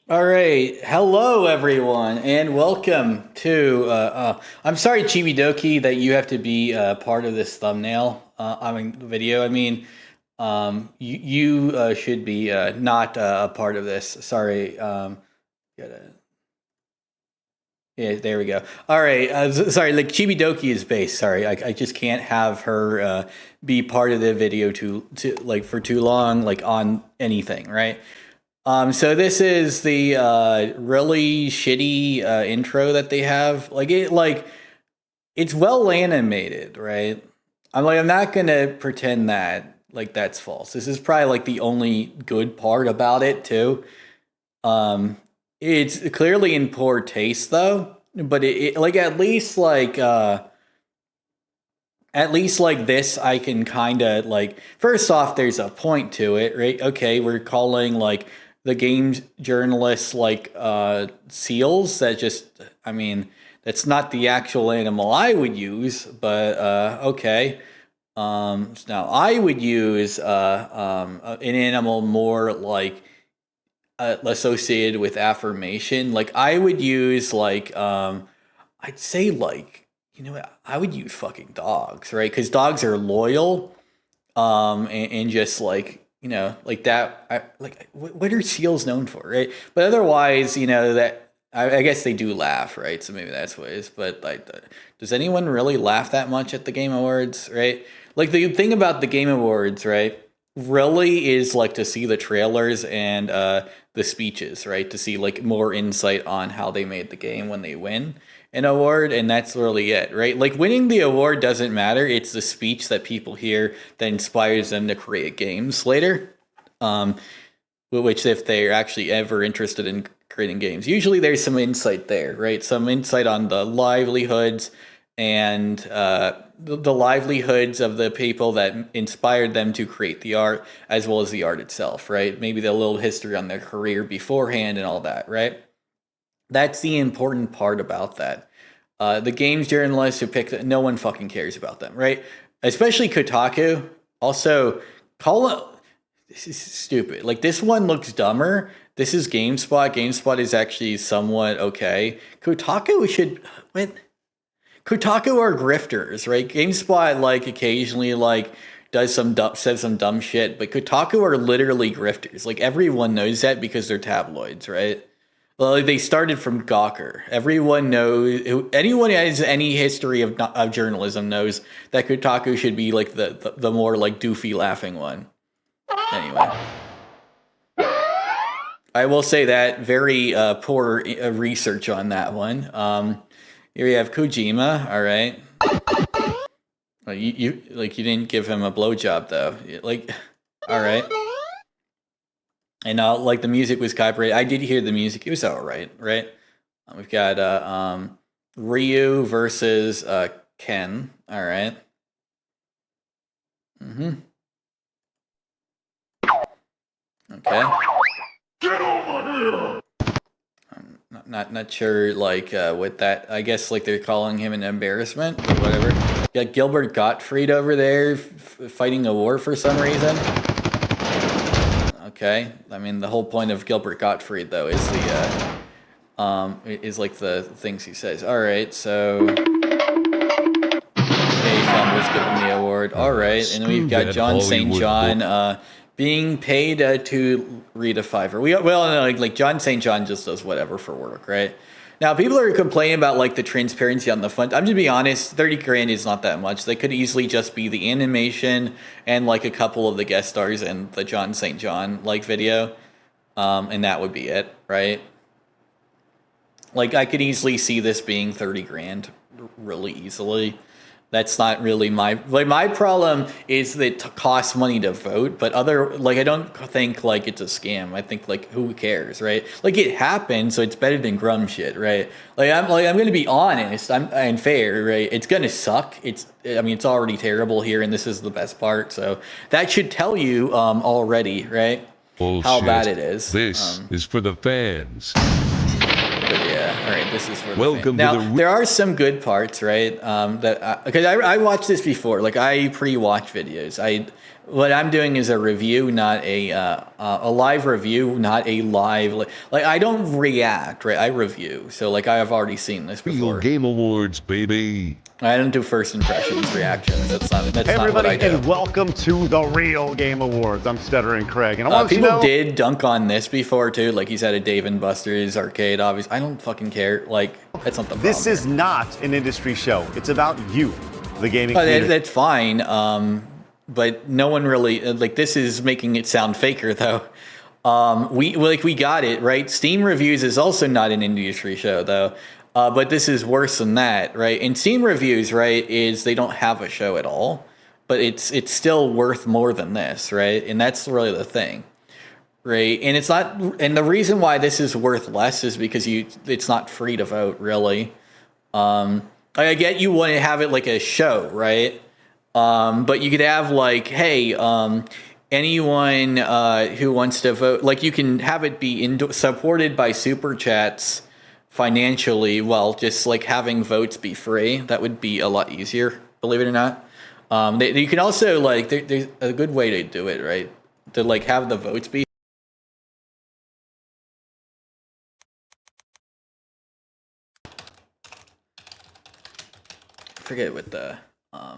All right. Hello, everyone, and welcome to. I'm sorry, Chibidoki, that you have to be part of this thumbnail. I mean, video. You should be not a part of this. Sorry. Gotta, yeah, there we go. All right. Sorry, like Chibidoki is based. Sorry, I just can't have her be part of the video to like for too long, like on anything, right? So this is the really shitty intro that they have. It's well animated, right? I'm not gonna pretend that like that's false. This is probably like the only good part about it too. Um, it's clearly in poor taste though, but it like at least like this I can kind of like first off there's a point to it, right? Okay, we're calling like the games journalists like seals. That just I mean that's not the actual animal I would use, but okay. Now I would use an animal more like associated with affirmation. Like I would use like I'd say like I would use fucking dogs, right? Because dogs are loyal, and just like like that. What are seals known for, right? But otherwise, that I guess they do laugh, right? So maybe that's what it is. But like, does anyone really laugh that much at the Game Awards, right? Like the thing about the Game Awards, right? Really is like to see the trailers and the speeches, right? To see like more insight on how they made the game when they win an award, and that's really it, right? Like winning the award doesn't matter. It's the speech that people hear that inspires them to create games later. Um, which if they're actually ever interested in creating games, usually there's some insight there, right? Some insight on the livelihoods and the livelihoods of the people that inspired them to create the art, as well as the art itself, right? Maybe the little history on their career beforehand and all that, right? That's the important part about that. The games journalists who pick no one fucking cares about them, right? Especially Kotaku. Also, call it. This is stupid. Like this one looks dumber. This is GameSpot. GameSpot is actually somewhat okay. Kotaku should. What? Kotaku are grifters, right? GameSpot like occasionally like says some dumb shit, but Kotaku are literally grifters. Like everyone knows that because they're tabloids, right? Well, like, they started from Gawker. Everyone knows. Anyone who has any history of journalism knows that Kotaku should be like the more like doofy laughing one. Anyway, I will say that very poor research on that one. Here we have Kojima. All right, you didn't give him a blowjob though. Like, all right. And like the music was copyrighted. I did hear the music. It was all right, right? We've got Ryu versus Ken. All right. Mm-hmm. Okay. Get over here. I'm not sure like what that. I guess like they're calling him an embarrassment or whatever. You got Gilbert Gottfried over there fighting a war for some reason. Okay, I mean the whole point of Gilbert Gottfried though is the is like the things he says. All right, so A-Film was given the award. All right, and we've got John St. John being paid to read a fiver. Well, no, like John St. John just does whatever for work, right? Now people are complaining about like the transparency on the font. I'm just be honest, 30 grand is not that much. They could easily just be the animation and like a couple of the guest stars in the John St. John like video, and that would be it, right? Like I could easily see this being 30 grand really easily. That's not really my problem is that it costs money to vote, but other like I don't think like it's a scam. I think like who cares, right? Like it happened, so it's better than Grum shit, right? I'm gonna be honest, I'm fair, right? It's gonna suck. It's already terrible here, and this is the best part. So that should tell you already, right? Bullshit. How bad it is. This is for the fans. But yeah, all right. This is for the fans. Now there are some good parts, right? That because I watched this before. Like I pre-watch videos. what I'm doing is a review, not a live review, not a live like I don't react, right? I review. So like I have already seen this Real before. Game Awards, baby. I don't do first impressions reactions. That's Hey not what everybody, I do. and welcome to the Real Game Awards. I'm Stuttering Craig, and I want you to People know did dunk on this before too. Like he's at a Dave and Buster's arcade. Obviously, I don't fucking care. Like that's not the problem. this is not an industry show. It's about you, the gaming But community. that's fine. But no one really like this is making it sound faker though. We got it right. Steam reviews is also not an industry show though. But this is worse than that, right? And Steam reviews, right, is they don't have a show at all, but it's still worth more than this, right? And that's really the thing, right? And it's not, and the reason why this is worth less is because it's not free to vote, really. I get you want to have it like a show, right? But you could have like, hey, anyone who wants to vote, like you can have it be supported by super chats financially, while just like having votes be free. That would be a lot easier, believe it or not. You can also like there's a good way to do it, right? To like have the votes be. I forget what the I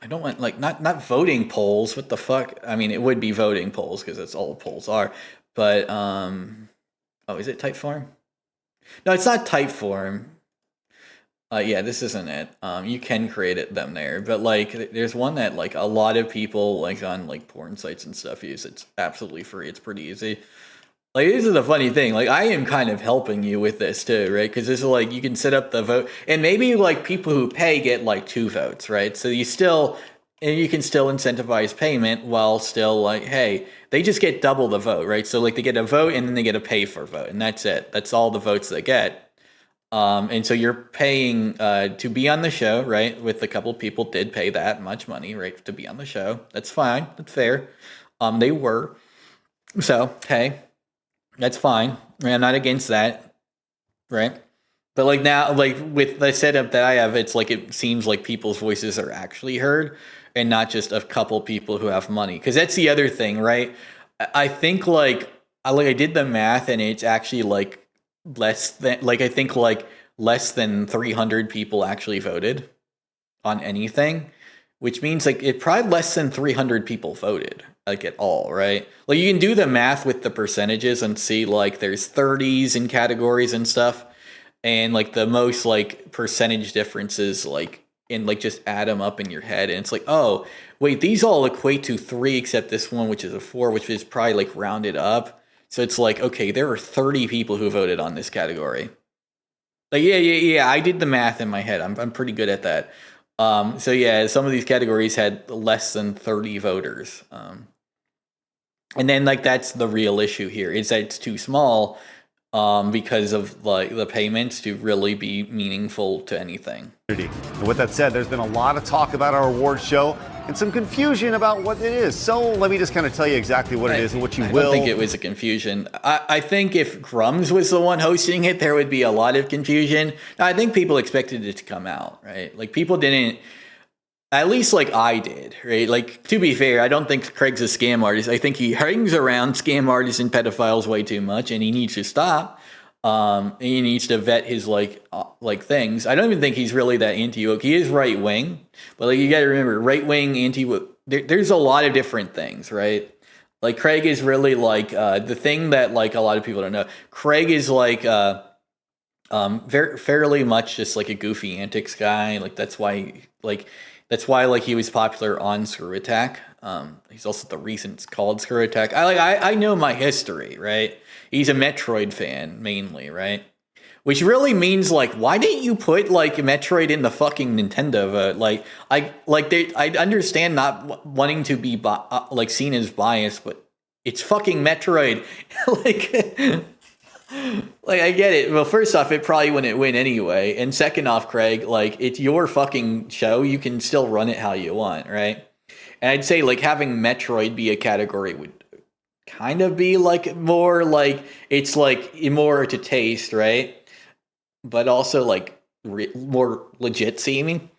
don't want like not voting polls. What the fuck? I mean, it would be voting polls because that's all polls are. But oh, is it type form? No, it's not type form. Yeah, this isn't it. You can create them there, but like, there's one that like a lot of people like on like porn sites and stuff use. It's absolutely free. It's pretty easy. Like, this is the funny thing. Like, I am kind of helping you with this too, right? Because this is like you can set up the vote, and maybe like people who pay get like 2 votes, right? So you can still incentivize payment while still like, hey, they just get double the vote, right? So like they get a vote and then they get a pay for vote, and that's it. That's all the votes they get. And so you're paying to be on the show, right? With a couple people did pay that much money, right, to be on the show. That's fine. That's fair. They were. So, hey, that's fine. I'm not against that, right? But like now, like with the setup that I have, it's like it seems like people's voices are actually heard and not just a couple people who have money. Because that's the other thing, right? I think I did the math and it's actually like I think like less than 300 people actually voted on anything, which means like it probably less than 300 people voted like at all, right? Like you can do the math with the percentages and see like there's 30s in categories and stuff, and like the most like percentage differences like in like just add them up in your head, and it's like, oh wait, these all equate to 3 except this one, which is a 4, which is probably like rounded up. So it's like, okay, there are 30 people who voted on this category. Like, yeah. I did the math in my head. I'm pretty good at that. So yeah, some of these categories had less than 30 voters. And then like that's the real issue here is that it's too small because of like the payments to really be meaningful to anything. And with that said, there's been a lot of talk about our awards show and some confusion about what it is. So let me just kind of tell you exactly what it is and what you will. I don't think it was a confusion. I think if Crumbs was the one hosting it, there would be a lot of confusion. I think people expected it to come out, right? Like people didn't, at least like I did, right? Like, to be fair, I don't think Craig's a scam artist. I think he hangs around scam artists and pedophiles way too much, and he needs to stop. He needs to vet his like things. I don't even think he's really that anti-woke. He is right wing, but like you got to remember, right wing, anti-woke. There's a lot of different things, right? Like Craig is really like the thing that like a lot of people don't know. Craig is like very fairly much just like a goofy antics guy. Like that's why he was popular on Screw Attack. He's also the reason it's called Screw Attack. I know my history, right? He's a Metroid fan mainly, right? Which really means like, why didn't you put like Metroid in the fucking Nintendo vote? I understand not wanting to be like seen as biased, but it's fucking Metroid. Like I get it. Well, first off, it probably wouldn't win anyway, and second off, Craig, like it's your fucking show. You can still run it how you want, right? And I'd say like having Metroid be a category would kind of be like more like it's like more to taste, right? But also like more legit seeming,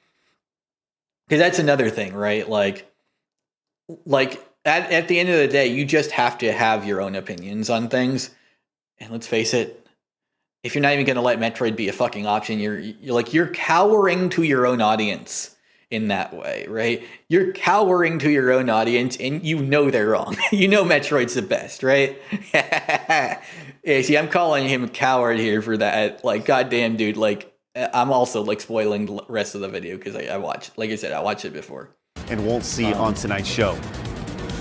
because that's another thing, right? Like like at the end of the day, you just have to have your own opinions on things. And let's face it, if you're not even going to let Metroid be a fucking option, you're cowering to your own audience in that way, right? You're cowering to your own audience, and you know they're wrong. You know Metroid's the best, right? Yeah, see, I'm calling him a coward here for that. Like, goddamn, dude. Like, I'm also like spoiling the rest of the video because I watched, like I said, I watched it before. And won't see on tonight's show.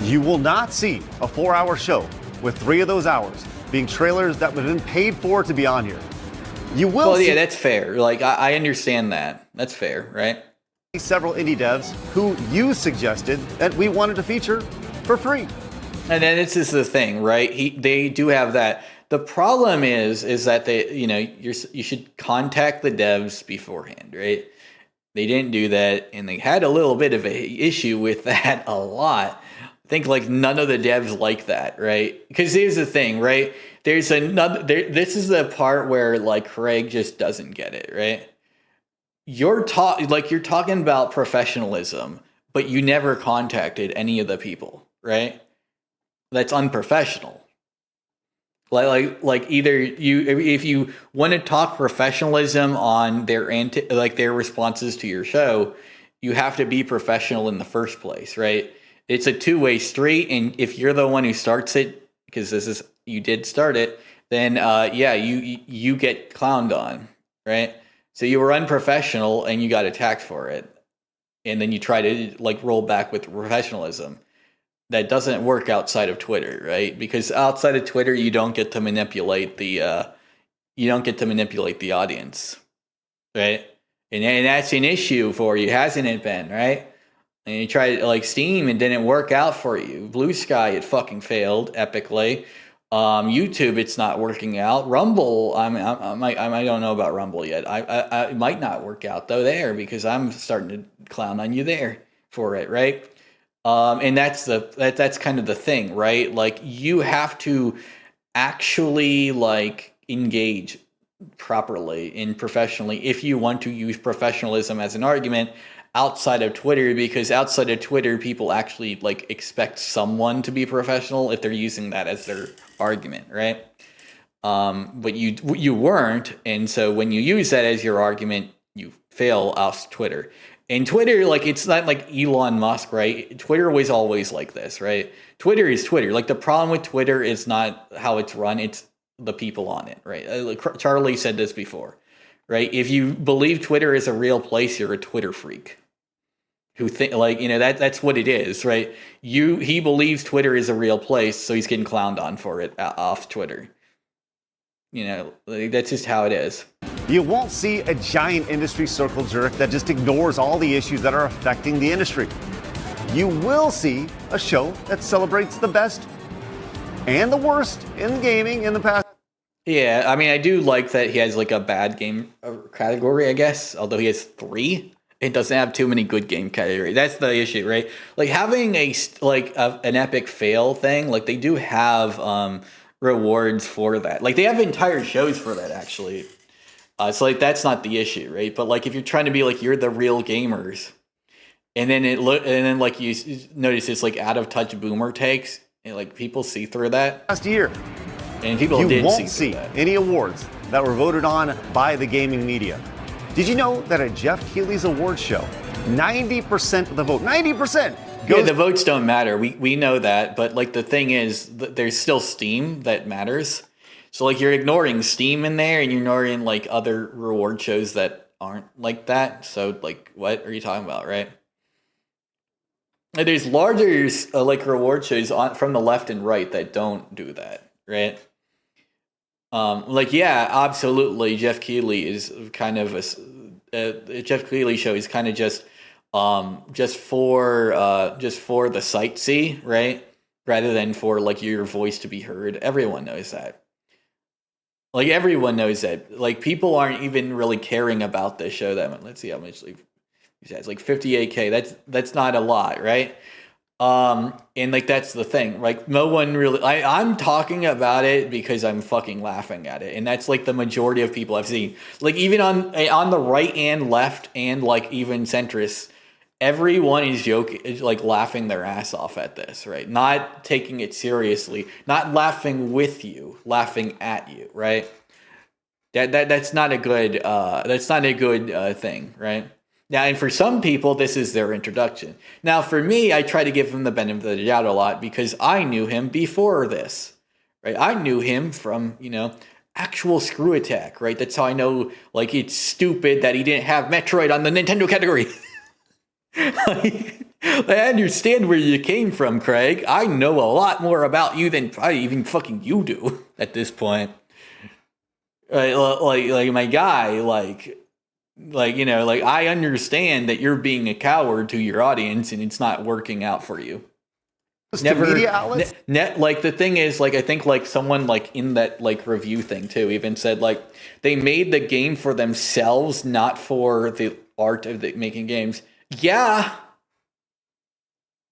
You will not see a 4-hour show with 3 of those hours being trailers that would have been paid for to be on here. You will Well, see yeah, that's fair. Like, I understand that. That's fair, right? several indie devs who you suggested that we wanted to feature for free. And then this is the thing, right? They do have that. The problem is that you should contact the devs beforehand, right? They didn't do that, and they had a little bit of a issue with that a lot. I think like none of the devs like that, right? Because here's the thing, right? There's another. This is the part where like Craig just doesn't get it, right? You're talking about professionalism, but you never contacted any of the people, right? That's unprofessional. Like either if you want to talk professionalism on their their responses to your show, you have to be professional in the first place, right? It's a two-way street, and if you're the one who starts it, because you did start it, then you get clowned on, right? So you were unprofessional and you got attacked for it, and then you try to like roll back with professionalism. That doesn't work outside of Twitter, right? Because outside of Twitter, you don't get to manipulate the audience, right? And that's an issue for you, hasn't it been, right? And you tried like Steam, and didn't work out for you. Blue Sky, it fucking failed epically. YouTube, it's not working out. Rumble, I don't know about Rumble yet. I might not work out though there, because I'm starting to clown on you there for it, right? And that's kind of the thing, right? Like you have to actually like engage properly and professionally if you want to use professionalism as an argument outside of Twitter, because outside of Twitter, people actually like expect someone to be professional if they're using that as their argument, right? But you weren't, and so when you use that as your argument, you fail off Twitter. And Twitter, like, it's not like Elon Musk, right? Twitter was always like this, right? Twitter is Twitter. Like, the problem with Twitter is not how it's run, it's the people on it, right? Charlie said this before, right? If you believe Twitter is a real place, you're a Twitter freak. Who think like, that's what it is, right? He believes Twitter is a real place, so he's getting clowned on for it off Twitter. That's just how it is. You won't see a giant industry circle jerk that just ignores all the issues that are affecting the industry. You will see a show that celebrates the best and the worst in gaming in the past. Yeah, I mean, I do like that he has like a bad game category, I guess, although he has 3. It doesn't have too many good game categories. That's the issue, right? Like having an epic fail thing, like they do have rewards for that. Like they have entire shows for that, actually. So like that's not the issue, right? But like if you're trying to be like you're the real gamers, and then like you notice it's like out of touch boomer takes, and like people see through that. Last year, and people you won't see see that. any awards that were voted on by the gaming media. Did you know that at Jeff Keighley's awards show, 90% of the vote, 90% goes. Yeah, the votes don't matter. We know that, but like the thing is, there's still Steam that matters. So like you're ignoring Steam in there, and you're ignoring like other reward shows that aren't like that. So like, what are you talking about, right? And there's larger like reward shows from the left and right that don't do that, right? Like yeah, absolutely. Jeff Keighley is kind of a Jeff Keighley show is kind of just for the sightsee, right? Rather than for like your voice to be heard. Everyone knows that. Like everyone knows that. Like people aren't even really caring about this show that much. Let's see how much he says. Like 58K. That's not a lot, right? And like that's the thing. Like no one really. I'm talking about it because I'm fucking laughing at it, and that's like the majority of people I've seen. Like even on the right and left and like even centrist, everyone is joking, like laughing their ass off at this, right? Not taking it seriously, not laughing with you, laughing at you, right? That's not a good thing, right? Now, and for some people, this is their introduction. Now, for me, I try to give him the benefit of the doubt a lot because I knew him before this, right? I knew him from, actual Screw Attack, right? That's how I know, like, it's stupid that he didn't have Metroid on the Nintendo category. I understand where you came from, Craig. I know a lot more about you than probably even fucking you do at this point. Right, like my guy, I understand that you're being a coward to your audience and it's not working out for you. Media outlets? Like the thing is, like I think like someone like in that like review thing too even said like they made the game for themselves, not for the art of making games. Yeah.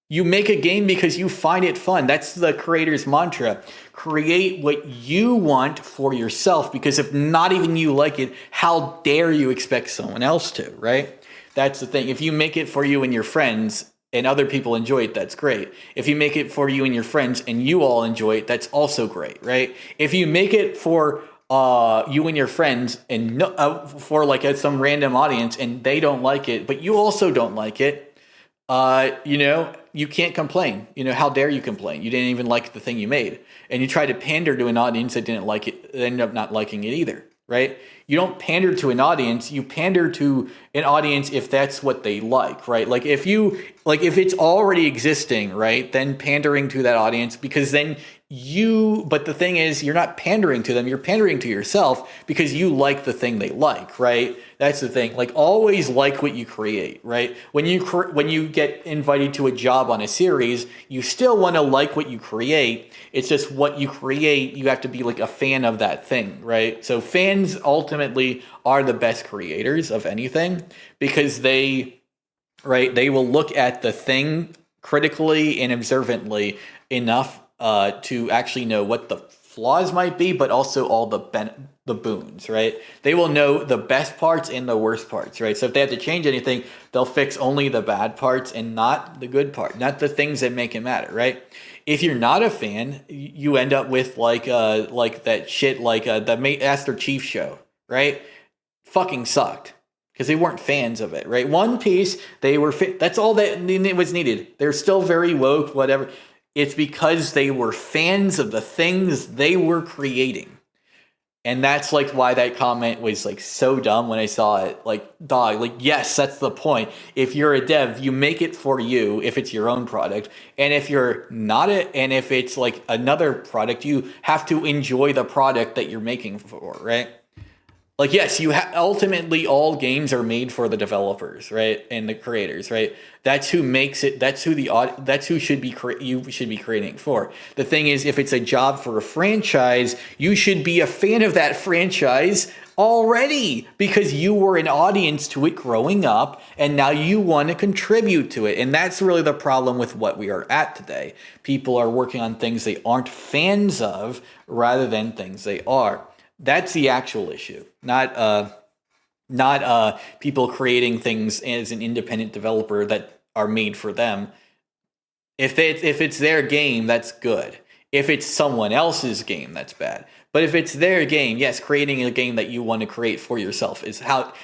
You make a game because you find it fun. That's the creator's mantra. Create what you want for yourself, because if not even you like it, how dare you expect someone else to, right? That's the thing. If you make it for you and your friends and other people enjoy it, that's great. If you make it for you and your friends and you all enjoy it, that's also great, right? If you make it for you and your friends and for like some random audience and they don't like it, but you also don't like it, you can't complain. How dare you complain? You didn't even like the thing you made. And you try to pander to an audience that didn't like it, they end up not liking it either, right? You don't pander to an audience, you pander to an audience if that's what they like, right? Like if it's already existing, right, then pandering to that audience, because then but the thing is, you're not pandering to them, you're pandering to yourself because you like the thing they like, right? That's the thing. Like, always like what you create, right? When you get invited to a job on a series, you still want to like what you create. It's just what you create, you have to be like a fan of that thing, right? So fans ultimately are the best creators of anything because they will look at the thing critically and observantly enough to actually know what the flaws might be, but also all the boons, right? They will know the best parts and the worst parts, right? So if they have to change anything, they'll fix only the bad parts and not the good part, not the things that make it matter, right? If you're not a fan, you end up with like that shit, like the Master Chief show, right? Fucking sucked because they weren't fans of it, right? One Piece, they were that's all that was needed. They're still very woke, whatever. It's because they were fans of the things they were creating. And that's like why that comment was like so dumb when I saw it. Like, dog, like, yes, that's the point. If you're a dev, you make it for you if it's your own product. And if you're not and if it's like another product, you have to enjoy the product that you're making for, right? Like, yes, ultimately all games are made for the developers, right, and the creators, right? That's who makes it. That's who you should be creating for. The thing is, if it's a job for a franchise, you should be a fan of that franchise already because you were an audience to it growing up, and now you want to contribute to it. And that's really the problem with what we are at today. People are working on things they aren't fans of rather than things they are. That's the actual issue, not people creating things as an independent developer that are made for them. If it's their game, that's good. If it's someone else's game, that's bad. But if it's their game, yes, creating a game that you want to create for yourself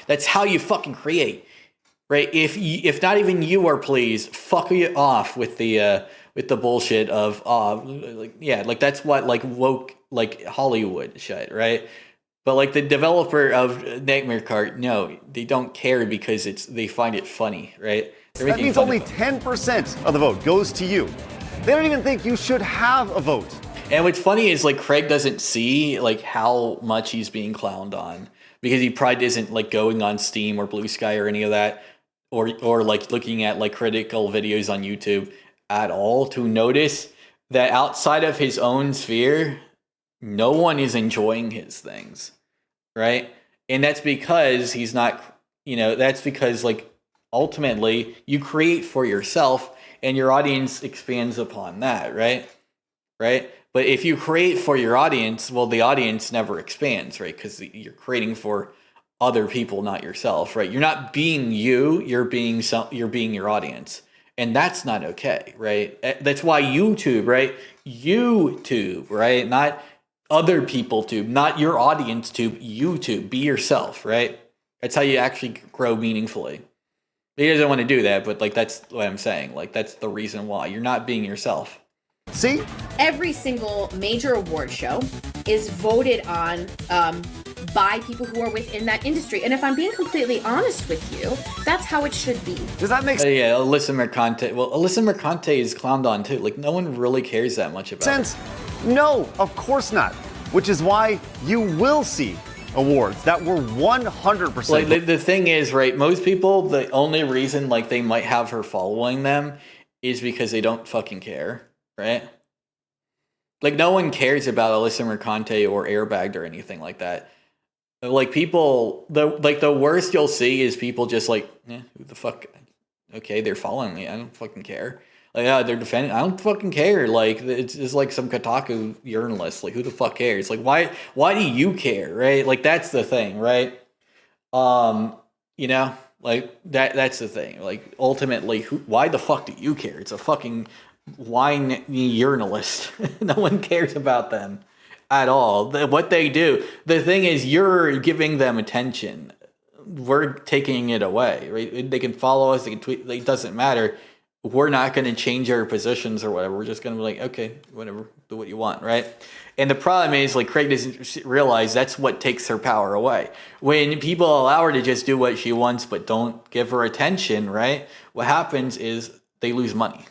that's how you fucking create, right? If not even you are pleased, fuck you off with the bullshit of that's what like woke like Hollywood shit, right? But like the developer of Nightmare Cart, no, they don't care because they find it funny, right? That means only 10% of the vote goes to you. They don't even think you should have a vote. And what's funny is like Craig doesn't see like how much he's being clowned on because he probably isn't like going on Steam or Blue Sky or any of that, or like looking at like critical videos on YouTube at all to notice that outside of his own sphere, no one is enjoying his things, right? And that's because he's not, that's because like ultimately you create for yourself and your audience expands upon that, right? Right? But if you create for your audience, well, the audience never expands, right? Because you're creating for other people, not yourself, right? You're not being you, you're being your audience. And that's not okay, right? That's why YouTube, right? YouTube, right? Not other people tube, not your audience tube, YouTube. Be yourself, right? That's how you actually grow meaningfully. He doesn't want to do that, but like that's what I'm saying. Like that's the reason why you're not being yourself. See? Every single major award show is voted on by people who are within that industry. And if I'm being completely honest with you, that's how it should be. Does that make Yeah, Alyssa Mercante. Well, Alyssa Mercante is clowned on too. Like no one really cares that much about sense? her. No, of course not. Which is why you will see awards that were 100%. Like the thing is, right? Most people, the only reason like they might have her following them is because they don't fucking care, right? Like no one cares about Alyssa Mercante or Airbagged or anything like that. Like people, the worst you'll see is people just like, who the fuck? Okay, they're following me. I don't fucking care. Like, yeah, they're defending. I don't fucking care. Like, it's just like some Kotaku journalist. Like, who the fuck cares? Like, why do you care, right? Like, that's the thing, right? You know, like that's the thing. Like, ultimately, why the fuck do you care? It's a fucking wine journalist. No one cares about them at all. What they do. The thing is, you're giving them attention. We're taking it away, right? They can follow us. They can tweet. It doesn't matter. We're not going to change our positions or whatever. We're just going to be like, okay, whatever, do what you want, right? And the problem is, like, Craig doesn't realize that's what takes her power away. When people allow her to just do what she wants but don't give her attention, right? What happens is they lose money,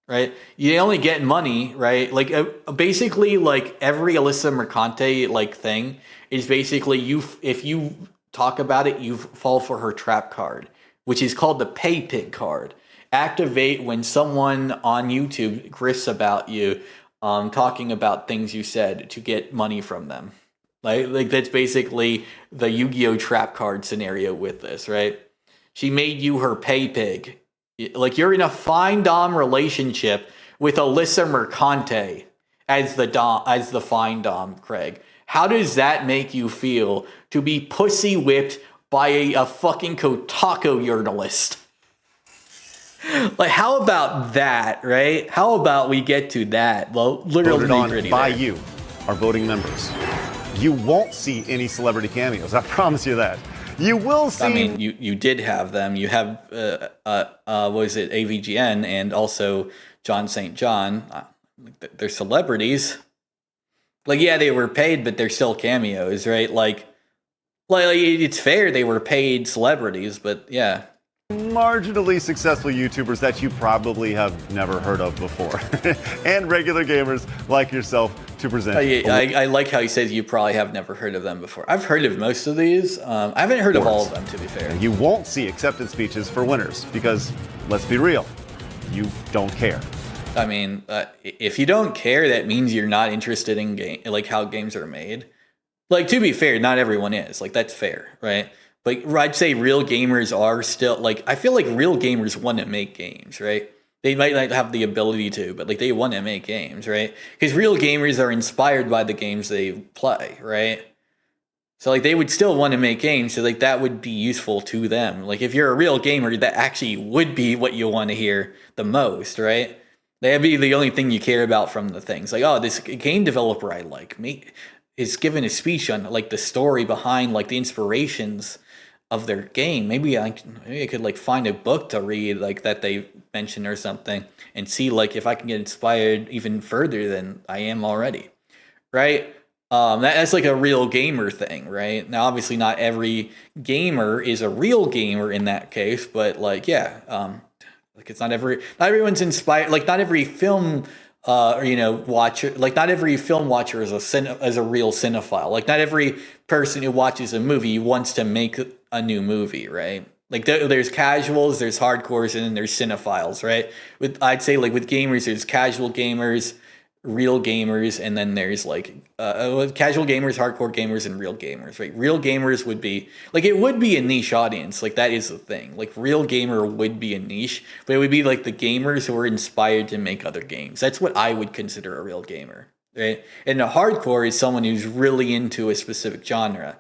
right? You only get money, right? Like, basically, like, every Alyssa Mercante, like, thing is basically if you talk about it, you fall for her trap card, which is called the pay pig card. Activate when someone on YouTube grifts about you, talking about things you said to get money from them. Like that's basically the Yu-Gi-Oh! Trap card scenario with this, right? She made you her pay pig. Like you're in a fine dom relationship with Alyssa Mercante as the fine dom, Craig. How does that make you feel to be pussy whipped by a fucking Kotaku journalist? Like, how about that, right? How about we get to that? Well, literally voted on by you, our voting members. You won't see any celebrity cameos. I promise you that. You will see. I mean, you did have them. You have, what was it, AVGN and also John St. John. They're celebrities. Like, yeah, they were paid, but they're still cameos, right? Like it's fair they were paid celebrities, but yeah. Marginally successful YouTubers that you probably have never heard of before, and regular gamers like yourself to present. I like how he says you probably have never heard of them before. I've heard of most of these. I haven't heard of all of them, to be fair. You won't see acceptance speeches for winners because, let's be real, you don't care. I mean, if you don't care, that means you're not interested in like how games are made. Like, to be fair, not everyone is. Like, that's fair, right? Like, I'd say real gamers are still, like, I feel like real gamers want to make games, right? They might not have the ability to, but, like, they want to make games, right? Because real gamers are inspired by the games they play, right? So, like, they would still want to make games, so, like, that would be useful to them. Like, if you're a real gamer, that actually would be what you want to hear the most, right? That'd be the only thing you care about from the things. Like, oh, this game developer I like is giving a speech on, like, the story behind, like, the inspirations of their game. Maybe I could like find a book to read like that they mentioned or something and see like if I can get inspired even further than I am already, right? That's like a real gamer thing, right? Now obviously not every gamer is a real gamer in that case, but like yeah, like it's not everyone's inspired. Like not every film watcher, like not every film watcher is a real cinephile. Like not every person who watches a movie wants to make a new movie, right? Like there's casuals, there's hardcores, and then there's cinephiles, right? I'd say like with gamers, there's casual gamers, real gamers, and then there's like casual gamers, hardcore gamers, and real gamers, right? Real gamers would be like it would be a niche audience, like that is the thing. Like real gamer would be a niche, but it would be like the gamers who are inspired to make other games. That's what I would consider a real gamer, right? And a hardcore is someone who's really into a specific genre.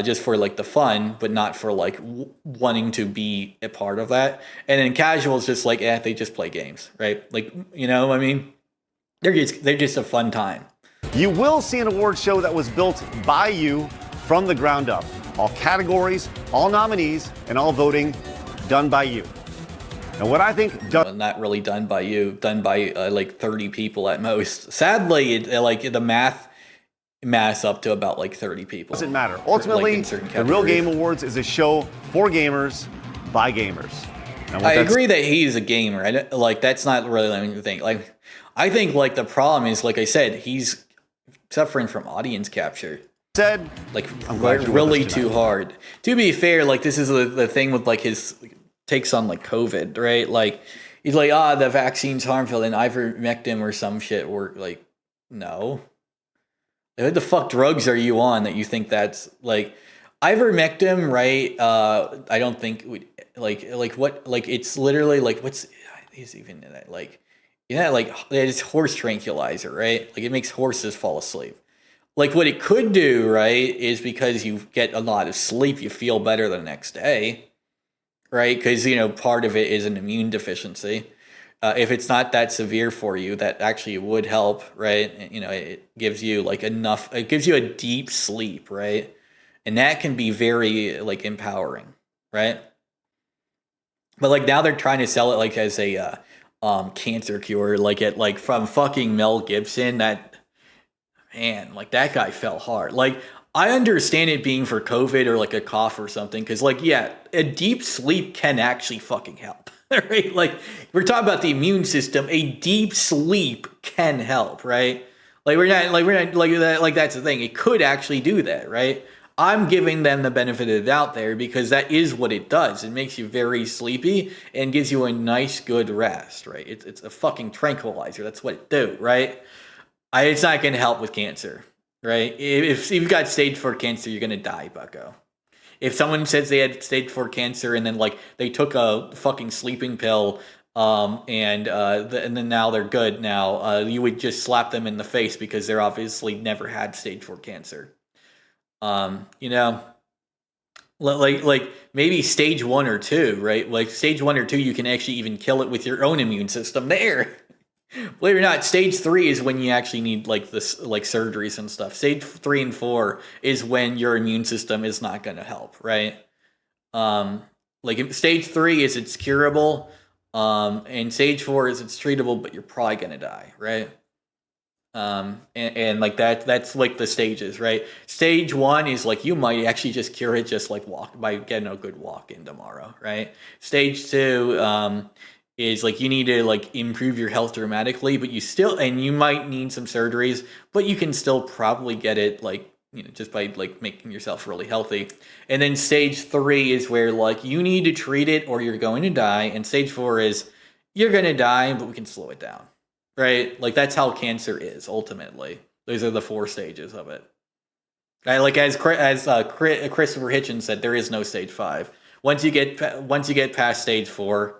just for like the fun, but not for like wanting to be a part of that. And then casual is just like, they just play games, right? Like, you know what I mean? They're just a fun time. You will see an award show that was built by you from the ground up. All categories, all nominees, and all voting done by you. And what I think Not really done by you, done by like 30 people at most. Sadly, like the math up to about like 30 people. doesn't matter. Ultimately, like the Real Game Awards is a show for gamers by gamers. I agree that he's a gamer. Like that's not really anything. Like I think like the problem is, like I said, he's suffering from audience capture. Said, like really too hard. To be fair, like this is the thing with like his takes on like COVID, right? Like he's like, the vaccine's harmful, and ivermectin or some shit. Or like, no, like, what the fuck drugs are you on that you think that's like ivermectin, right? I don't think like what, like it's literally like what's is even in that, like, like it's horse tranquilizer, right? Like it makes horses fall asleep. Like what it could do, right, is because you get a lot of sleep, you feel better the next day, right? Because, part of it is an immune deficiency. If it's not that severe for you, that actually would help, right? It gives you like it gives you a deep sleep, right? And that can be very like empowering, right? But like now they're trying to sell it like as a cancer cure, like from fucking Mel Gibson. That, man, like that guy fell hard. Like I understand it being for COVID or like a cough or something, because like a deep sleep can actually fucking help, right? Like we're talking about the immune system. A deep sleep can help, right? We're not like that. Like that's the thing. It could actually do that, right? I'm giving them the benefit of the doubt there, because that is what it does. It makes you very sleepy and gives you a nice, good rest, right? It's a fucking tranquilizer. That's what it do, right? It's not going to help with cancer, right? If you've got stage 4 cancer, you're going to die, bucko. If someone says they had stage 4 cancer and then like they took a fucking sleeping pill, and then now they're good now, you would just slap them in the face because they're obviously never had stage 4 cancer. Like maybe stage 1 or 2, right? Like stage 1 or 2, you can actually even kill it with your own immune system there. Believe it or not, stage 3 is when you actually need like this, like surgeries and stuff. Stage 3 and 4 is when your immune system is not going to help, right? Like stage 3 is it's curable, and stage 4 is it's treatable, but you're probably going to die, right? And like that's like the stages, right? Stage 1 is like you might actually just cure it just like by getting a good walk in tomorrow, right? Stage 2 is like you need to like improve your health dramatically, but you might need some surgeries, but you can still probably get it like, just by like making yourself really healthy. And then stage 3 is where like you need to treat it or you're going to die, and stage 4 is you're going to die, but we can slow it down. Right? Like that's how cancer is ultimately. Those are the 4 stages of it. Like as Christopher Hitchens said, there is no stage 5. Once you get past stage 4,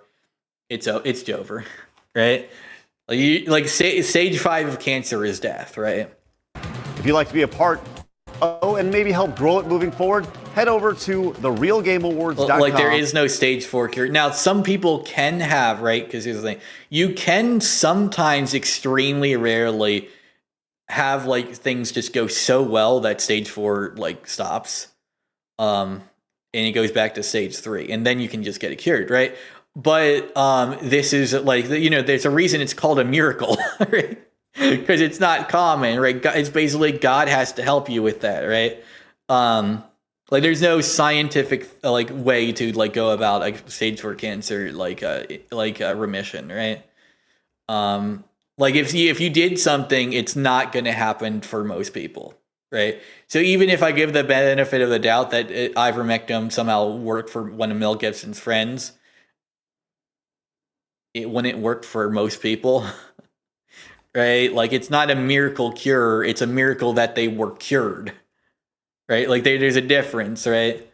it's over, right? Like stage 5 of cancer is death, right? If you'd like to be a part and maybe help grow it moving forward, head over to therealgameawards.com. Like there is no stage 4 cure. Now, some people can have, right? Because here's the thing. You can sometimes, extremely rarely, have like things just go so well that stage 4 like stops. And it goes back to stage 3. And then you can just get it cured, right? But this is like, there's a reason it's called a miracle, right? Because it's not common, right? It's basically God has to help you with that, right? Like there's no scientific like way to like go about like stage 4 cancer like remission, right? Like if you did something, it's not going to happen for most people, right? So even if I give the benefit of the doubt that ivermectin somehow worked for one of Mel Gibson's friends, it wouldn't work for most people. Right? Like it's not a miracle cure, it's a miracle that they were cured. Right? Like there's a difference, right?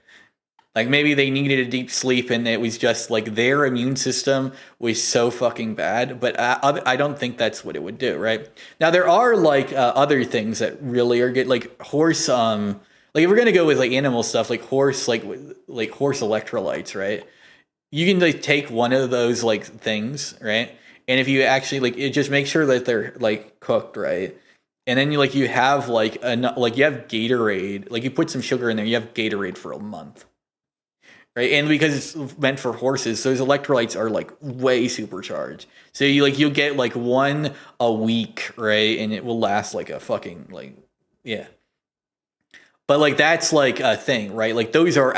Like maybe they needed a deep sleep and it was just like their immune system was so fucking bad, but I don't think that's what it would do, right? Now there are like other things that really are good, like horse Like if we're gonna go with like animal stuff, like horse electrolytes, right? You can like take one of those like things, right? And if you actually like, it just make sure that they're like cooked, right? And then you have like you have Gatorade, like you put some sugar in there, you have Gatorade for a month, right? And because it's meant for horses, those electrolytes are like way supercharged. So you'll get like one a week, right? And it will last like a fucking like, yeah. But like that's like a thing, right? Like those are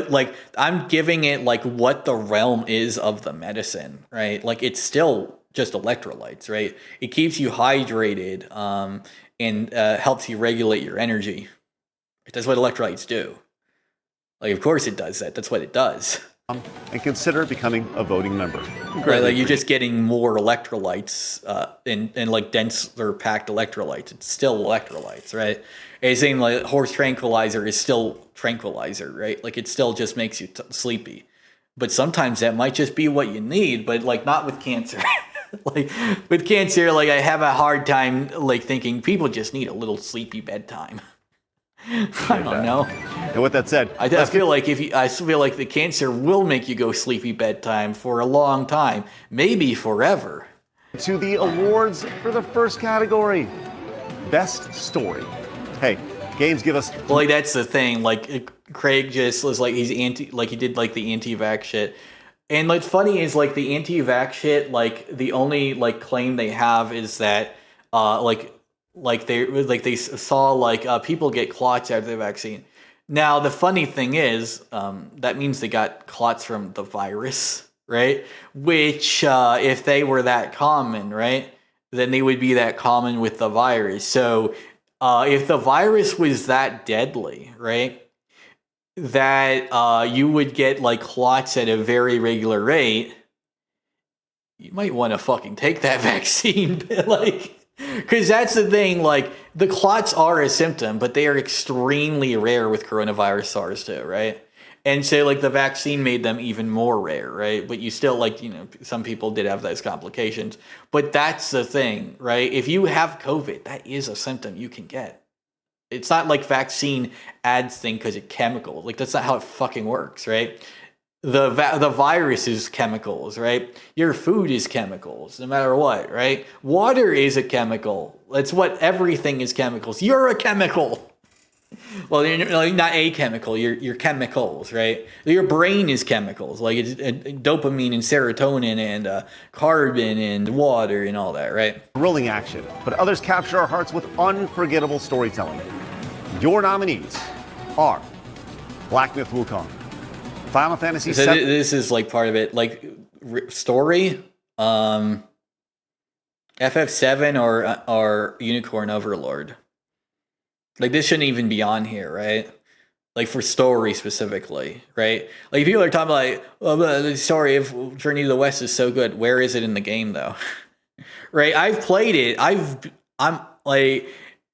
like I'm giving it like what the realm is of the medicine, right? Like it's still just electrolytes, right? It keeps you hydrated, and helps you regulate your energy. That's what electrolytes do. Like of course it does that. That's what it does. And consider becoming a voting member. Right, like you're just getting more electrolytes, and like denser packed electrolytes. It's still electrolytes, right? It's saying like horse tranquilizer is still tranquilizer, right? Like it still just makes you sleepy. But sometimes that might just be what you need, but like not with cancer. Like with cancer, like I have a hard time like thinking people just need a little sleepy bedtime. I don't know. And with that said, I feel like the cancer will make you go sleepy bedtime for a long time, maybe forever. To the awards for the first category, Best Story. Hey, games give us. Well, like that's the thing. Like Craig just was like he did like the anti-vax shit, and what's funny is like the anti-vax shit. Like the only like claim they have is that they saw like people get clots out of the vaccine. Now the funny thing is that means they got clots from the virus, right? Which if they were that common, right, then they would be that common with the virus. So if the virus was that deadly, right, that you would get like clots at a very regular rate, you might want to fucking take that vaccine, like. Because that's the thing, like, the clots are a symptom, but they are extremely rare with coronavirus SARS-2, right? And so, like, the vaccine made them even more rare, right? But you still, like, some people did have those complications. But that's the thing, right? If you have COVID, that is a symptom you can get. It's not like vaccine adds thing because it's chemical. Like, that's not how it fucking works, right? The virus is chemicals, right? Your food is chemicals, no matter what, right? Water is a chemical. That's what everything is chemicals. You're a chemical. Well, you're not a chemical. You're chemicals, right? Your brain is chemicals, like it's dopamine and serotonin and carbon and water and all that, right? Thrilling action, but others capture our hearts with unforgettable storytelling. Your nominees are Black Myth Wukong, Final Fantasy So VII. this is like part of it, like story, FF7 or Unicorn Overlord. Like this shouldn't even be on here, right? Like for story specifically, right? Like people are talking about like, oh, the story of Journey to the West is so good. Where is it in the game though? Right? I've played it. I'm like,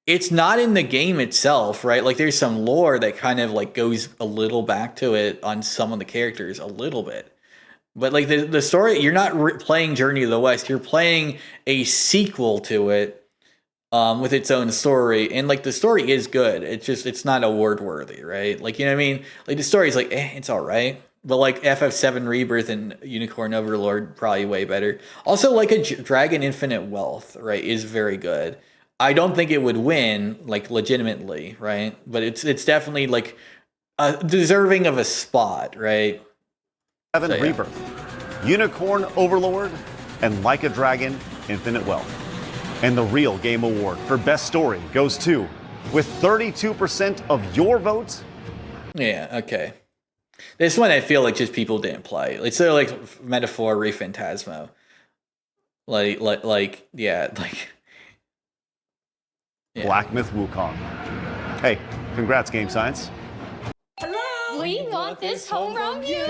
it's not in the game itself, right? Like there's some lore that kind of like goes a little back to it on some of the characters a little bit. But like the story, you're not playing Journey to the West. You're playing a sequel to it with its own story. And like the story is good. It's not award worthy, right? Like, you know what I mean? Like the story is like, it's all right. But like FF7 Rebirth and Unicorn Overlord, probably way better. Also like a Dragon Infinite Wealth, right, is very good. I don't think it would win, like, legitimately, right? But it's definitely, like, deserving of a spot, right? Seven Rebirth, Unicorn Overlord, and Like a Dragon, Infinite Wealth. And the real game award for Best Story goes to, with 32% of your votes. Yeah, okay. This one I feel like just people didn't play. It's sort of like Metaphor Re Phantasmo. Yeah. Black Myth Wukong. Hey, congrats, Game Science. Hello? We want this home run view.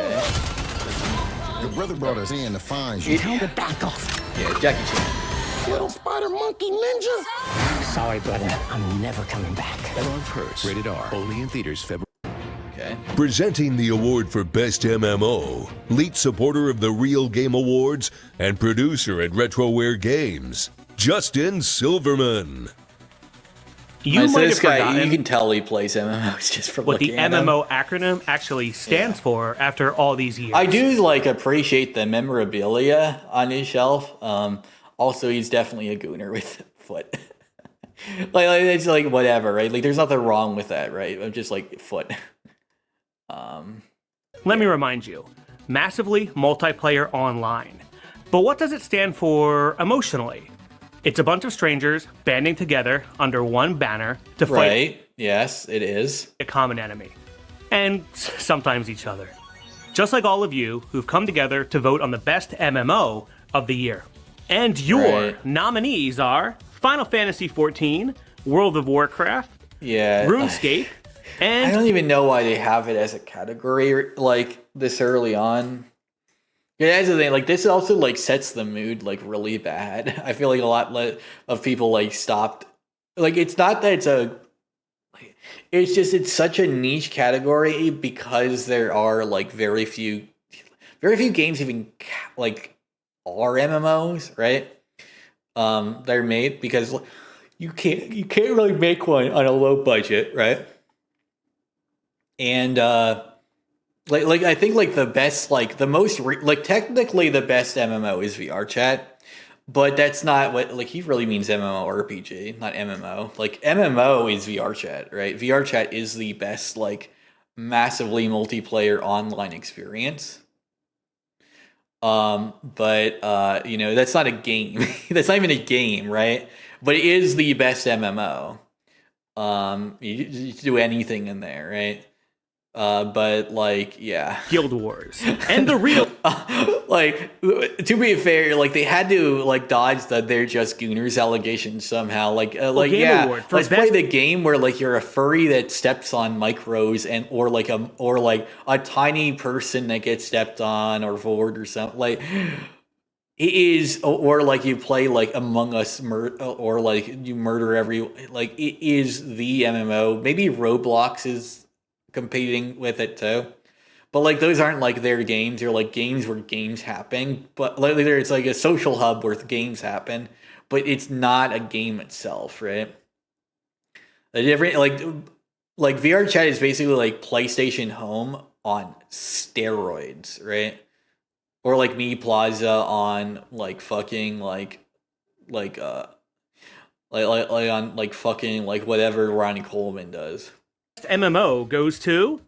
Your brother brought us in to find you. Tell him to back off. Yeah, Jackie Chan. Little spider monkey ninja. Sorry, brother. I'm never coming back. Unimpressed. Rated R. Only in theaters February. Okay. Presenting the award for Best MMO, lead supporter of the Real Game Awards and producer at RetroWare Games, Justin Silverman. You So might have this guy, forgotten you can tell he plays MMOs just from what the looking at him. MMO acronym actually stands for after all these years. I do appreciate the memorabilia on his shelf. Also, he's definitely a gooner with foot. It's whatever, right? Like there's nothing wrong with that, right? I'm just foot. Let me remind you, massively multiplayer online. But what does it stand for emotionally? It's a bunch of strangers banding together under one banner to fight Right. Yes, it is. a common enemy. And sometimes each other. Just like all of you who've come together to vote on the best MMO of the year. And your nominees are Final Fantasy XIV, World of Warcraft, Yeah. RuneScape, I and don't even know why they have it as a category this early on. Yeah, that's the thing. This also sets the mood really bad. I feel like a lot of people stopped. It's not that it's just it's such a niche category because there are very few games even are MMOs, right? They're made because you can't really make one on a low budget, right? And I think the best the most technically the best MMO is VR chat, but that's not what he really means MMORPG, not MMO. MMO is VR chat, right? VR chat is the best massively multiplayer online experience. But that's not a game. That's not even a game, right? But it is the best MMO. You do anything in there, right? But yeah. Guild Wars. And the real To be fair, they had to dodge the they're just gooners allegation somehow. Game yeah, Award for let's play best- the game where you're a furry that steps on micros and or a tiny person that gets stepped on or forward or something. It is, or you play Among Us, or you murder it is the MMO. Maybe Roblox is competing with it too, but those aren't their games. They're games where games happen, but it's a social hub where games happen, but it's not a game itself, right? A different VR chat is basically PlayStation Home on steroids, right? Or Me Plaza on fucking on fucking whatever Ronnie Coleman does. MMO goes to,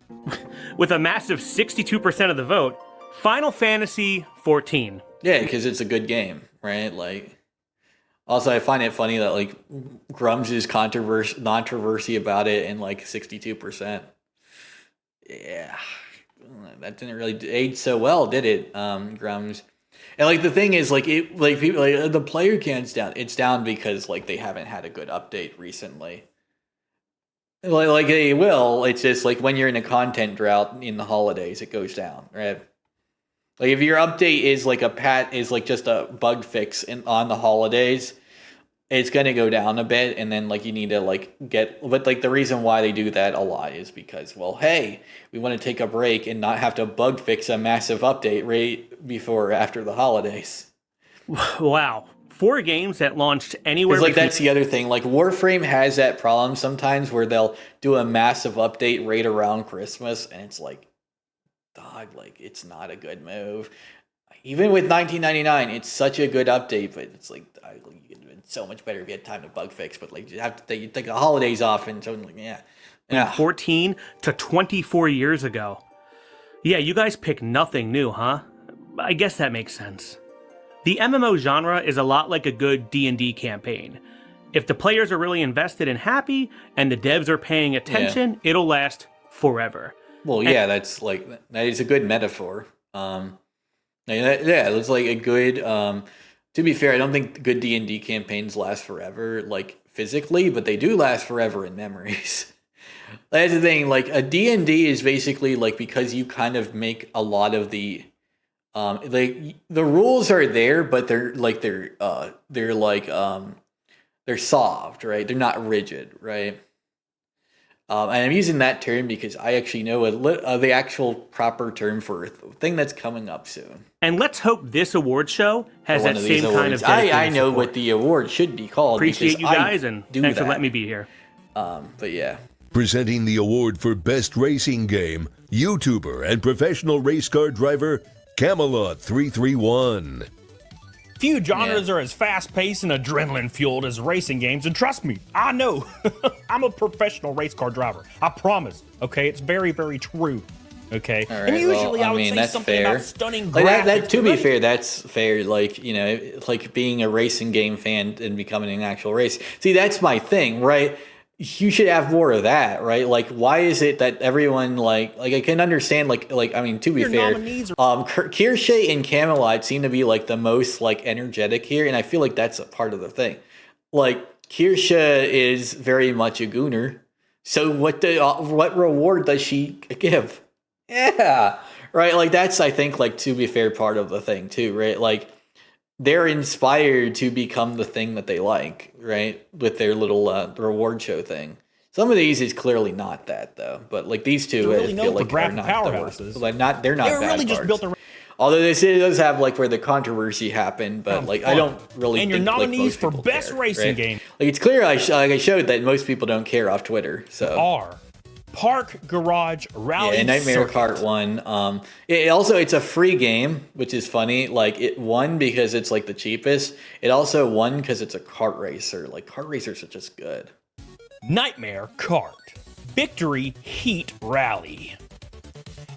with a massive 62% of the vote, Final Fantasy XIV. Yeah, because it's a good game, right? Also, I find it funny that Grums' controversy about it and 62%. Yeah, that didn't really age so well, did it, Grums? And the thing is, people the player count's down. It's down because they haven't had a good update recently. They will. It's just when you're in a content drought in the holidays, it goes down, right? If your update is just a bug fix on the holidays, it's gonna go down a bit, and then you need to get. But the reason why they do that a lot is because, well, hey, we want to take a break and not have to bug fix a massive update right before or after the holidays. Wow. 4 games that launched anywhere. Because that's the other thing. Warframe has that problem sometimes where they'll do a massive update right around Christmas, and it's dog, it's not a good move. Even with 1999, it's such a good update, but it's it's so much better if you had time to bug fix. But you have to take the holidays off, and so yeah. 14 to 24 years ago. Yeah, you guys pick nothing new, huh? I guess that makes sense. The MMO genre is a lot like a good D&D campaign. If the players are really invested and happy, and the devs are paying attention, it'll last forever. Well, yeah, that's that is a good metaphor. It's a good. To be fair, I don't think good D&D campaigns last forever, physically, but they do last forever in memories. That's the thing. A D&D is basically because you kind of make a lot of the. The rules are there, but they're soft, right? They're not rigid, right? And I'm using that term because I actually know the actual proper term for a thing that's coming up soon. And let's hope this award show has that same kind of I dedicated know support. what the award should be called. Appreciate you guys, and do thanks that. for letting me be here. But yeah. Presenting the award for Best Racing Game, YouTuber and professional race car driver, Camelot331. Few genres are as fast-paced and adrenaline-fueled as racing games, and trust me, I know. I'm a professional race car driver. I promise. Okay, it's very, very true. Okay, All right, and usually I would say that's something fair. about stunning Like graphics. to be fair, that's fair. Like, you know, like being a racing game fan and becoming an actual race. See, that's my thing, right? You should have more of that, right? Like, why is it that everyone like I can understand like I mean, to be fair, Kirsche and Camelot seem to be like the most like energetic here, and I feel like that's a part of the thing. Like, Kirsche is very much a gooner, so what reward does she give? Yeah, right. Like, that's, I think, like, to be fair, part of the thing too, right? Like, they're inspired to become the thing that they like, right? With their little reward show thing. Some of these is clearly not that though, but like these two, I feel like are not the worst. Like, they're not bad really just built Although this does have like where the controversy happened, but like I don't really. And think, your nominees like, for best racing right? game, like it's clear I showed that most people don't care off Twitter. So are Park Garage Rally. Yeah, Nightmare Kart won. It's a free game, which is funny. Like, it won because it's like the cheapest. It also won because it's a kart racer. Like, kart racers are just good. Nightmare Kart Victory Heat Rally.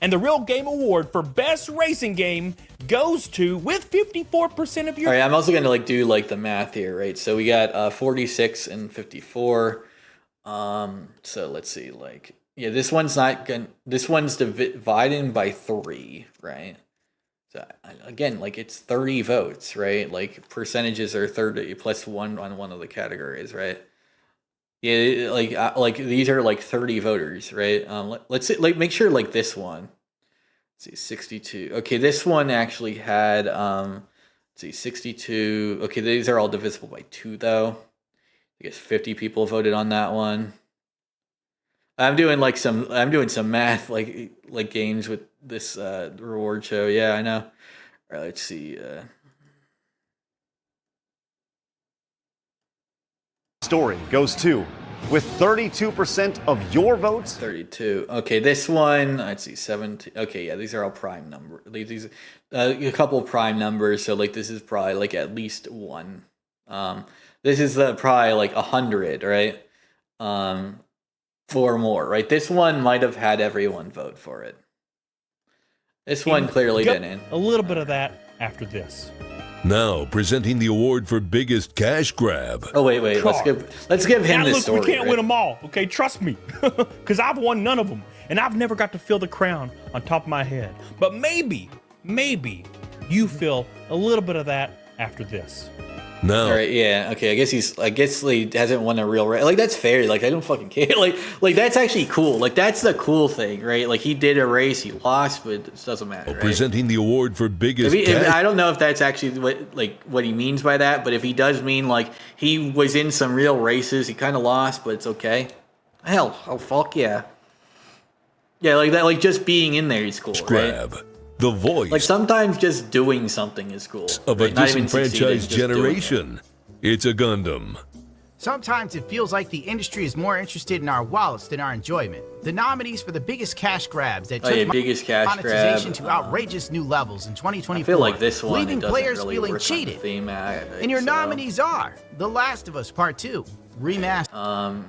And the Real Game Award for Best Racing Game goes to, with 54% of your... All right, I'm also going to like do like the math here, right? So we got 46 and 54. So let's see, like... Yeah, this one's not gonna. This one's divided by 3, right? So again, like it's 30 votes, right? Like percentages are 30 plus 1 on one of the categories, right? Yeah, like these are like 30 voters, right? Let's see, like make sure like this one. Let's see, 62. Okay, this one actually had let's see, 62. Okay, these are all divisible by 2 though. I guess 50 people voted on that one. I'm doing some math like games with this reward show. Yeah, I know. All right, let's see. Story goes to, with 32% of your votes. 32. Okay, this one. Let's see. 17. Okay, yeah, these are all prime number. These a couple of prime numbers. So like this is probably like at least 1. This is probably like 100, right? 4 more, right? This one might have had everyone vote for it. This one clearly didn't. A little bit of that after this. Now presenting the award for biggest cash grab. Oh wait, let's give him this story. We can't win them all, okay? Trust me, because I've won none of them, and I've never got to feel the crown on top of my head. But maybe you feel a little bit of that after this. No. All right, yeah, okay. I guess he hasn't won a real race. Like, that's fair. Like, I don't fucking care. Like that's actually cool. Like, that's the cool thing, right? Like, he did a race, he lost, but it doesn't matter. Right? Presenting the award for biggest. I don't know if that's actually what he means by that, but if he does mean like he was in some real races, he kind of lost, but it's okay. Hell, oh fuck yeah, yeah, like that. Like just being in there is cool, grab. Right? The voice. Like sometimes just doing something is cool. Of right? a disenfranchised generation. It's a Gundam. Sometimes it feels like the industry is more interested in our wallets than our enjoyment. The nominees for the biggest cash grabs that took monetization to outrageous new levels in 2024, I feel like this one leaving players really feeling cheated. Theme, and your nominees are The Last of Us Part 2, Remastered.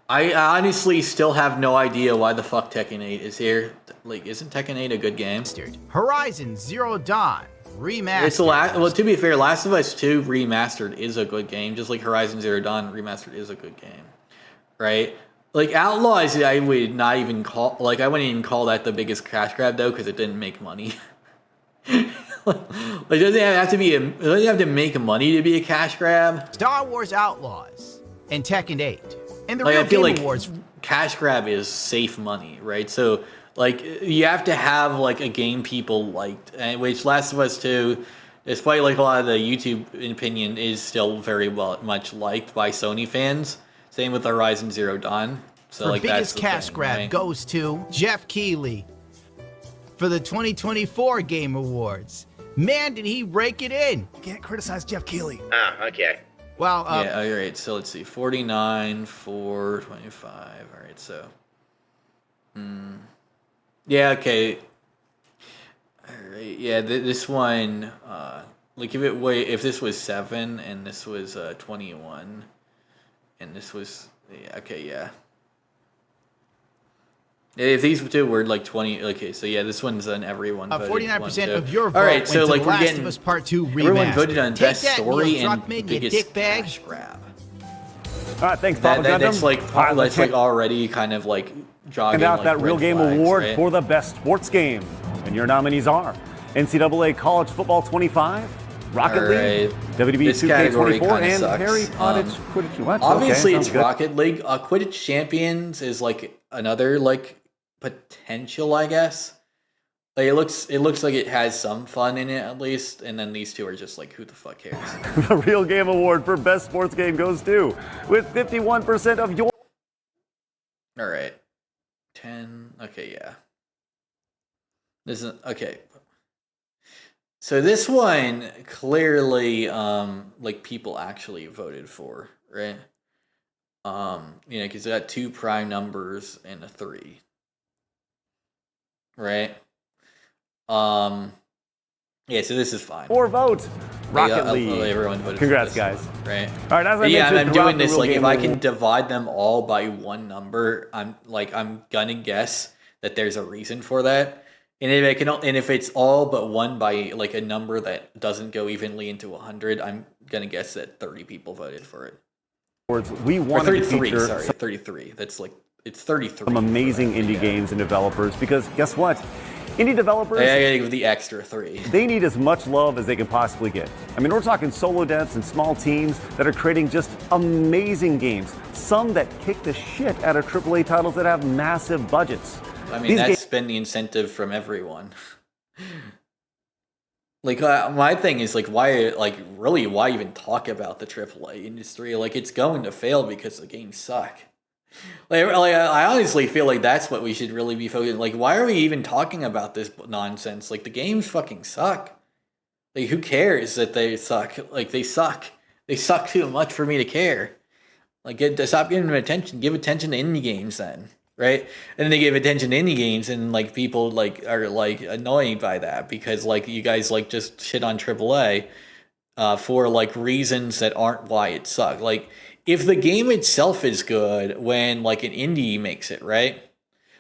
I honestly still have no idea why the fuck Tekken 8 is here. Like, isn't Tekken 8 a good game? Horizon Zero Dawn, Remastered. It's well, to be fair, Last of Us 2 Remastered is a good game, just like Horizon Zero Dawn Remastered is a good game, right? Like, Outlaws, I would not even call, like, I wouldn't even call that the biggest cash grab, though, because it didn't make money. Like, doesn't it have to make money to be a cash grab? Star Wars Outlaws and Tekken 8. And the like, Real I feel Game like Awards. Cash grab is safe money, right? So, like, you have to have, like, a game people liked, and which Last of Us 2, despite, like, a lot of the YouTube opinion, is still very much liked by Sony fans. Same with Horizon Zero Dawn. So, like, that's the biggest cash grab right? goes to Jeff Keighley for the 2024 Game Awards. Man, did he rake it in. You can't criticize Jeff Keighley. Ah, okay. Well, yeah, all right. So let's see, 49, 4, 25. All right, so, yeah, okay. All right, yeah. This one, like if this was 7 and this was 21, and this was okay, yeah. If these two were like 20, okay, so yeah, this one's on everyone. 49% of your vote. All right, so went like to we're Last getting of Us Part 2 remastered. everyone voted on Take best that, story Neil and Druckmann, you biggest dickbag. cash grab. All right, thanks, Papa Gundam. That's like already kind of like jogging. And out like that Real red Game flags, Award right? for the best sports game. And your nominees are NCAA College Football 25, Rocket League, WWE This category 2K24, and sucks. Harry Potter Quidditch. What? Obviously, Okay, it's good. Rocket League. Quidditch Champions is like another like potential, I guess. Like it looks like it has some fun in it at least, and then these two are just like, who the fuck cares? The Real Game Award for best sports game goes to, with 51% of your. All right, 10. Okay, yeah. This is okay. So this one clearly, like people actually voted for, right? Because it got 2 prime numbers and a 3, right? Yeah. So this is fine. 4 votes. Rocket League. Everyone voted. Congrats, for this guys. one, right? All right, as I Yeah, mentioned, I'm throughout doing the this Real like Game if I can Award- divide them all by one number, I'm gonna guess that there's a reason for that. And if I can, and if it's all but one by like a number that doesn't go evenly into 100, I'm gonna guess that 30 people voted for it. We Or wanted to 33. feature Sorry, 33. That's like it's 33. some amazing indie games and developers, because guess what? Indie developers, I gotta give the extra 3. they need as much love as they can possibly get. I mean, we're talking solo devs and small teams that are creating just amazing games. Some that kick the shit out of AAA titles that have massive budgets. I mean, These that's been the incentive from everyone. Like, my thing is, like, why even talk about the AAA industry? Like, it's going to fail because the games suck. Like, I honestly feel like that's what we should really be focusing. Like, why are we even talking about this nonsense? Like, the games fucking suck. Like, who cares that they suck? Like, they suck. They suck too much for me to care. Like, stop giving them attention. Give attention to indie games then, right? And then they give attention to indie games, and like people like are like annoyed by that because like you guys like just shit on AAA for like reasons that aren't why it sucked. Like, if the game itself is good when like an indie makes it, right?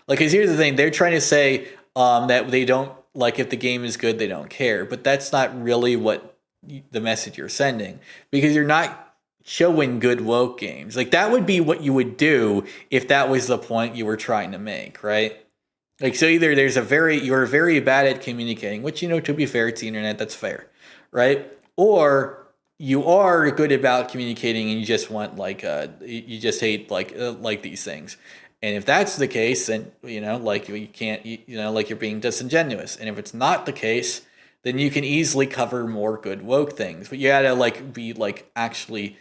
Like, because here's the thing, they're trying to say that they don't like if the game is good, they don't care, but that's not really what the message you're sending, because you're not showing good woke games. Like, that would be what you would do if that was the point you were trying to make, right? Like, so either you're very bad at communicating, which, to be fair, it's the internet, that's fair, right? Or you are good about communicating and you just want you just hate like these things. And if that's the case, then like you can't, like you're being disingenuous. And if it's not the case, then you can easily cover more good woke things. But you gotta be actually,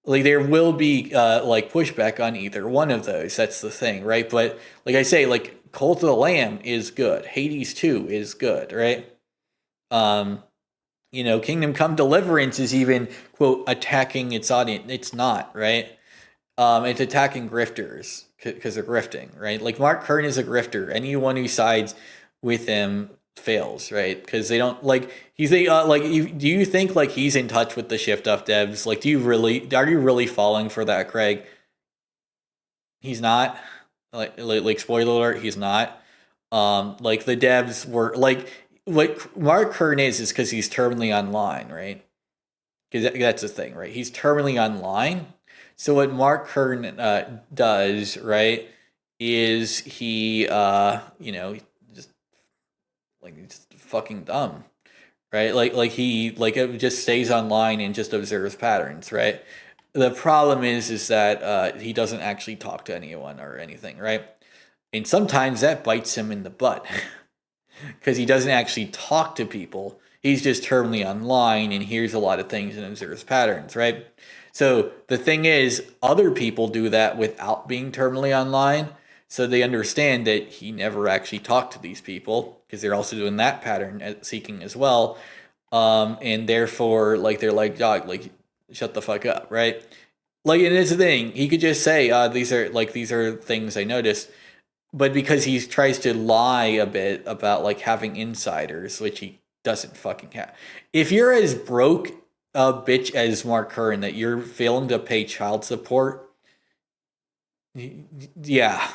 there will be pushback on either one of those. That's the thing, right? But like I say, Cult of the Lamb is good. Hades 2 is good, right? Kingdom Come Deliverance is even, quote, attacking its audience. It's not, right? It's attacking grifters because they're grifting, right? Like, Mark Kern is a grifter. Anyone who sides with him fails, right? Because they don't do you think he's in touch with the Shift Up devs? Like, are you really falling for that, Craig? He's not. Like spoiler alert, he's not. The devs were what Mark Kern is because he's terminally online, right? Because that's the thing, right? He's terminally online. So what Mark Kern does, right, is he, just he's fucking dumb, right? He just stays online and just observes patterns, right? The problem is that he doesn't actually talk to anyone or anything, right? And sometimes that bites him in the butt. Because he doesn't actually talk to people. He's just terminally online and hears a lot of things and observes patterns, right? So the thing is, other people do that without being terminally online. So they understand that he never actually talked to these people because they're also doing that pattern seeking as well. And therefore, they're like, dog, shut the fuck up, right? Like, and it's the thing. He could just say, these are things I noticed. But because he tries to lie a bit about like having insiders, which he doesn't fucking have. If you're as broke a bitch as Mark Curran that you're failing to pay child support, yeah.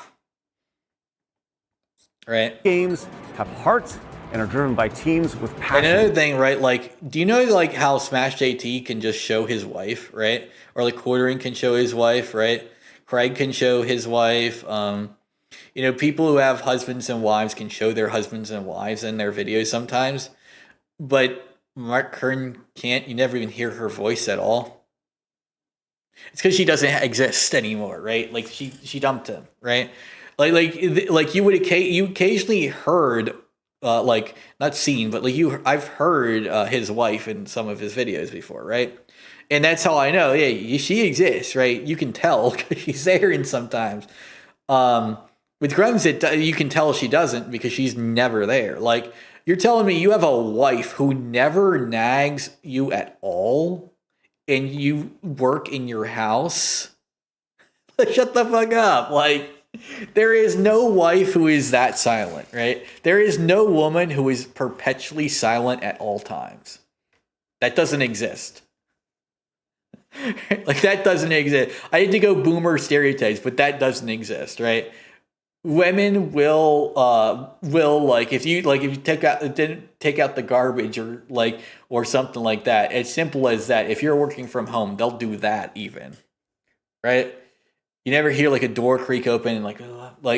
Right? Games have heart and are driven by teams with passion. And another thing, right? Like, do you know like how Smash JT can just show his wife, right? Or like Quartering can show his wife, right? Craig can show his wife. You know, people who have husbands and wives can show their husbands and wives in their videos sometimes, but Mark Curran can't. You never even hear her voice at all. It's because she doesn't exist anymore, right? Like she dumped him, right? Like you occasionally heard, like not seen, but like I've heard his wife in some of his videos before, right? And that's how I know, yeah, she exists, right? You can tell because she's there in sometimes. With Grimes, you can tell she doesn't because she's never there. Like, you're telling me you have a wife who never nags you at all, and you work in your house? Shut the fuck up. Like, there is no wife who is that silent, right? There is no woman who is perpetually silent at all times. That doesn't exist. Like, that doesn't exist. I had to go boomer stereotypes, but that doesn't exist, right? Women will like if you didn't take out the garbage or something like that. As simple as that. If you're working from home, they'll do that even, right? You never hear like a door creak open and like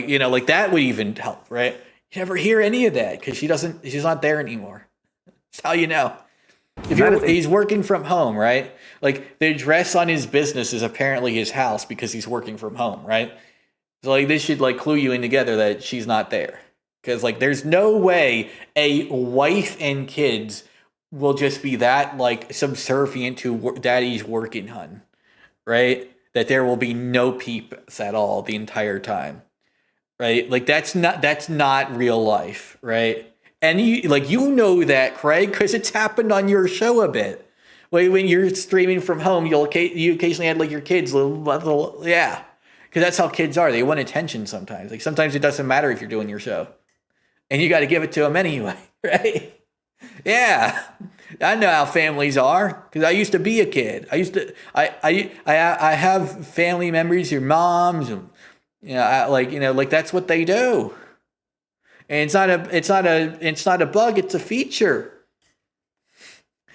you know, like that would even help, right? You never hear any of that because she's not there anymore. That's how you know. He's working from home, right? Like the address on his business is apparently his house because he's working from home, right? So like this should like clue you in together that she's not there. Because like there's no way a wife and kids will just be that like subservient to daddy's working hun, right? That there will be no peeps at all the entire time, right? Like that's not real life, right? And you know that, Craig, because it's happened on your show a bit. Like when you're streaming from home, you occasionally had like your kids little yeah. Because that's how kids are. They want attention sometimes. Like sometimes it doesn't matter if you're doing your show. And you got to give it to them anyway, right? Yeah. I know how families are because I used to be a kid. I have family members, your moms, and like that's what they do. And it's not a bug, it's a feature.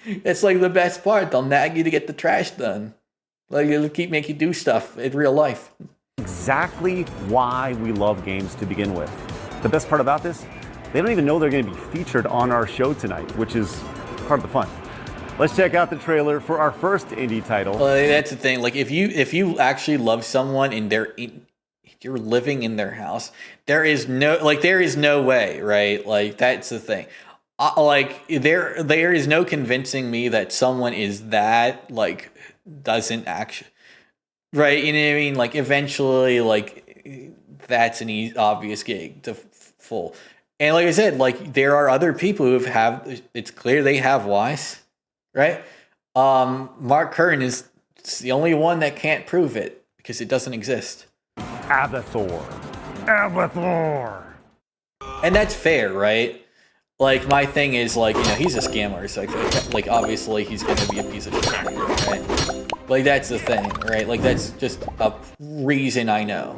It's like the best part. They'll nag you to get the trash done. Like it'll make you do stuff in real life. Exactly why we love games to begin with. The best part about this, they don't even know they're going to be featured on our show tonight, which is part of the fun. Let's check out the trailer for our first indie title. Well, that's the thing. Like if you actually love someone and you're living in their house, there is no way, right? Like that's the thing. Like there is no convincing me that someone is that like doesn't actually, right? You know what I mean? Like eventually, like that's an obvious gig to full. And like I said, like there are other people who have. It's clear they have wives, right? Mark Curran is the only one that can't prove it because it doesn't exist. Avathor. And that's fair, right? Like my thing is like, you know, he's a scammer, so like obviously he's gonna be a piece of shit, right? Like that's the thing, right? Like that's just a reason I know.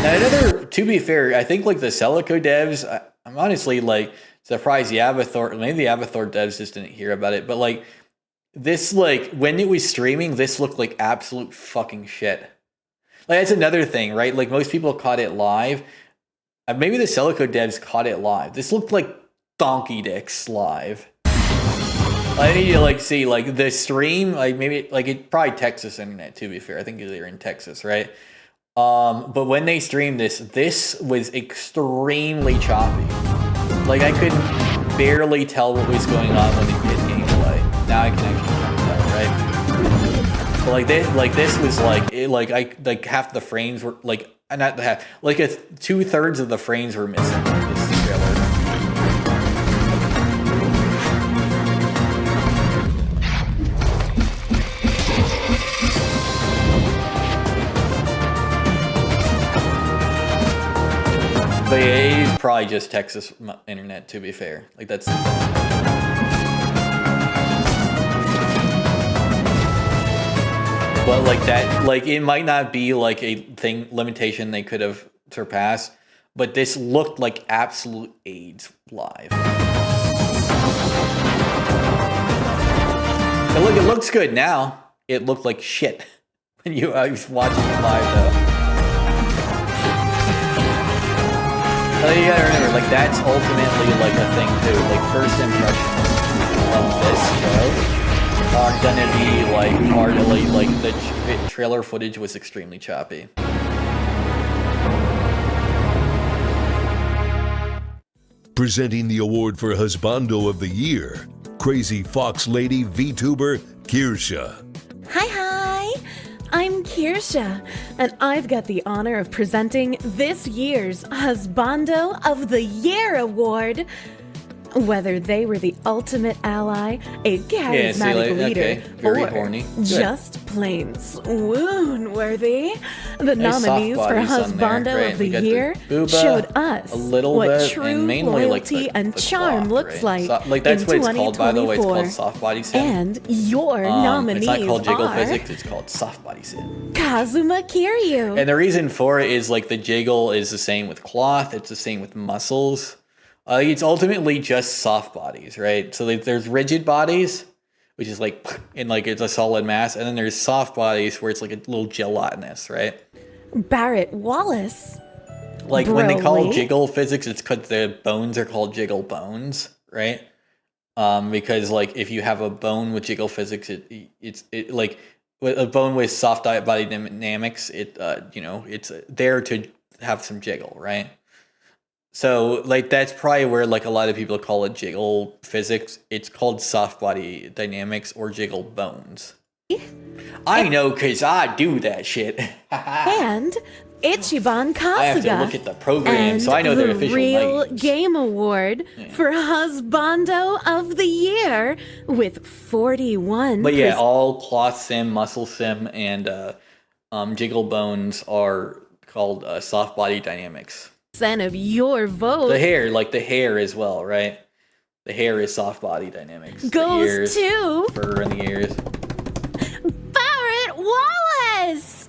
Now to be fair, I think like the Celico devs, I'm honestly like surprised maybe the Avathor devs just didn't hear about it, but like this, like when it was streaming, this looked like absolute fucking shit. Like that's another thing, right? Like most people caught it live. Maybe the Celico devs caught it live. This looked like donkey dicks live. I need to like see like the stream, like maybe like it probably Texas internet to be fair. I think they're in Texas, right? But when they streamed this was extremely choppy. Like I could barely tell what was going on when they did gameplay. Now I can actually tell, right? But like this was like half the frames were like not half, like 2/3 of the frames were missing. This trailer. But it is probably just Texas internet, to be fair. Like, that's... But, like, that... Like, it might not be, like, a limitation they could have surpassed. But this looked like absolute AIDS live. And look, it looks good now. It looked like shit when I was watching it live, though. But you gotta remember, like, that's ultimately, like, a thing, too. Like, first impressions of this show are gonna be, like, hardly, like, the trailer footage was extremely choppy. Presenting the award for Husbando of the Year, Crazy Fox Lady VTuber Kirsha. Hi, I'm Kirsha, and I've got the honor of presenting this year's Husbando of the Year award. Whether they were the ultimate ally, a charismatic leader, okay. Very or horny. just plain swoon-worthy, the nominees for Husbando of the Year showed us a little what bit, true and mainly loyalty like and charm cloth, looks right? like that's in what it's called, by the way. It's called 2024. soft body sim. And your nominees it's not called jiggle are physics, it's called soft body sim. Kazuma Kiryu. And the reason for it is, like, the jiggle is the same with cloth, it's the same with muscles. It's ultimately just soft bodies, right? So there's rigid bodies, which is like, and like it's a solid mass, and then there's soft bodies where it's like a little gelatinous, right? Barrett Wallace. Like when they call jiggle physics, it's because the bones are called jiggle bones, right? Because like if you have a bone with jiggle physics, it's like a bone with soft body dynamics, it's there to have some jiggle, right? So, like, that's probably where, like, a lot of people call it jiggle physics. It's called soft body dynamics or jiggle bones. I know, because I do that shit. And Ichiban Kasuga. I have to look at the program, so I know their official Real names. Game Award for Husbando of the Year with 41. But yeah, all cloth sim, muscle sim, and jiggle bones are called soft body dynamics. Of your vote. The hair as well, right? The hair is soft body dynamics. Goes to fur in the ears. Barrett Wallace.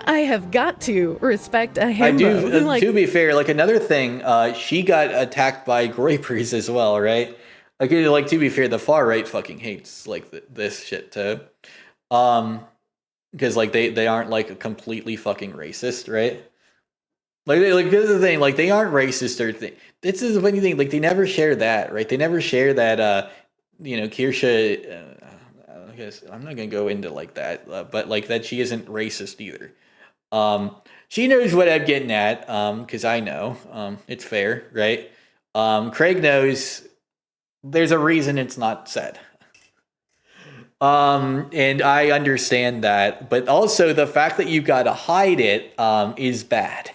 I have got to respect a himbo. I do. To be fair, like another thing, she got attacked by groypers as well, right? Like to be fair, the far right fucking hates like this shit too, because like they aren't like completely fucking racist, right? Like this is the thing, like they aren't racist or thing. This is the funny thing, like they never share that, right? They never share that, Kirsha. I guess I'm not gonna go into like that, but like that she isn't racist either. She knows what I'm getting at, because I know, it's fair, right? Craig knows there's a reason it's not said. And I understand that, but also the fact that you gotta hide it, is bad.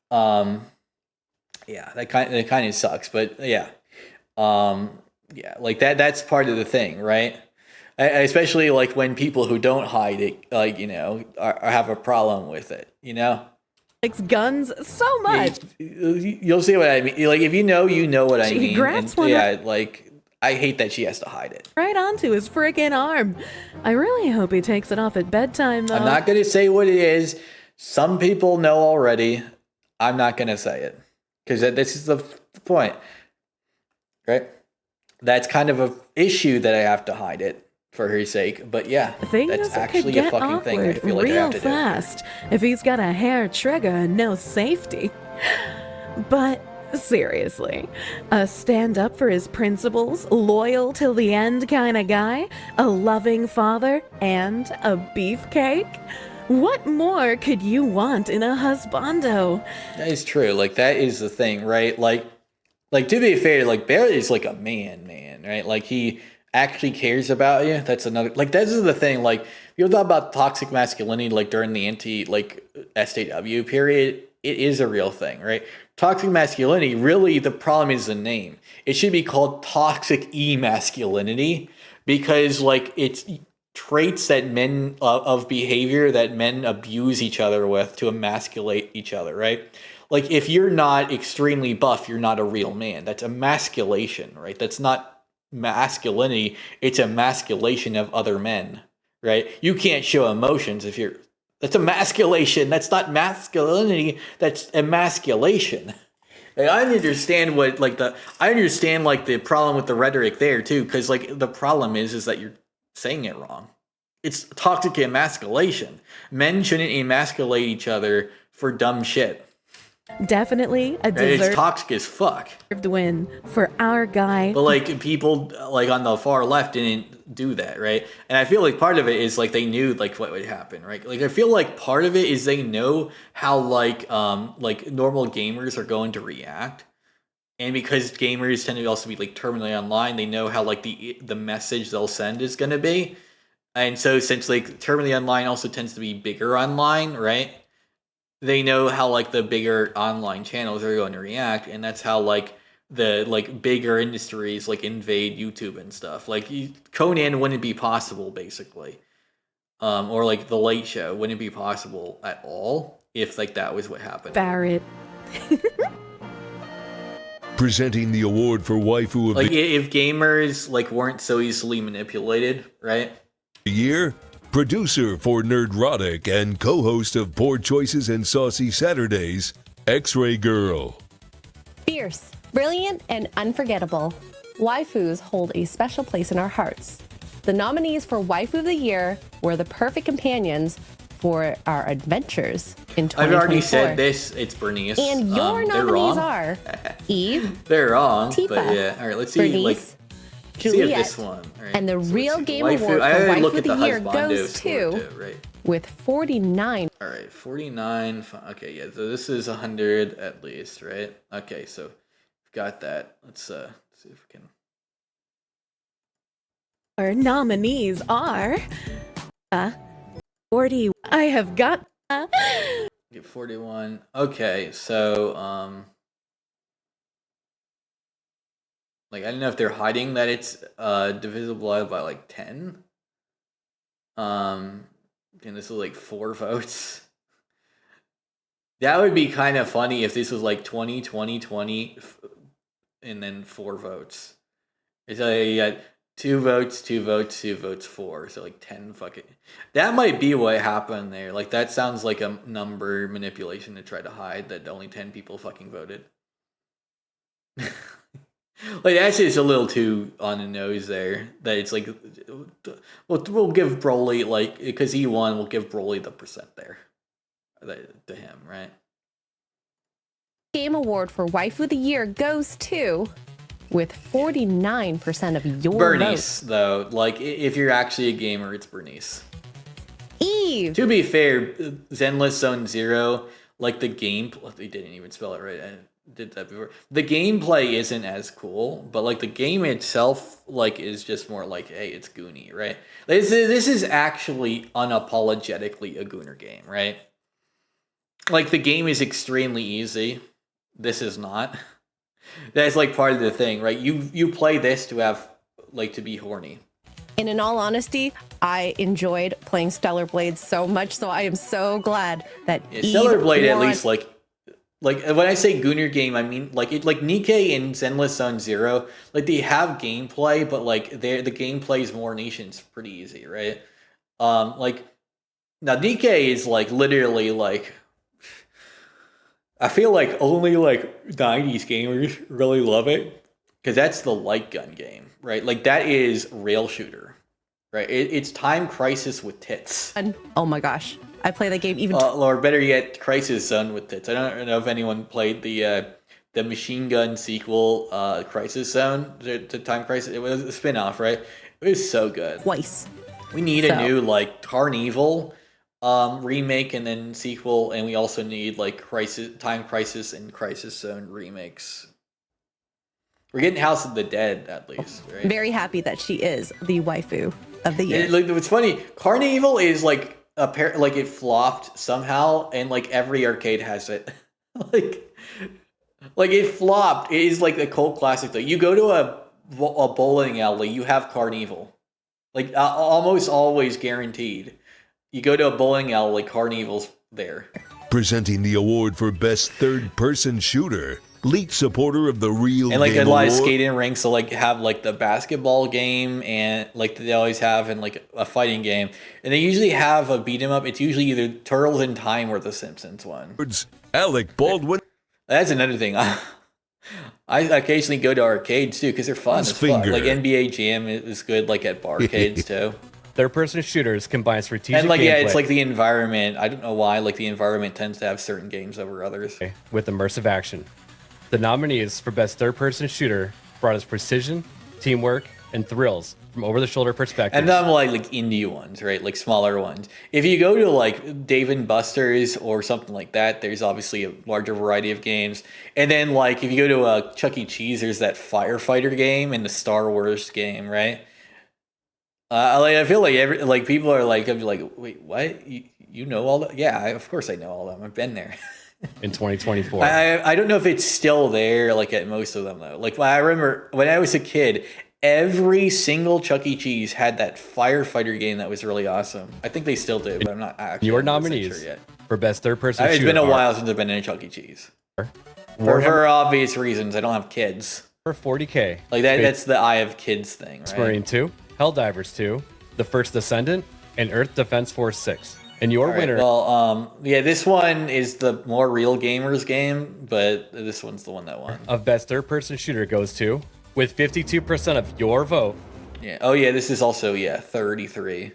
Yeah, that kind of sucks, but yeah. Like that's part of the thing, right? Especially like when people who don't hide it, like, have a problem with it, Likes guns so much. You'll see what I mean. Like if you know what I mean. She grabs one. Yeah, like I hate that she has to hide it. Right onto his freaking arm. I really hope he takes it off at bedtime, though. I'm not gonna say what it is. Some people know already. I'm not gonna say it because this is the point, right? That's kind of a issue that I have to hide it for her sake. But yeah, that's actually a fucking thing. I feel like I have to fast if he's got a hair trigger and no safety. But seriously, a stand up for his principles, loyal till the end kind of guy, a loving father, and a beefcake. What more could you want in a husbando? That is true. Like, that is the thing, right? Like to be fair, like, Barrett is like a man, right? Like, he actually cares about you. That's another, like, this is the thing. Like, you thought about toxic masculinity, like, during the SJW period, it is a real thing, right? Toxic masculinity, really, the problem is the name. It should be called toxic e-masculinity because, like, it's traits that men of behavior that men abuse each other with to emasculate each other, right? Like if you're not extremely buff, you're not a real man. That's emasculation, right? That's not masculinity. It's emasculation of other men, right? You can't show emotions if you're. That's emasculation. That's not masculinity. That's emasculation. I understand the problem with the rhetoric there too, because like the problem is that you're saying it wrong. It's toxic emasculation. Men shouldn't emasculate each other for dumb shit. Definitely a deserved It's toxic as fuck. win for our guy. But like people like on the far left didn't do that, right? And I feel like part of it is like they knew like what would happen, right? Like I feel like part of it is they know how like normal gamers are going to react. And because gamers tend to also be like terminally online, they know how like the message they'll send is going to be. And so since like terminally online also tends to be bigger online, right? They know how like the bigger online channels are going to react, and that's how like the like bigger industries like invade YouTube and stuff. Like Conan wouldn't be possible basically, or like the Late Show wouldn't be possible at all if like that was what happened. Barrett. Presenting the award for waifu of like the if gamers like weren't so easily manipulated, right? year, producer for Nerdrotic and co-host of Poor Choices and Saucy Saturdays, X-Ray Girl. Fierce, brilliant, and unforgettable. Waifus hold a special place in our hearts. The nominees for Waifu of the Year were the perfect companions for our adventures in 2024. I've already said this, it's Bernice. And your nominees are Eve, they're wrong, Tifa, but yeah. All right, let's see Bernice, see if Juliet, this one. Right. and the Real Game Waifu, Award for I already Waifu looked of at the Year husbando goes score to, too, right? with 49. All right, 49. Okay, yeah, so this is 100 at least, right? Okay, so got that. Let's see if we can. Our nominees are 40. I have got Get 41. Okay, so like I don't know if they're hiding that it's divisible by like 10. And this is like 4 votes. That would be kind of funny if this was like 20, 20, 20, and then 4 votes. It's like you got 2 votes, 2 votes, 2 votes, 4. So like 10 fucking. That might be what happened there. Like that sounds like a number manipulation to try to hide that only 10 people fucking voted. Like that's just a little too on the nose there. That it's like we'll give Broly like because he won. We'll give Broly the percent there to him, right? Game Award for Waifu of the Year goes to, with 49% of your Bernice, votes. though, like if you're actually a gamer, it's Bernice. Eve. To be fair, Zenless Zone Zero, like the game, they didn't even spell it right. I did that before. The gameplay isn't as cool, but like the game itself, like is just more like, hey, it's Goonie, right? This is actually unapologetically a Gooner game, right? Like the game is extremely easy. This is not. That's like part of the thing, right? You play this to have like to be horny. And in all honesty, I enjoyed playing Stellar Blade so much, so I am so glad that Stellar Blade at least like when I say Gooner game, I mean like Nikkei and Zenless Zone Zero, like they have gameplay, but like the gameplay is more niche and it's pretty easy, right? Like now Nikkei is like literally like I feel like only like 90s gamers really love it because that's the light gun game, right? Like that is rail shooter, right? It's Time Crisis with tits. Oh my gosh, I play that game even. Or better yet, Crisis Zone with tits. I don't know if anyone played the machine gun sequel, Crisis Zone to Time Crisis. It was a spin-off, right? It was so good. Twice. We need a new like Carnival remake and then sequel, and we also need like Time Crisis and Crisis Zone remakes. We're getting House of the Dead at least, right? Very happy that she is the waifu of the year. Like what's funny, Carnival is like like it flopped somehow, and like every arcade has it. like it flopped. It is like a cult classic. Though you go to a bowling alley, you have Carnival. Like almost always guaranteed. You go to a bowling alley, like Carnival's there. Presenting the award for best third-person shooter, lead supporter of the Real And like Game a lot of Award. skating rinks will like have like the basketball game and like they always have in like a fighting game. And they usually have a beat 'em up. It's usually either Turtles in Time or the Simpsons one. Alec Baldwin. That's another thing. I occasionally go to arcades too because they're fun as fuck. Like NBA Jam is good like at barcades too. Third-person shooters combine strategic And like gameplay it's like the environment. I don't know why. Like the environment tends to have certain games over others. with immersive action. The nominees for best third-person shooter brought us precision, teamwork, and thrills from over-the-shoulder perspectives. And then like indie ones, right? Like smaller ones. If you go to like Dave and Buster's or something like that, there's obviously a larger variety of games. And then like if you go to a Chuck E. Cheese, there's that firefighter game and the Star Wars game, right? Like I feel like people are like, I'm like, wait, what? You know all that? Yeah, of course I know all of them. I've been there. In 2024. I don't know if it's still there, like at most of them though. Like I remember when I was a kid, every single Chuck E. Cheese had that firefighter game that was really awesome. I think they still do, but I'm not actually Your nominees sure yet. for best third-person shooter. It's been a while since I've been in a Chuck E. Cheese. For obvious reasons, I don't have kids. For 40K. Like that's the I have kids thing, right? Marine 2, Helldivers 2, The First Descendant, and Earth Defense Force 6. And your winner. Well, yeah, this one is the more real gamers game, but this one's the one that won. Of best third-person shooter goes to, with 52% of your vote. Yeah. Oh, yeah. This is also 33.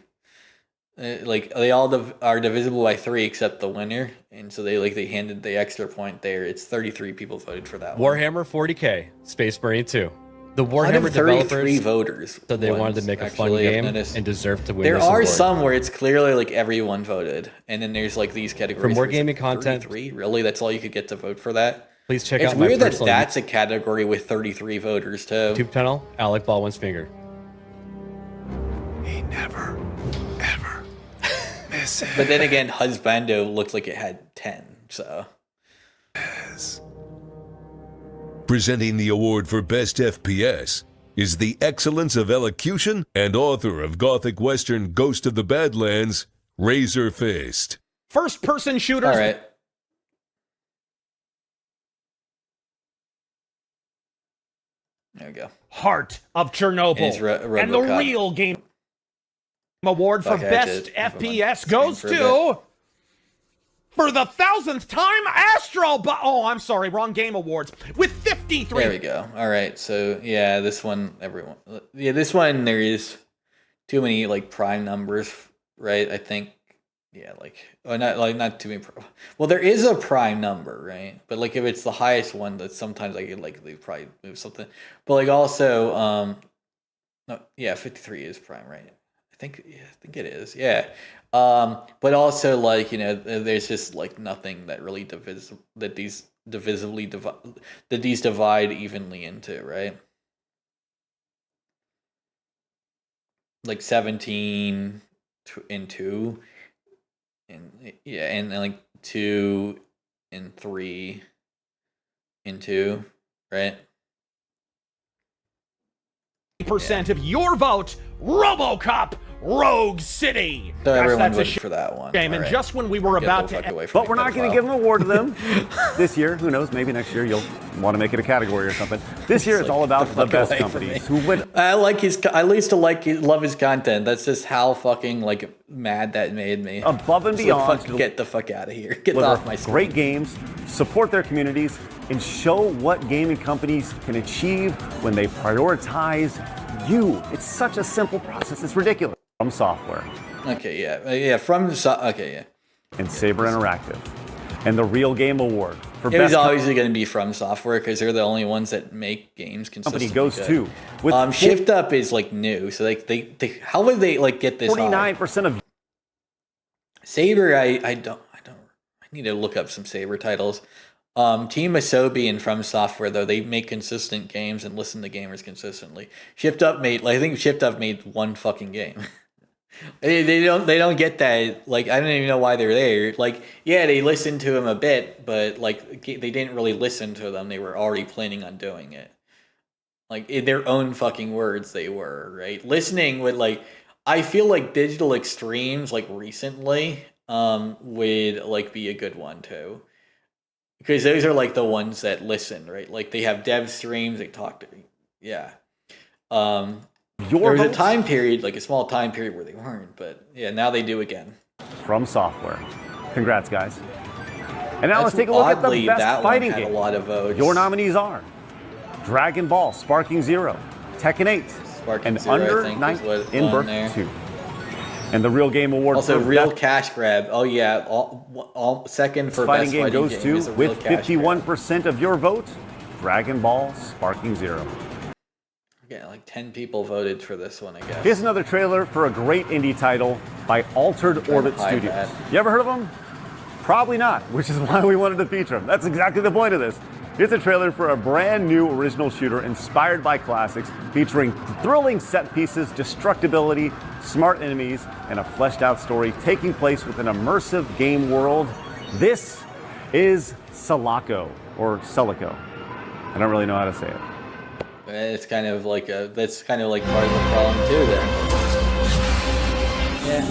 Like they all are divisible by 3 except the winner, and so they handed the extra point there. It's 33 people voted for that one. Warhammer 40K, Space Marine 2. The Out Warhammer of 33 developers voters. said they wanted to make a fun game and deserve to win There this are award. some where it's clearly like everyone voted, and then there's like these categories. For more where it's gaming like content, 33? Really? That's all you could get to vote for that? Please check it's out my weird that personal that's a category with 33 voters too. YouTube channel, Alec Baldwin's Finger. He never, ever misses. But then again, Husbando looked like it had 10, so. Presenting the award for best FPS is the excellence of elocution and author of Gothic Western Ghost of the Badlands, Razor Fist. First-person shooters. All right. There we go. Heart of Chernobyl. And the Real Game Award for Best FPS goes to, for the 1,000th time, Oh, I'm sorry, wrong Game Awards. With 53. There we go. All right. So yeah, this one, everyone. Yeah, this one there is too many like prime numbers, right? I think. Yeah, not too many. Well, there is a prime number, right? But like if it's the highest one, that sometimes I could like they probably move something. But like also, no, yeah, 53 is prime, right? I think it is. Yeah. But also like there's just like nothing that really these divide evenly into, right? Like 17 and 2. And yeah, and like 2 and 3 and 2, right? Percent of your vote, RoboCop Rogue City. So everyone that's voted for that one. Game, and just when we were about to, but we're not going to give them an award to them this year. Who knows? Maybe next year you'll want to make it a category or something. This year it's all about the best companies who win. I used to love his content. That's just how fucking like mad that made me. Above and beyond, get the fuck out of here. Get off my screen. Great games, support their communities, and show what gaming companies can achieve when they prioritize you. It's such a simple process. It's ridiculous. From Software. Okay, yeah. Okay, yeah. And Saber Interactive. And the Real Game Award for It was best obviously going to be From Software because they're the only ones that make games consistently. Company goes good. to. With Shift Up is like new, so like they how would they like get this? 49% of Saber. I need to look up some Saber titles. Team Asobi and From Software though they make consistent games and listen to gamers consistently. Shift Up made one fucking game. They don't get that. Like I don't even know why they're there. Like yeah, they listened to him a bit, but like they didn't really listen to them. They were already planning on doing it. Like in their own fucking words, they were right listening with like I feel like Digital Extremes, like recently, would like be a good one too, because those are like the ones that listen, right? Like they have dev streams, they talk to, yeah. There was a time period, like a small time period, where they weren't, but yeah, now they do again. From Software. Congrats, guys. And now let's take a look at the best fighting game. A lot of votes. Your nominees are Dragon Ball Sparking Zero, Tekken 8, and Under Night in Birth 2. And the Real Game Award also for Real Cash Grab. Oh yeah, all second for fighting best game fighting goes game to, with 51% of your vote, Dragon Ball Sparking Zero. Yeah, like 10 people voted for this one, I guess. Here's another trailer for a great indie title by Altered Orbit Studios. You ever heard of them? Probably not, which is why we wanted to feature them. That's exactly the point of this. Here's a trailer for a brand new original shooter inspired by classics, featuring thrilling set pieces, destructibility, smart enemies, and a fleshed out story taking place with an immersive game world. This is Sulaco, or Sulaco. I don't really know how to say it. It's kind of like that's kind of like part of the problem too there. Yeah.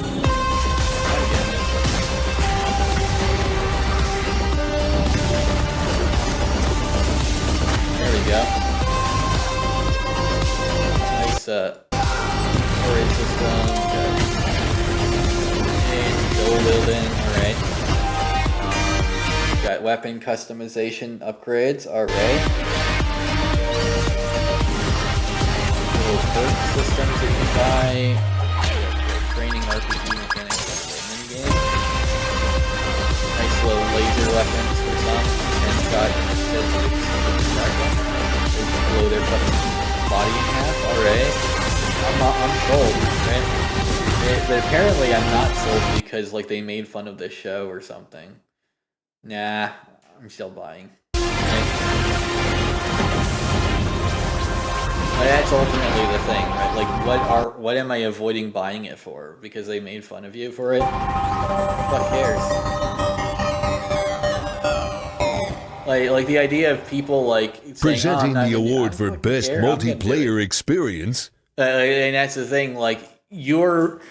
There we go. Nice storage system. Gold building, alright. Got weapon customization upgrades, alright. Systems that you buy, training RPG mechanics like the minigame. Nice little laser weapons for some, and shot they can blow their fucking body in half. Alright. I'm sold, right? But apparently I'm not sold because like they made fun of this show or something. Nah, I'm still buying. That's ultimately the thing, right? Like, what am I avoiding buying it for? Because they made fun of you for it? What cares? Like the idea of people like saying, presenting the award for best multiplayer experience. And that's the thing, like your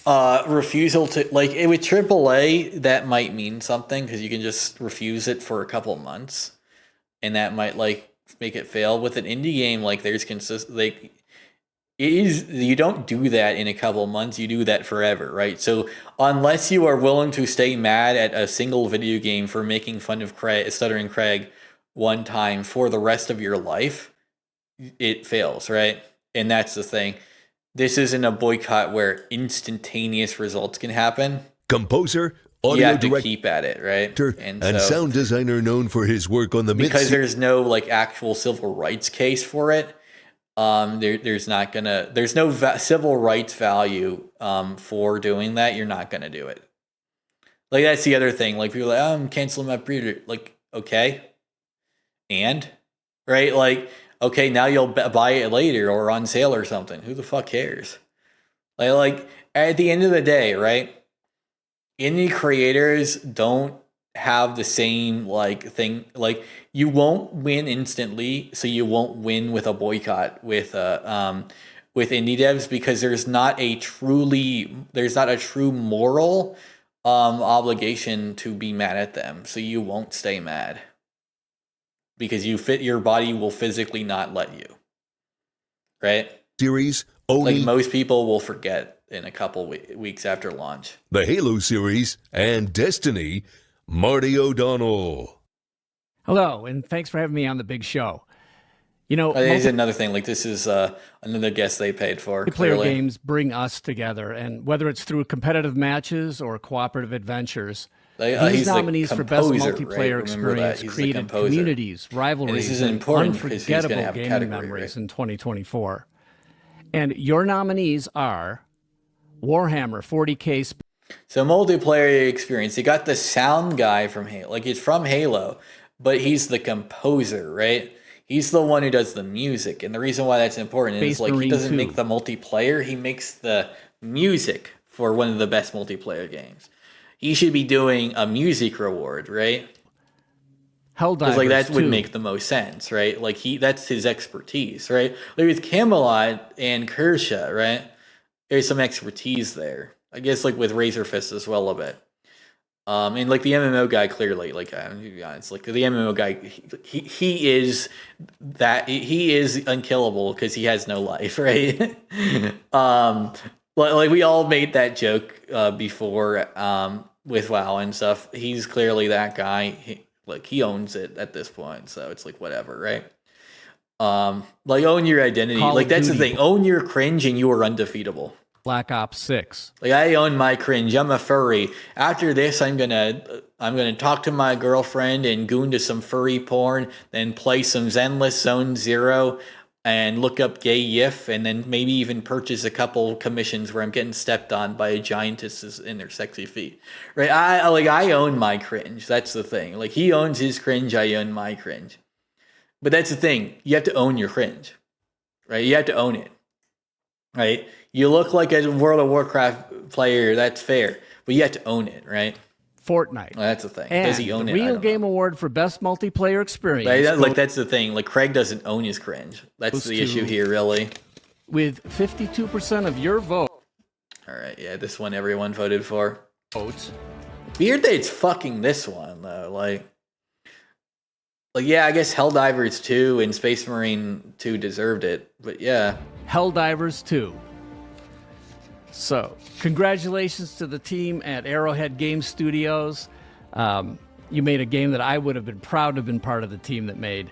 refusal to like with AAA, that might mean something because you can just refuse it for a couple months, and that might like make it fail. With an indie game, like there's like you don't do that in a couple months, you do that forever, right? So unless you are willing to stay mad at a single video game for making fun of Stuttering Craig one time for the rest of your life, it fails, right? And that's the thing. This isn't a boycott where instantaneous results can happen. Composer, audio you have to director, keep at it, right? And sound designer known for his work on the because there's no like actual civil rights case for it. There's no civil rights value for doing that. You're not gonna do it. Like that's the other thing. Like people are like, oh, I'm canceling my pre-order. Like okay, and right, like okay, now you'll buy it later or on sale or something. Who the fuck cares? Like at the end of the day, right? Indie creators don't have the same like thing. Like you won't win instantly, so you won't win with a boycott with indie devs because there's not a true moral obligation to be mad at them. So you won't stay mad because your body will physically not let you. Right? Series like most people will forget in a couple weeks after launch. The Halo series and Destiny, Marty O'Donnell. Hello, and thanks for having me on the big show. You know, there's another thing. Like this is another guest they paid for. Multiplayer games bring us together, and whether it's through competitive matches or cooperative adventures, these nominees for best multiplayer experience created communities, rivalries, and unforgettable gaming memories in 2024. And your nominees are Warhammer 40K. So multiplayer experience. You got the sound guy from Halo. Like he's from Halo, but he's the composer, right? He's the one who does the music. And the reason why that's important is like he doesn't make the multiplayer, he makes the music for one of the best multiplayer games. He should be doing a music reward, right? Because like that would make the most sense, right? Like that's his expertise, right? Like with Camelot and Kershaw, right? there's some expertise there. I guess like with Razor Fist as well a bit. And like the MMO guy clearly, like I'm to be honest, like the MMO guy, he is unkillable because he has no life, right? Like we all made that joke before with WoW and stuff. He's clearly that guy. He owns it at this point, so it's like whatever, right? Like own your identity. Call like that's Duty. The thing. Own your cringe, and you are undefeatable. Black Ops 6. Like I own my cringe. I'm a furry. After this, I'm gonna talk to my girlfriend and goon to some furry porn, then play some Zenless Zone Zero, and look up gay yiff, and then maybe even purchase a couple commissions where I'm getting stepped on by giantesses in their sexy feet. Right? I own my cringe. That's the thing. Like he owns his cringe. I own my cringe. But that's the thing. You have to own your cringe. Right? You have to own it. Right? You look like a World of Warcraft player, that's fair. But you have to own it, right? Fortnite. Well, that's the thing. And does he own the it? Real Game Award for Best Multiplayer Experience. Like that's the thing. Like Craig doesn't own his cringe. That's the issue here, really. With 52% of your vote. All right, yeah, this one everyone voted for. Votes. Weird that it's fucking this one, though. Like yeah, I guess Helldivers 2 and Space Marine 2 deserved it. But yeah. Helldivers 2. So, congratulations to the team at Arrowhead Game Studios. You made a game that I would have been proud to have been part of the team that made.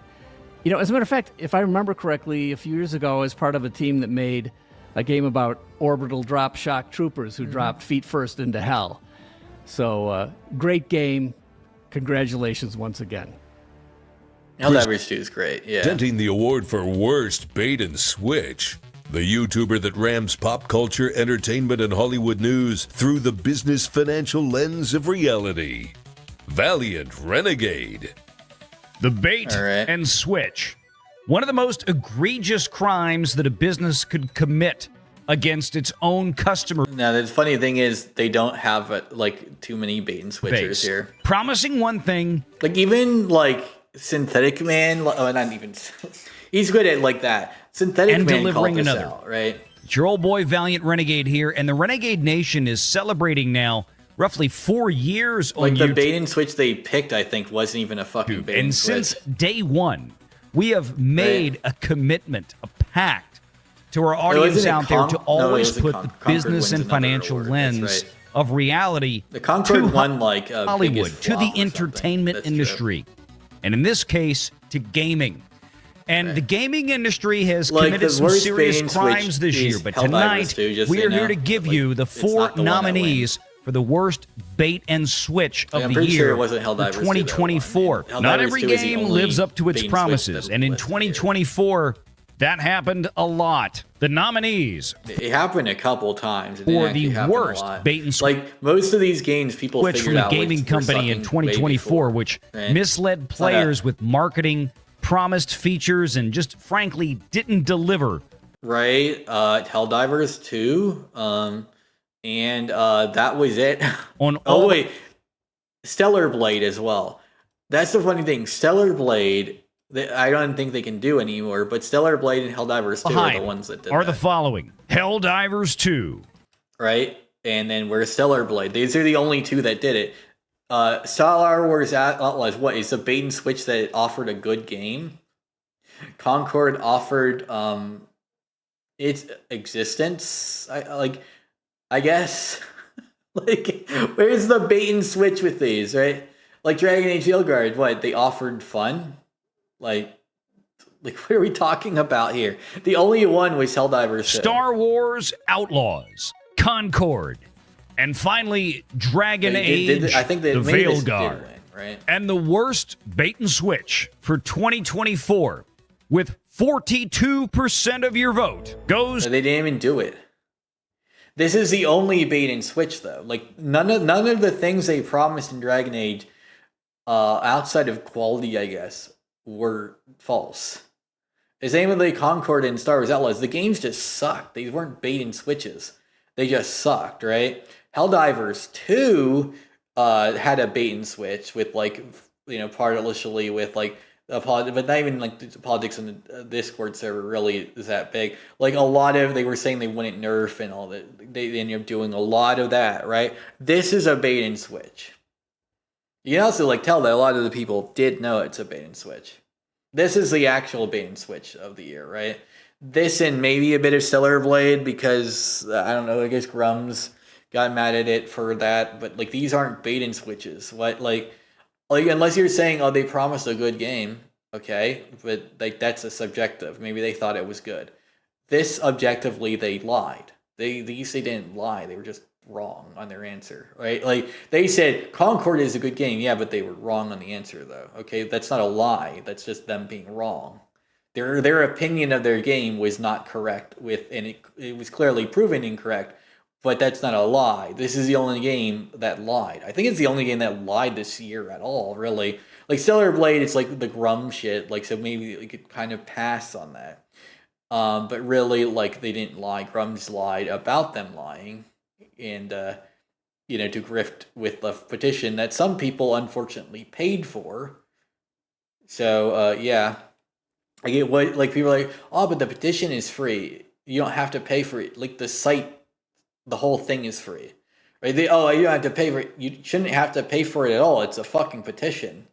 You know, as a matter of fact, if I remember correctly, a few years ago, I was part of a team that made a game about orbital drop shock troopers who dropped feet first into hell. So, great game. Congratulations once again. Helldivers 2 is great, yeah. Presenting the award for Worst Bait and Switch. The YouTuber that rams pop culture, entertainment, and Hollywood news through the business financial lens of reality. Valiant Renegade. The bait and switch. One of the most egregious crimes that a business could commit against its own customer. Now, the funny thing is they don't have too many bait and switchers here. Promising one thing. Like even Synthetic Man, not even... He's good at like that. Synthetic and Man delivering called this another. out, right? It's your old boy Valiant Renegade here, and the Renegade Nation is celebrating now roughly 4 years on YouTube. The bait and switch they picked, I think, wasn't even a fucking bait and switch. And since day one, we have made a commitment, a pact to our audience out there to always put the business and financial lens of reality the Concord won Hollywood, to the entertainment industry, and in this case, to gaming. And the gaming industry has committed some serious crimes this year. But tonight, we are here to give you the 4 nominees for the worst bait and switch of the year for 2024. Not every game lives up to its promises. And in 2024, that happened a lot. The nominees. It happened a couple times. For the worst bait and switch. Most of these games, people figured out. From the gaming company in 2024, which misled players with marketing, promised features, and just frankly didn't deliver. Right, Helldivers 2, and that was it. Stellar Blade as well. That's the funny thing. Stellar Blade, I don't think they can do anymore, but Stellar Blade and Helldivers 2 are the ones that did the following. Helldivers 2. Right, and then where's Stellar Blade? These are the only 2 that did it. Star Wars Outlaws, what is a bait and switch that offered a good game? Concord offered its existence. I guess. Where's the bait and switch with these, right? Like Dragon Age Fieldguard, what they offered fun? What are we talking about here? The only one was Helldivers 2. Star Wars Outlaws, Concord. And finally, Dragon Age, I think the Veilguard. Win, right? And the worst bait and switch for 2024, with 42% of your vote, goes... They didn't even do it. This is the only bait and switch, though. None of the things they promised in Dragon Age, outside of quality, I guess, were false. The same with the Concord and Star Wars Outlaws. The games just sucked. They weren't bait and switches. They just sucked, right? Helldivers 2 had a bait and switch with partially with but not even like the politics on the Discord server really is that big. Like a lot of, they were saying they wouldn't nerf and all that. They ended up doing a lot of that, right? This is a bait and switch. You can also like tell that a lot of the people did know it's a bait and switch. This is the actual bait and switch of the year, right? This and maybe a bit of Stellar Blade because I don't know, I guess Grums got mad at it for that, but like these aren't bait and switches. What like unless you're saying, oh, they promised a good game, okay, but like that's a subjective. Maybe they thought it was good. This objectively, they lied. These they didn't lie. They were just wrong on their answer, right? Like they said Concord is a good game, yeah, but they were wrong on the answer though. Okay, that's not a lie. That's just them being wrong. Their opinion of their game was not correct and it was clearly proven incorrect. But that's not a lie. This is the only game that lied. I think it's the only game that lied this year at all, really. Like Stellar Blade, it's like the Grum shit. Like, so maybe we could kind of pass on that. But really, like, they didn't lie. Grums lied about them lying. And, to grift with the petition that some people unfortunately paid for. So, yeah. I get what, like, people are like, oh, but the petition is free. You don't have to pay for it. Like, the site, the whole thing is free, right? You don't have to pay for it. You shouldn't have to pay for it at all. It's a fucking petition.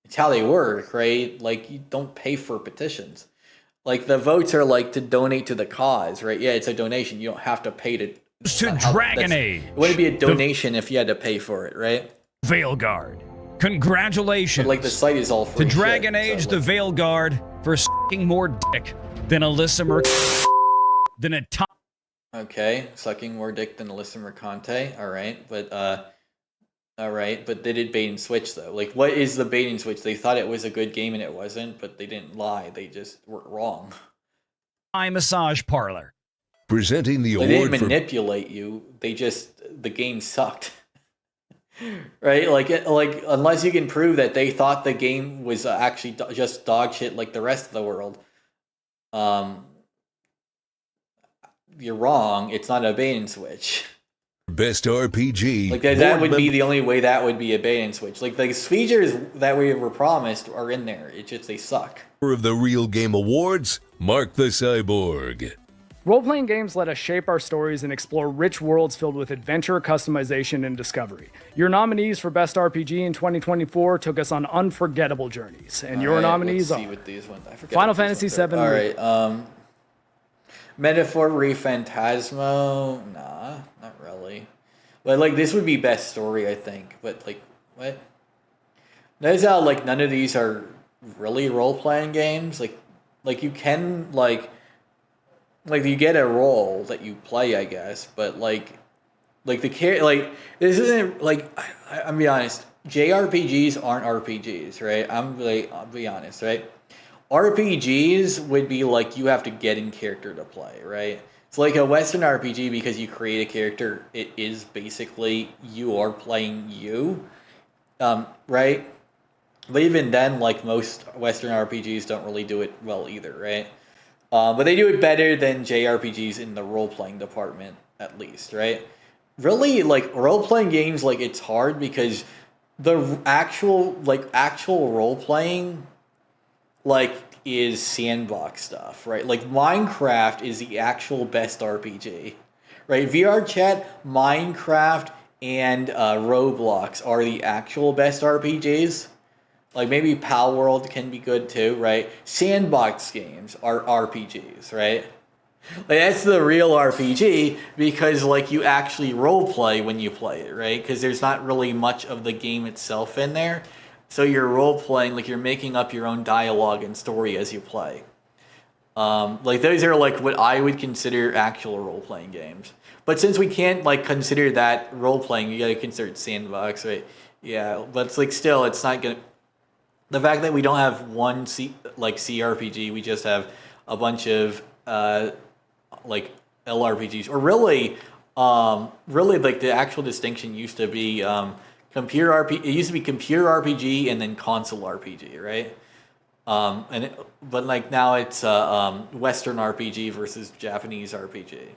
It's how they work, right? Like, you don't pay for petitions. Like, the votes are like to donate to the cause, right? Yeah, it's a donation. You don't have to pay to Dragon Age. It wouldn't be a donation if you had to pay for it, right? Veilguard. Congratulations. But like the site is all free. To Dragon Age, so, the Veilguard for sucking more dick than Alyssa than a top. Okay, sucking more dick than Alyssa Mercante. All right, but they did bait and switch though. Like, what is the bait and switch? They thought it was a good game and it wasn't, but they didn't lie. They just were wrong. My massage parlor. Presenting the award. They didn't manipulate you. They just the game sucked. Right? Like unless you can prove that they thought the game was actually just dog shit like the rest of the world. You're wrong. It's not a bait and switch. Best RPG. Like that would be the only way that would be a bait and switch. Like the features that we were promised are in there. It's just they suck. Of the Real Game Awards, Mark the Cyborg. Role-playing games let us shape our stories and explore rich worlds filled with adventure, customization, and discovery. Your nominees for Best RPG in 2024 took us on unforgettable journeys, and your nominees are Final Fantasy VII. All right, Metaphor Rephantasmo? Nah, not really. But like this would be best story, I think. But like, what? Notice how like none of these are really role-playing games. Like you can like you get a role that you play, I guess. But like this isn't like I'm be honest. JRPGs aren't RPGs, right? I'll be honest, right? RPGs would be like you have to get in character to play, right? It's like a Western RPG because you create a character. It is basically you are playing you, right? But even then, like most Western RPGs don't really do it well either, right? But they do it better than JRPGs in the role-playing department, at least, right? Really, like role-playing games, like it's hard because the actual role-playing like is sandbox stuff, right? Like Minecraft is the actual best RPG, right? VR chat, Minecraft, and Roblox are the actual best RPGs. Like maybe Pal World can be good too, right? Sandbox games are RPGs, right? Like that's the real RPG because like you actually role play when you play it, right? Because there's not really much of the game itself in there. So you're role playing, like you're making up your own dialogue and story as you play. Like those are like what I would consider actual role playing games. But since we can't like consider that role playing, you gotta consider it sandbox, right? Yeah, but it's like still, it's not gonna. The fact that we don't have one CRPG, we just have a bunch of like LRPGs, or really like the actual distinction used to be. Computer RPG. It used to be computer RPG and then console RPG, right? But like now it's Western RPG versus Japanese RPG.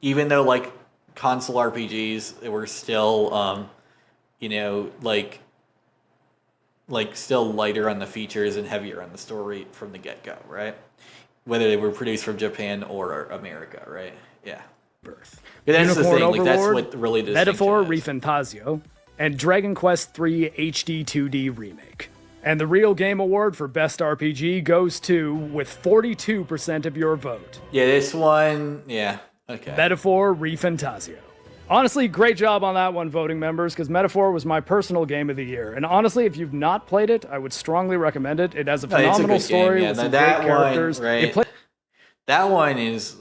Even though like console RPGs were still, like like still lighter on the features and heavier on the story from the get-go, right? Whether they were produced from Japan or America, right? Yeah. But that's the thing. Like, that's what really Metaphor Refantasio, and Dragon Quest III HD 2D Remake. And the Real Game Award for Best RPG goes to, with 42% of your vote. Yeah, this one, yeah, okay. Metaphor Refantasio. Honestly, great job on that one, voting members, because Metaphor was my personal game of the year. And honestly, if you've not played it, I would strongly recommend it. It has a phenomenal story with some great characters. Right. That one is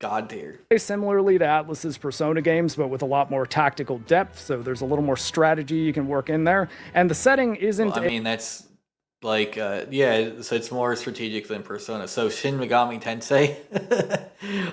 god tier. Similarly to Atlas's Persona games, but with a lot more tactical depth, so there's a little more strategy you can work in there. And the setting isn't... Well, I mean, that's like, yeah, so it's more strategic than Persona. So Shin Megami Tensei,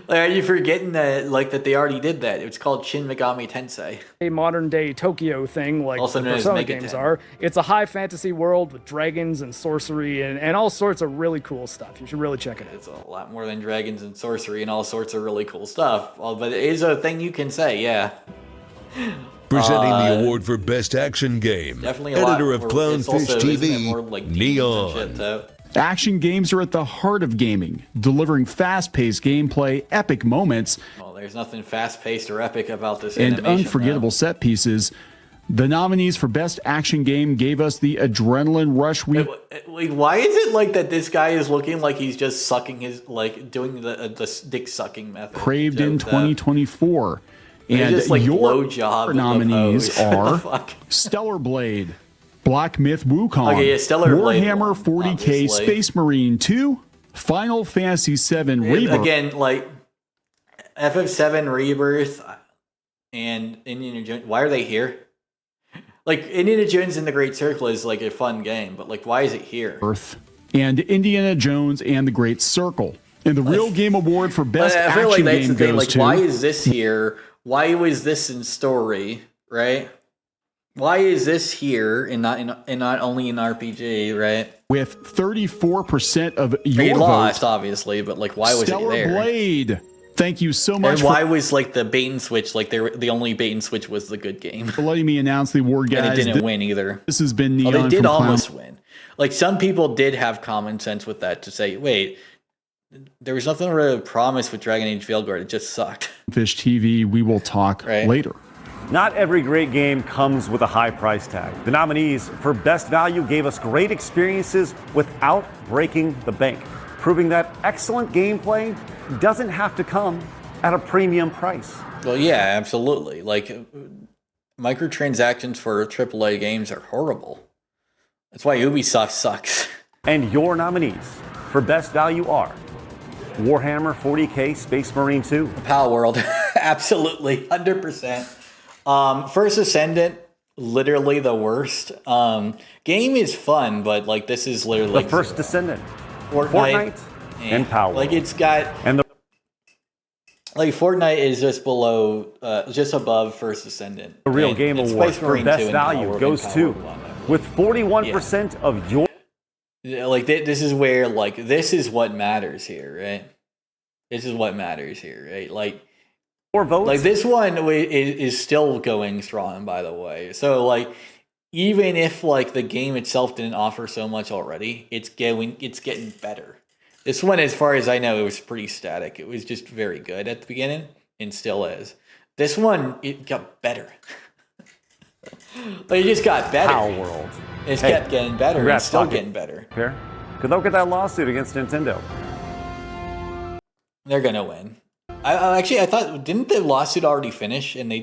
like, are you forgetting that, like, that they already did that? It's called Shin Megami Tensei. A modern day Tokyo thing, like also the Persona games are. It's a high fantasy world with dragons and sorcery and all sorts of really cool stuff. You should really check it out. It's a lot more than dragons and sorcery and all sorts of really cool stuff. But it is a thing you can say, yeah. Presenting the award for Best Action Game, editor of Clownfish TV, like Neon. Action games are at the heart of gaming, delivering fast-paced gameplay, epic moments, well, there's nothing fast-paced or epic about this and animation, unforgettable set pieces. The nominees for Best Action Game gave us the adrenaline rush we... Why is it like that this guy is looking like he's just sucking his, like, doing the dick sucking method? Craved in 2024. And just, like, your blowjob nominees are Stellar Blade, Black Myth Wukong, okay, yeah, Stellar Blade, Warhammer 40K obviously. Space Marine 2, Final Fantasy VII Rebirth. Again, like, FF7 Rebirth and Indiana Jones, why are they here? Like, Indiana Jones in the Great Circle is, like, a fun game, but, like, why is it here? And Indiana Jones and the Great Circle. And the Real Game Award for Best Action Game goes to... Why is this here? Why was this in story, right? Why is this here and not only in RPG, right? With 34% of your he lost, vote, obviously, but like, why was Stellar it there? Blade. Thank you so much. And why was like the bait and switch? Like the only bait and switch was the good game. For letting me announce the award, guys. And it didn't win either. This has been Neon. They did from almost win. Like, some people did have common sense with that to say, wait, there was nothing really promised with Dragon Age Veilguard. It just sucked. Fish TV, we will talk later. Not every great game comes with a high price tag. The nominees for Best Value gave us great experiences without breaking the bank, proving that excellent gameplay doesn't have to come at a premium price. Well, yeah, absolutely. Like, microtransactions for AAA games are horrible. That's why Ubisoft sucks. And your nominees for Best Value are Warhammer 40K Space Marine 2. Pal World. Absolutely. 100%. First Ascendant, literally the worst. Game is fun, but like, this is literally the like First Descendant. Fortnite and Power. Like, it's got... Like, Fortnite is just below, just above First Ascendant. The Real Game Award for Best Value goes to, with 41% of your... Like, this is where, like, this is what matters here, right? This is what matters here, right? Like, more votes. Like, this one is still going strong, by the way. So, like, even if, like, the game itself didn't offer so much already, it's getting better. This one, as far as I know, it was pretty static. It was just very good at the beginning, and still is. This one, it got better. Like, it just got better. Power World. It's kept getting better. It's still getting better. Good luck with that lawsuit against Nintendo. They're gonna win. I thought, didn't the lawsuit already finish? And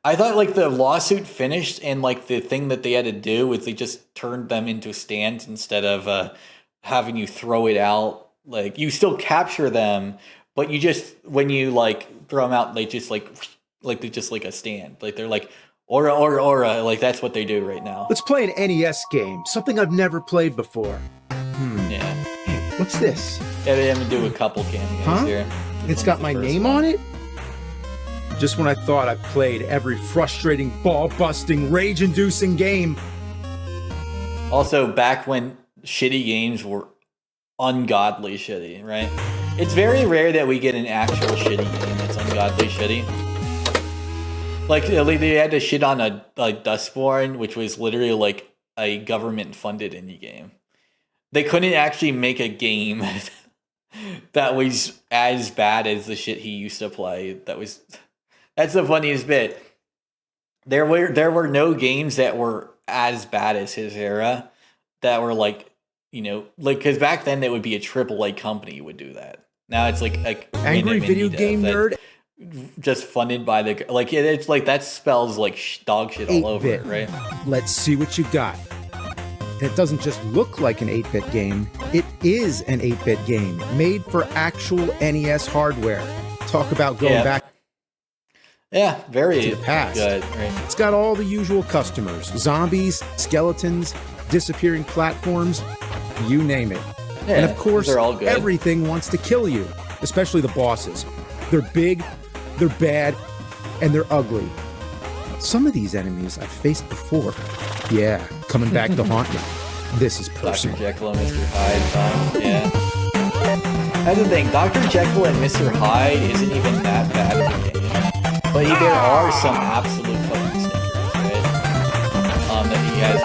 I thought, like, the lawsuit finished, and like the thing that they had to do was they just turned them into stands instead of having you throw it out. Like, you still capture them, but you just, when you like throw them out, they just like they're just like a stand. Like, they're like, Aura, like, that's what they do right now. Let's play an NES game, something I've never played before. Yeah. Hey, what's this? Yeah, they have to do a couple cameos here. It's got my name on it? Just when I thought I played every frustrating, ball-busting, rage-inducing game. Also, back when shitty games were ungodly shitty, right? It's very rare that we get an actual shitty game that's ungodly shitty. Like, they had to shit on a Dustborn, which was literally like a government-funded indie game. They couldn't actually make a game that was as bad as the shit he used to play. That's the funniest bit. There were no games that were as bad as his era that were like, you know, like, because back then it would be a AAA company would do that. Now it's like Angry Video Game Nerd, just funded by the like. It's like that spells like dog shit all over it, right? Let's see what you got. And it doesn't just look like an 8-bit game; it is an 8-bit game made for actual NES hardware. Talk about going back. Yeah, very to the past. Good, right? It's got all the usual customers: zombies, skeletons, disappearing platforms, you name it. Yeah, and of course, they're all good. Everything wants to kill you, especially the bosses. They're big, they're bad, and they're ugly. Some of these enemies I've faced before. Yeah, coming back to haunt me. This is personal. Dr. Jekyll and Mr. Hyde. Yeah. That's the thing. Dr. Jekyll and Mr. Hyde isn't even that bad of a game. But there are some absolute fucking stinkers, right? That he has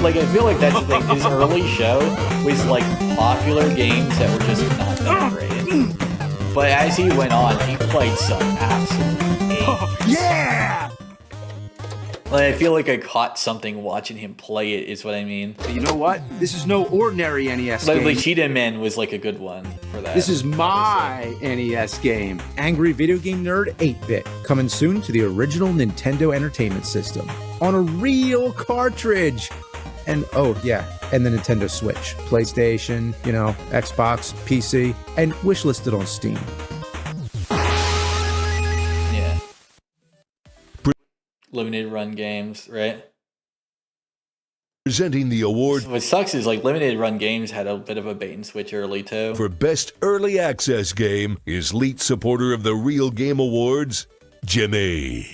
played. I feel like that's the thing. His early show was like popular games that were just not that great. But as he went on, he played some absolute yeah! Like, I feel like I caught something watching him play it, is what I mean. But you know what? This is no ordinary NES game. Like Cheetah Man was like a good one for that. This is my NES game. Angry Video Game Nerd 8-bit. Coming soon to the original Nintendo Entertainment System. On a real cartridge. And oh yeah, and the Nintendo Switch. PlayStation, you know, Xbox, PC, and wishlisted on Steam. Limited run games, right? Presenting the award. What sucks is like limited run games had a bit of a bait and switch early too. For best early access game is lead supporter of the Real Game Awards, Jimmy.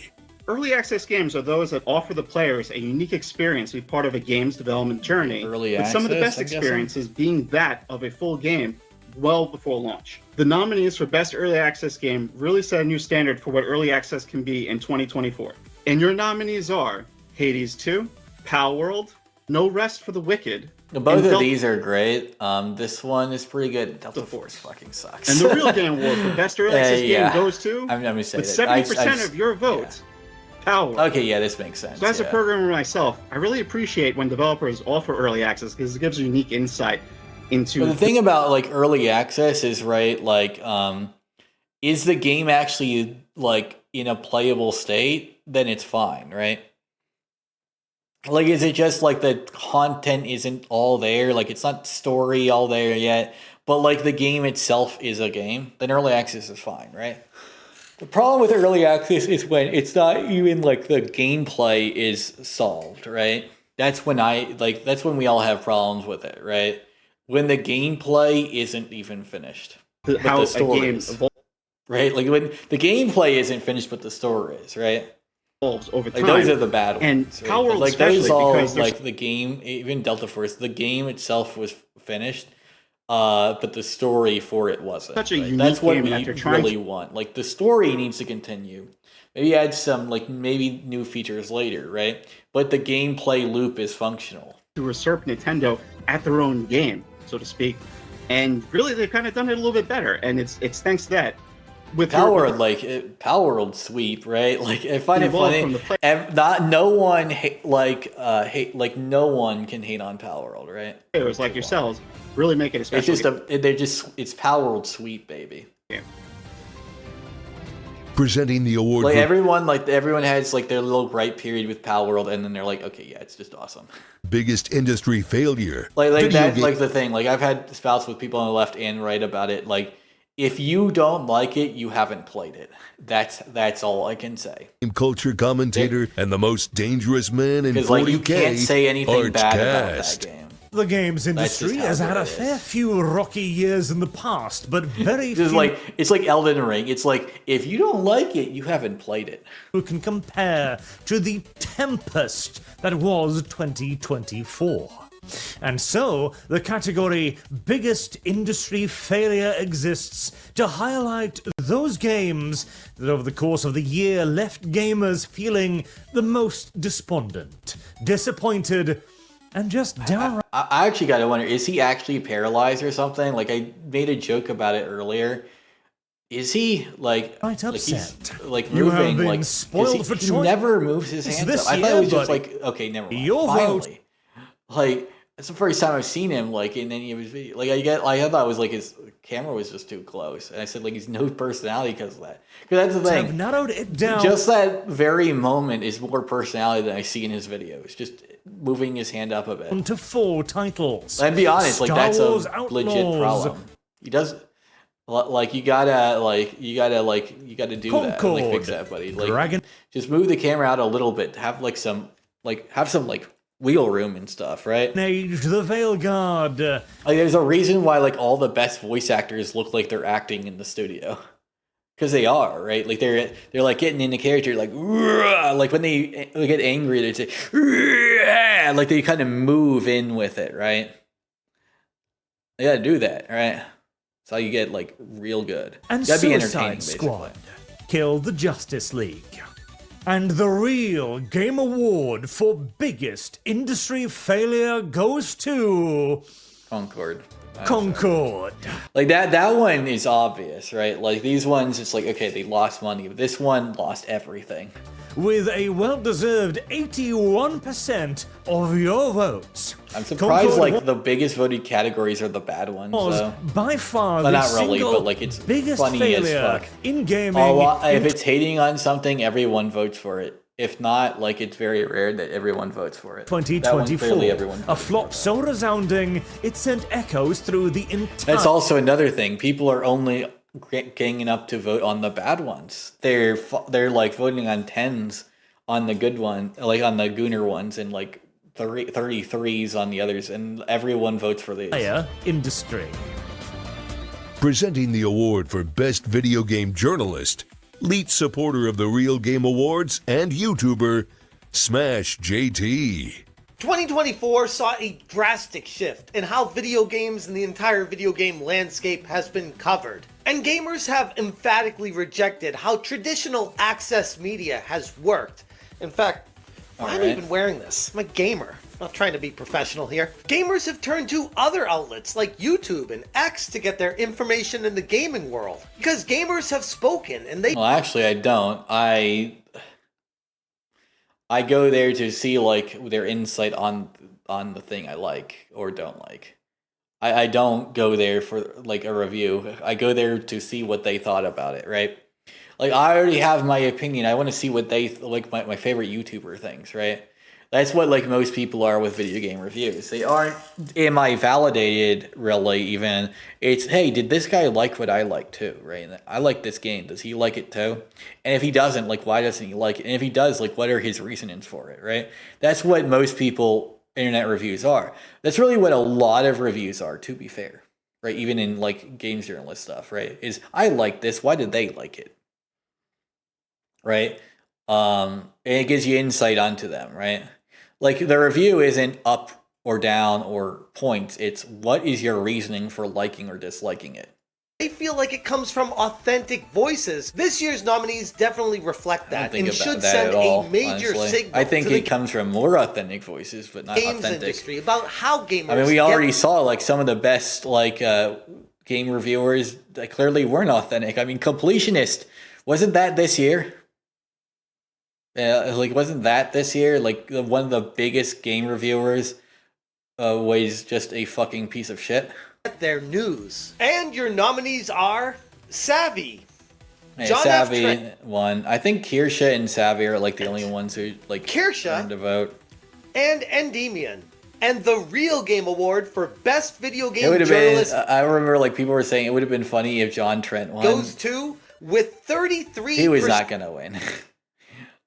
Early access games are those that offer the players a unique experience to be part of a game's development journey. With some of the best experiences being that of a full game well before launch. The nominees for best early access game really set a new standard for what early access can be in 2024. And your nominees are Hades 2, Pal World, No Rest for the Wicked. Both of these are great. This one is pretty good. Delta Force fucking sucks. And the Real Game Award for best early access game goes to, I'm gonna say with 70% of your votes, Pal World. Okay, yeah, this makes sense. So as a programmer myself, I really appreciate when developers offer early access because it gives unique insight into... But the thing about like early access is, right, like, is the game actually like in a playable state? Then it's fine, right? Like, is it just like the content isn't all there? Like, it's not story all there yet, but like the game itself is a game? Then early access is fine, right? The problem with early access is when it's not even like the gameplay is solved, right? That's when that's when we all have problems with it, right? When the gameplay isn't even finished. How the story a game is, right? Like when the gameplay isn't finished, but the story is, right? Over time. Like those are the bad and ones. Right? Power World like those all because like the game, even Delta Force, the game itself was finished, but the story for it wasn't. Such a unique That's what game we that they're trying really want. Like the story needs to continue. Maybe add some like maybe new features later, right? But the gameplay loop is functional. To usurp Nintendo at their own game, so to speak, and really they've kind of done it a little bit better, and it's thanks to that. With Power World, Power World sweep, right? Like, I find it funny. No one no one can hate on Power World, right? Players like yourselves really make it a special. It's Power World sweep, baby. Yeah. Presenting the award. Like everyone has like their little gripe period with Power World, and then they're like, okay, yeah, it's just awesome. Biggest industry failure. Like that's like the thing. Like I've had spouts with people on the left and right about it. Like, if you don't like it, you haven't played it. That's all I can say. Culture commentator and the most dangerous man in 40K. Because like you can't say anything bad about that game. The games industry has had a fair few rocky years in the past, but very few. It's like Elden Ring. It's like if you don't like it, you haven't played it. Who can compare to the tempest that was 2024? And so, the category Biggest Industry Failure exists to highlight those games that over the course of the year left gamers feeling the most despondent, disappointed, and just downright. I actually got to wonder, is he actually paralyzed or something? Like, I made a joke about it earlier. Is he like upset? He's like You have moving been like spoiled for he choice. never moves his hands This up. I thought it was just buddy. like, okay, never mind. Your Finally, like it's the first time I've seen him like in any of his videos. Like I thought it was like his camera was just too close, and I said like he's no personality because of that. Because that's the thing. Have narrowed it down. Just that very moment is more personality than I see in his videos. Just moving his hand up a bit. To 4 titles. And be honest, like that's a Wars legit Outlaws. problem. He does. Like you gotta do that, like fix that, buddy. Like Dragon. just move the camera out a little bit. Have some wheel room and stuff, right? Age the Veil Guard. Like there's a reason why like all the best voice actors look like they're acting in the studio, because they are, right? Like they're like getting into character, like when they get angry, they say like they kind of move in with it, right? They gotta do that, right? That's how you get like real good. And you gotta be Suicide entertaining, Squad killed the Justice League. And the Real Game Award for biggest industry failure goes to Concord. Concord. Like that one is obvious, right? Like these ones, it's like okay, they lost money, but this one lost everything. With a well-deserved 81% of your votes. I'm surprised like the biggest voted categories are the bad ones. So. By far well, the not really, but like it's biggest funny as failure fuck. In gaming. If it's hating on something, everyone votes for it. If not, like it's very rare that everyone votes for it. 2024, a flop so resounding it sent echoes through the entire. That's also another thing. People are only ganging up to vote on the bad ones. They're like voting on 10s on the good one, like on the Gooner ones, and like 33s on the others, and everyone votes for these. Industry. Presenting the award for Best Video Game Journalist, lead supporter of the Real Game Awards and YouTuber, Smash JT. 2024 saw a drastic shift in how video games and the entire video game landscape has been covered. And gamers have emphatically rejected how traditional access media has worked. In fact, I'm even wearing this. I'm a gamer. I'm not trying to be professional here. Gamers have turned to other outlets like YouTube and X to get their information in the gaming world. Because gamers have spoken and they... Well, actually, I don't. I go there to see like their insight on the thing I like or don't like. I don't go there for like a review. I go there to see what they thought about it, right? Like I already have my opinion. I want to see what they like my favorite YouTuber things, right? That's what like most people are with video game reviews. They aren't, am I validated really even? It's, hey, did this guy like what I like too, right? I like this game. Does he like it too? And if he doesn't, like why doesn't he like it? And if he does, like what are his reasonings for it, right? That's what most people internet reviews are. That's really what a lot of reviews are, to be fair, right? Even in like games journalist stuff, right? Is I like this, why did they like it? Right? And it gives you insight onto them, right? Like the review isn't up or down or points. It's what is your reasoning for liking or disliking it. They feel like it comes from authentic voices. This year's nominees definitely reflect that and should send a major signal. I think it comes from more authentic voices, but not games authentic. Industry about how gamers. I mean, we already saw like some of the best like game reviewers that clearly weren't authentic. I mean, Completionist, wasn't that this year? Like wasn't that this year? Like one of the biggest game reviewers was just a fucking piece of shit. Their news. And your nominees are Savvy. Hey, Savvy won. I think Kirsha and Savvy are like the only ones who like earned a vote. And Endymion. And the Real Game Award for Best Video Game It would have Journalist been. I remember like people were saying it would have been funny if John Trent won. goes to with 33%. He was not gonna win.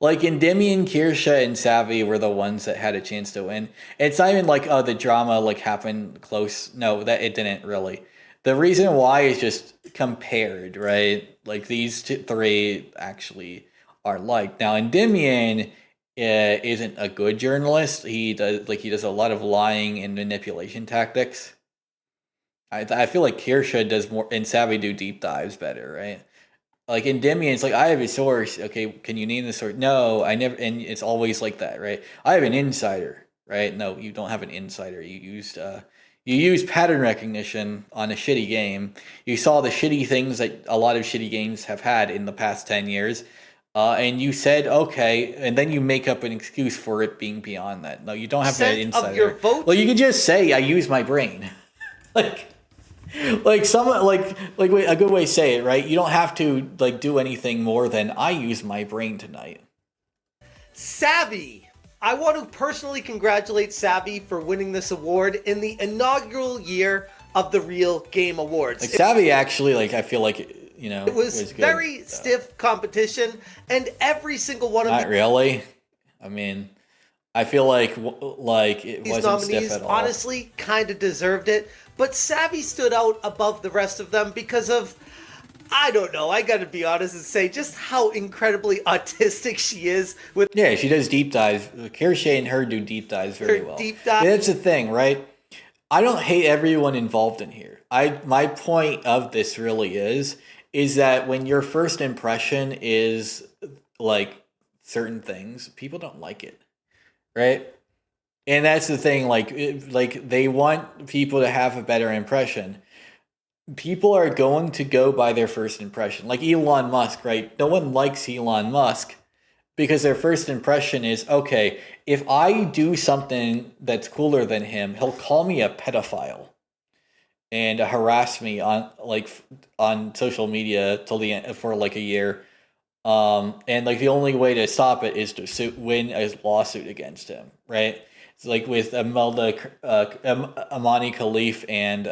Like Endymion, Kirsha, and Savvy were the ones that had a chance to win. It's not even like, oh, the drama like happened close. No, that it didn't really. The reason why is just compared, right? Like these three actually are like. Now Endymion isn't a good journalist. He does a lot of lying and manipulation tactics. I feel like Kirsha does more, and Savvy do deep dives better, right? Like Endymion, it's like, I have a source. Okay, can you name the source? No, I never. And it's always like that, right? I have an insider, right? No, you don't have an insider. You used pattern recognition on a shitty game. You saw the shitty things that a lot of shitty games have had in the past 10 years. And you said, okay, and then you make up an excuse for it being beyond that. No, you don't have that insider. Of your vote. Well, you can just say, I use my brain. like someone like a good way to say it, right? You don't have to like do anything more than I use my brain tonight. Savvy. I want to personally congratulate Savvy for winning this award in the inaugural year of the Real Game Awards. Like Savvy actually, like I feel like it was very stiff competition, and every single one of not really. I mean, I feel like it these wasn't nominees stiff at all. honestly kind of deserved it, but Savvy stood out above the rest of them because of, I don't know, I gotta be honest and say just how incredibly autistic she is. Yeah, she does deep dives. Kirshay and her do deep dives very well. Deep dive. That's the thing, right? I don't hate everyone involved in here. My point of this really is that when your first impression is like certain things, people don't like it, right? And that's the thing. Like they want people to have a better impression. People are going to go by their first impression. Like Elon Musk, right? No one likes Elon Musk because their first impression is, okay, if I do something that's cooler than him, he'll call me a pedophile and harass me on social media till the end for like a year. And like the only way to stop it is to win a lawsuit against him, right? It's like with Amani Khalif and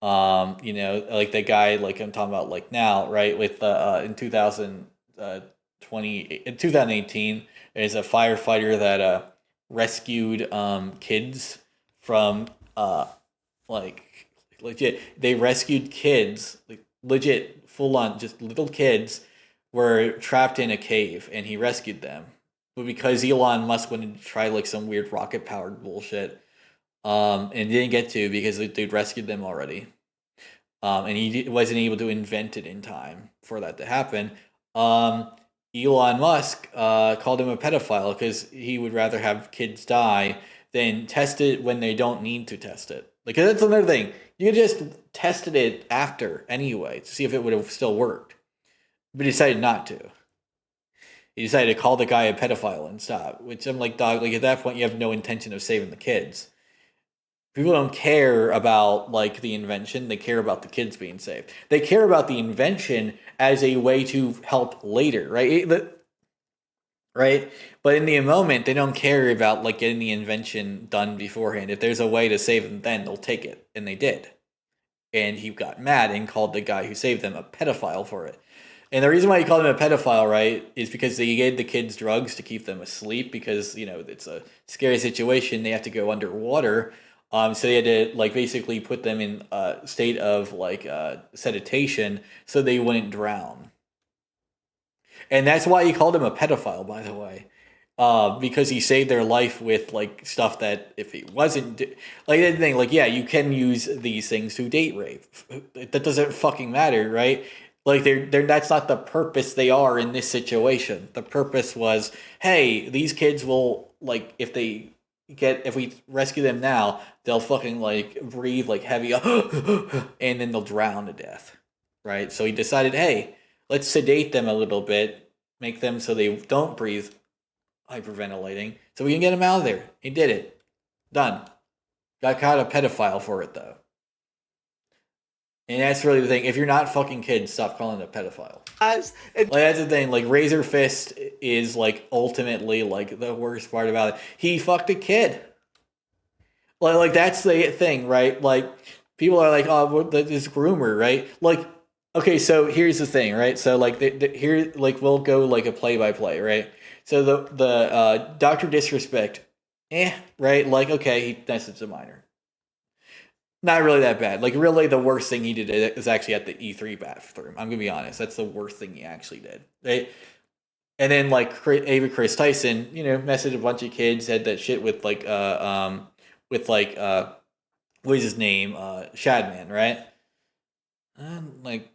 like the guy like I'm talking about like now, right? With in 2018, there's a firefighter that rescued kids from like legit. They rescued kids, like legit, full on, just little kids were trapped in a cave, and he rescued them. But because Elon Musk wanted to try like some weird rocket powered bullshit, and didn't get to because the dude rescued them already, and he wasn't able to invent it in time for that to happen. Elon Musk called him a pedophile because he would rather have kids die than test it when they don't need to test it. Like that's another thing. You could just tested it after anyway to see if it would have still worked, but he decided not to. He decided to call the guy a pedophile and stop. Which I'm like, dog. Like at that point, you have no intention of saving the kids. People don't care about like the invention. They care about the kids being saved. They care about the invention as a way to help later, right? Right? But in the moment, they don't care about like getting the invention done beforehand. If there's a way to save them then, they'll take it. And they did. And he got mad and called the guy who saved them a pedophile for it. And the reason why he called him a pedophile, right, is because they gave the kids drugs to keep them asleep because, it's a scary situation. They have to go underwater. So they had to like basically put them in a state of like sedition so they wouldn't drown. And that's why he called him a pedophile, by the way, because he saved their life with like stuff that if he wasn't like that thing, like yeah, you can use these things to date rape. That doesn't fucking matter, right? Like they're that's not the purpose they are in this situation. The purpose was, hey, these kids will like if we rescue them now, they'll fucking like breathe like heavy and then they'll drown to death. Right? So he decided, hey, let's sedate them a little bit, make them so they don't breathe hyperventilating, so we can get them out of there. He did it. Done. Got caught a pedophile for it though. And that's really the thing. If you're not fucking kids, stop calling it a pedophile. Like that's the thing. Like Razor Fist is like ultimately like the worst part about it. He fucked a kid. Like that's the thing, right? Like people are like, oh, this groomer, right? Like, okay, so here's the thing, right? So like here, like we'll go like a play-by-play, right? So the Dr. Disrespect, right? Like okay, that's a minor. Not really that bad. Like, really, the worst thing he did is actually at the E3 bathroom. I'm going to be honest. That's the worst thing he actually did. Right? And then, like, Chris Tyson, messaged a bunch of kids, had that shit with, like, what is his name? Shadman, right? Like,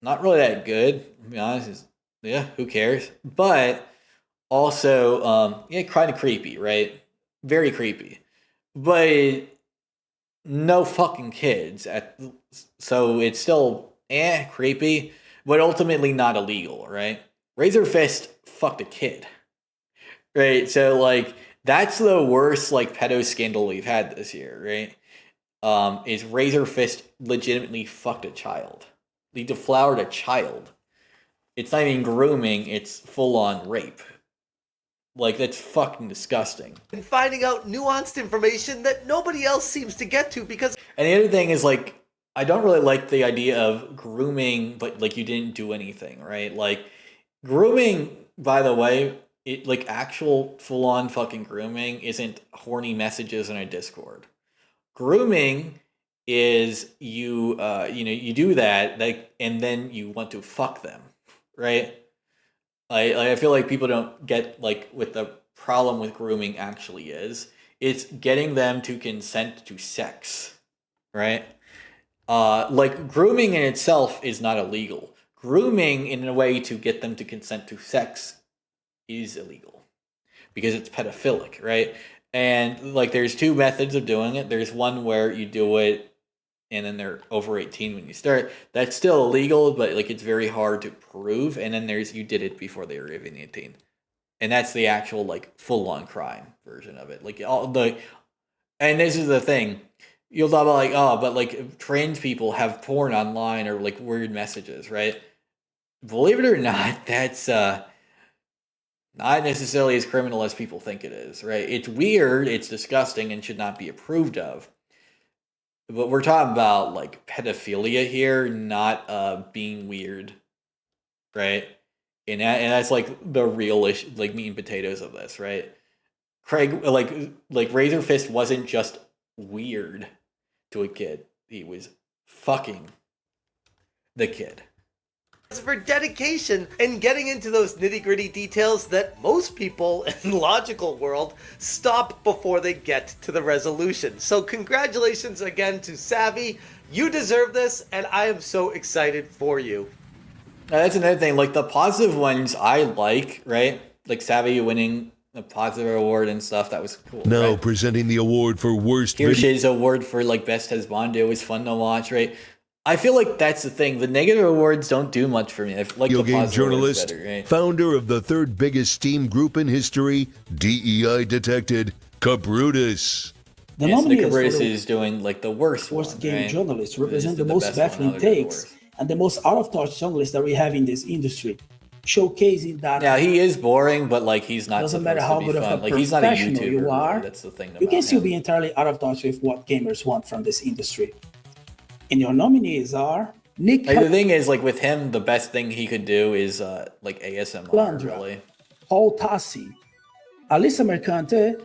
not really that good, to be honest. Yeah, who cares? But also, kind of creepy, right? very creepy. But no fucking kids. So it's still creepy, but ultimately not illegal, right? Razor Fist fucked a kid. Right? So, like, that's the worst, like, pedo scandal we've had this year, right? Is Razor Fist legitimately fucked a child. He deflowered a child. It's not even grooming, it's full-on rape. Like, that's fucking disgusting. And finding out nuanced information that nobody else seems to get to because... And the other thing is, like, I don't really like the idea of grooming, but, like, you didn't do anything, right? Like, grooming, by the way, it, like, actual full-on fucking grooming isn't horny messages in a Discord. Grooming is you do that, like, and then you want to fuck them, right? I feel like people don't get, like, what the problem with grooming actually is. It's getting them to consent to sex, right? Like, grooming in itself is not illegal. Grooming in a way to get them to consent to sex is illegal because it's pedophilic, right? And, like, there's two methods of doing it. There's one where you do it and then they're over 18 when you start. That's still illegal, but, like, it's very hard to prove. And then there's you did it before they were even 18. And that's the actual, like, full-on crime version of it. Like, and this is the thing. You'll talk about, like, oh, but, like, trans people have porn online or, like, weird messages, right? Believe it or not, that's not necessarily as criminal as people think it is, right? It's weird, it's disgusting, and should not be approved of. But we're talking about, like, pedophilia here, not being weird, right? And that's, like, the real issue, like, meat and potatoes of this, right? Craig, like Razor Fist wasn't just weird to a kid. He was fucking the kid. For dedication and getting into those nitty-gritty details that most people in the logical world stop before they get to the resolution. So congratulations again to Savvy. You deserve this, and I am so excited for you. That's another thing. Like, the positive ones I like, right? Like Savvy winning the positive award and stuff. That was cool. Now right? presenting the award for worst Hirsch's award for, like, best husband was fun to watch, right? I feel like that's the thing. The negative awards don't do much for me. I like video the game positive journalist, better, right? founder of the third biggest Steam group in history, DEI detected, Cabrutus. The Cabrutus is doing, like, the worst game right? journalists represent the most baffling takes and the most out-of-touch journalists that we have in this industry, showcasing that. Yeah, he is boring, but, like, he's not. Doesn't matter how good of a like, he's not a professional YouTuber, you are. Really. That's the thing. You can still be entirely out of touch with what gamers want from this industry. And your nominees are Nick. Like, the thing is, like, with him, the best thing he could do is like ASMR. Landra, really. Paul Tassi, Alyssa Mercante,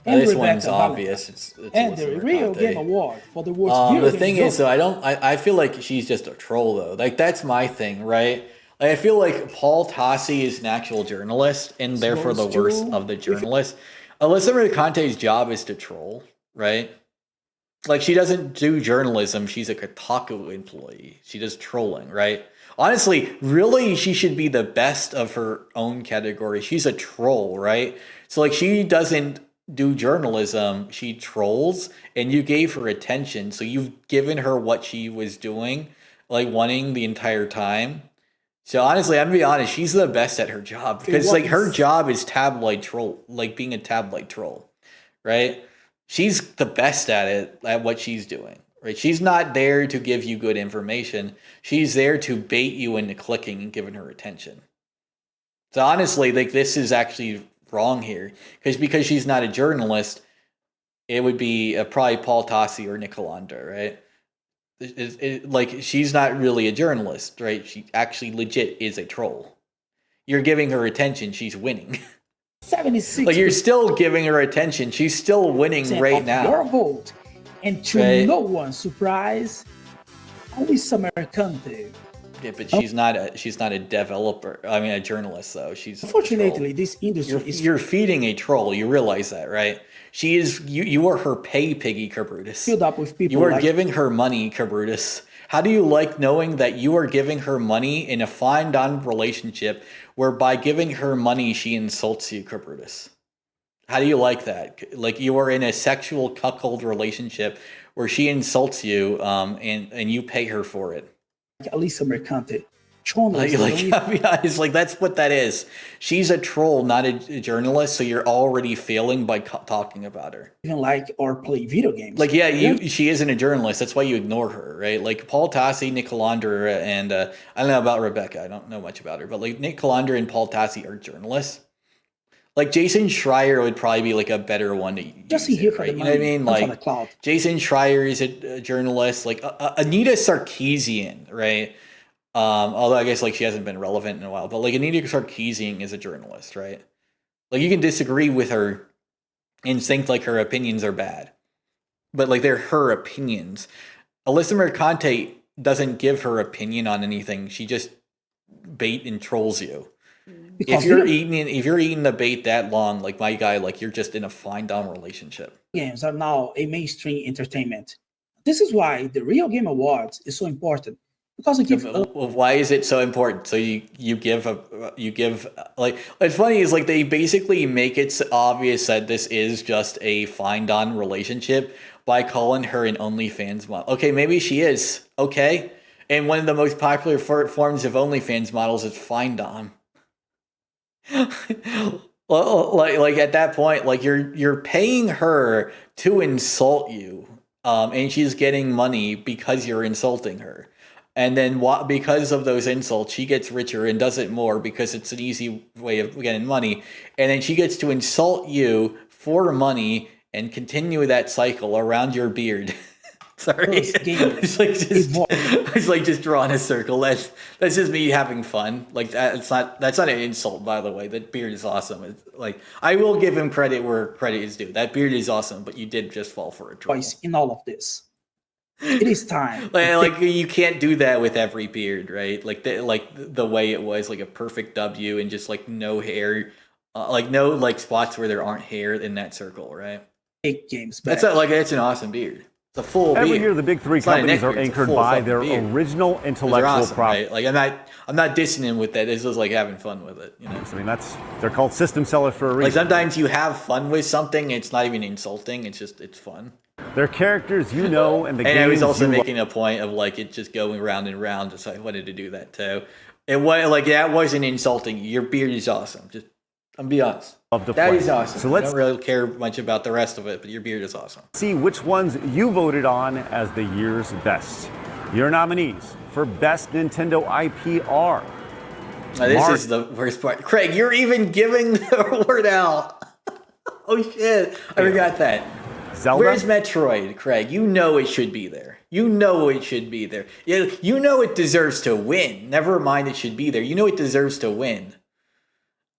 and this Rebecca one's Valentine. obvious. It's and the Rio Game Award for the worst The thing is, though, I feel like she's just a troll, though. Like, that's my thing, right? Like, I feel like Paul Tassi is an actual journalist, and therefore the worst of the journalists. Alyssa Mercante's job is to troll, right? Like, she doesn't do journalism. She's a Kotaku employee. She does trolling, right? Honestly, really, she should be the best of her own category. She's a troll, right? So, like, she doesn't do journalism. She trolls, and you gave her attention. So you've given her what she was doing, like, wanting the entire time. So, honestly, I'm going to be honest. She's the best at her job. Because, like, her job is tabloid troll. Like, being a tabloid troll, right? She's the best at it, at what she's doing, right? She's not there to give you good information. She's there to bait you into clicking and giving her attention. So honestly, like, this is actually wrong here. Because she's not a journalist, it would be probably Paul Tassi or Nicolanda, right? Like, she's not really a journalist, right? She actually legit is a troll. You're giving her attention, she's winning. 76. Like, you're still giving her attention. She's still winning right now. Your vote, and to no one's surprise, Alyssa Mercante. Yeah, but she's not a developer. I mean, a journalist, though. She's unfortunately this industry you're feeding a troll. You realize that, right? She is. You are her pay piggy, Cabrutus. Filled up with people. You are giving her money, Cabrutus. How do you like knowing that you are giving her money in a fine-done relationship where by giving her money she insults you, Cabrutus? How do you like that? Like you are in a sexual cuckold relationship where she insults you, and you pay her for it. Alyssa Mercante. I'll be honest, like that's what that is. She's a troll, not a journalist. So you're already failing by talking about her. Even like or play video games. Like she isn't a journalist. That's why you ignore her, right? Like Paul Tassi, Nick Calandra, and I don't know about Rebecca. I don't know much about her, but like Nick Calandra and Paul Tassi are journalists. Like Jason Schreier would probably be like a better one to just use here it, right? You know what I mean? Like Jason Schreier is a journalist. Like Anita Sarkeesian, right? Although I guess like she hasn't been relevant in a while, but like Anita Sarkeesian is a journalist, right? Like you can disagree with her and think like her opinions are bad, but like they're her opinions. Alyssa Mercante doesn't give her opinion on anything. She just bait and trolls you. Because if you're eating the bait that long, like my guy, like you're just in a fine dumb relationship. Games are now a mainstream entertainment. This is why the Real Game Awards is so important. Because it gives why is it so important? So you give like what's funny is like they basically make it obvious that this is just a fine dime relationship by calling her an OnlyFans model. Okay, maybe she is. Okay, and one of the most popular forms of OnlyFans models is fine dime. like at that point, like you're paying her to insult you, and she's getting money because you're insulting her. And then because of those insults, she gets richer and does it more because it's an easy way of getting money. And then she gets to insult you for money and continue that cycle around your beard. Sorry. It's like just drawing a circle. That's just me having fun. Like that's not an insult, by the way. That beard is awesome. It's like I will give him credit where credit is due. That beard is awesome, but you did just fall for a troll. In all of this. It is time. like you can't do that with every beard, right? Like the way it was, like a perfect W and just like no hair, like no like spots where there aren't hair in that circle, right? Big games back. That's an awesome beard. It's a full beard. Every year, the big three companies are anchored by their original intellectual property. Right? Like I'm not dissing him with that. This is like having fun with it. You know, I mean they're called system sellers for a reason. Like sometimes you have fun with something. It's not even insulting. It's fun. They're characters and the and games I was also making a point of like it just going round and round. So I wanted to do that too. It was like that wasn't insulting. Your beard is awesome. Just I'm be honest. That is awesome. So I don't really care much about the rest of it, but your beard is awesome. See which ones you voted on as the year's best. Your nominees for Best Nintendo IP are. This is the worst part. Craig, you're even giving the word out. Oh shit! I forgot that. Zelda? Where's Metroid, Craig? You know it should be there. You know it should be there. You know it deserves to win. Never mind it should be there. You know it deserves to win.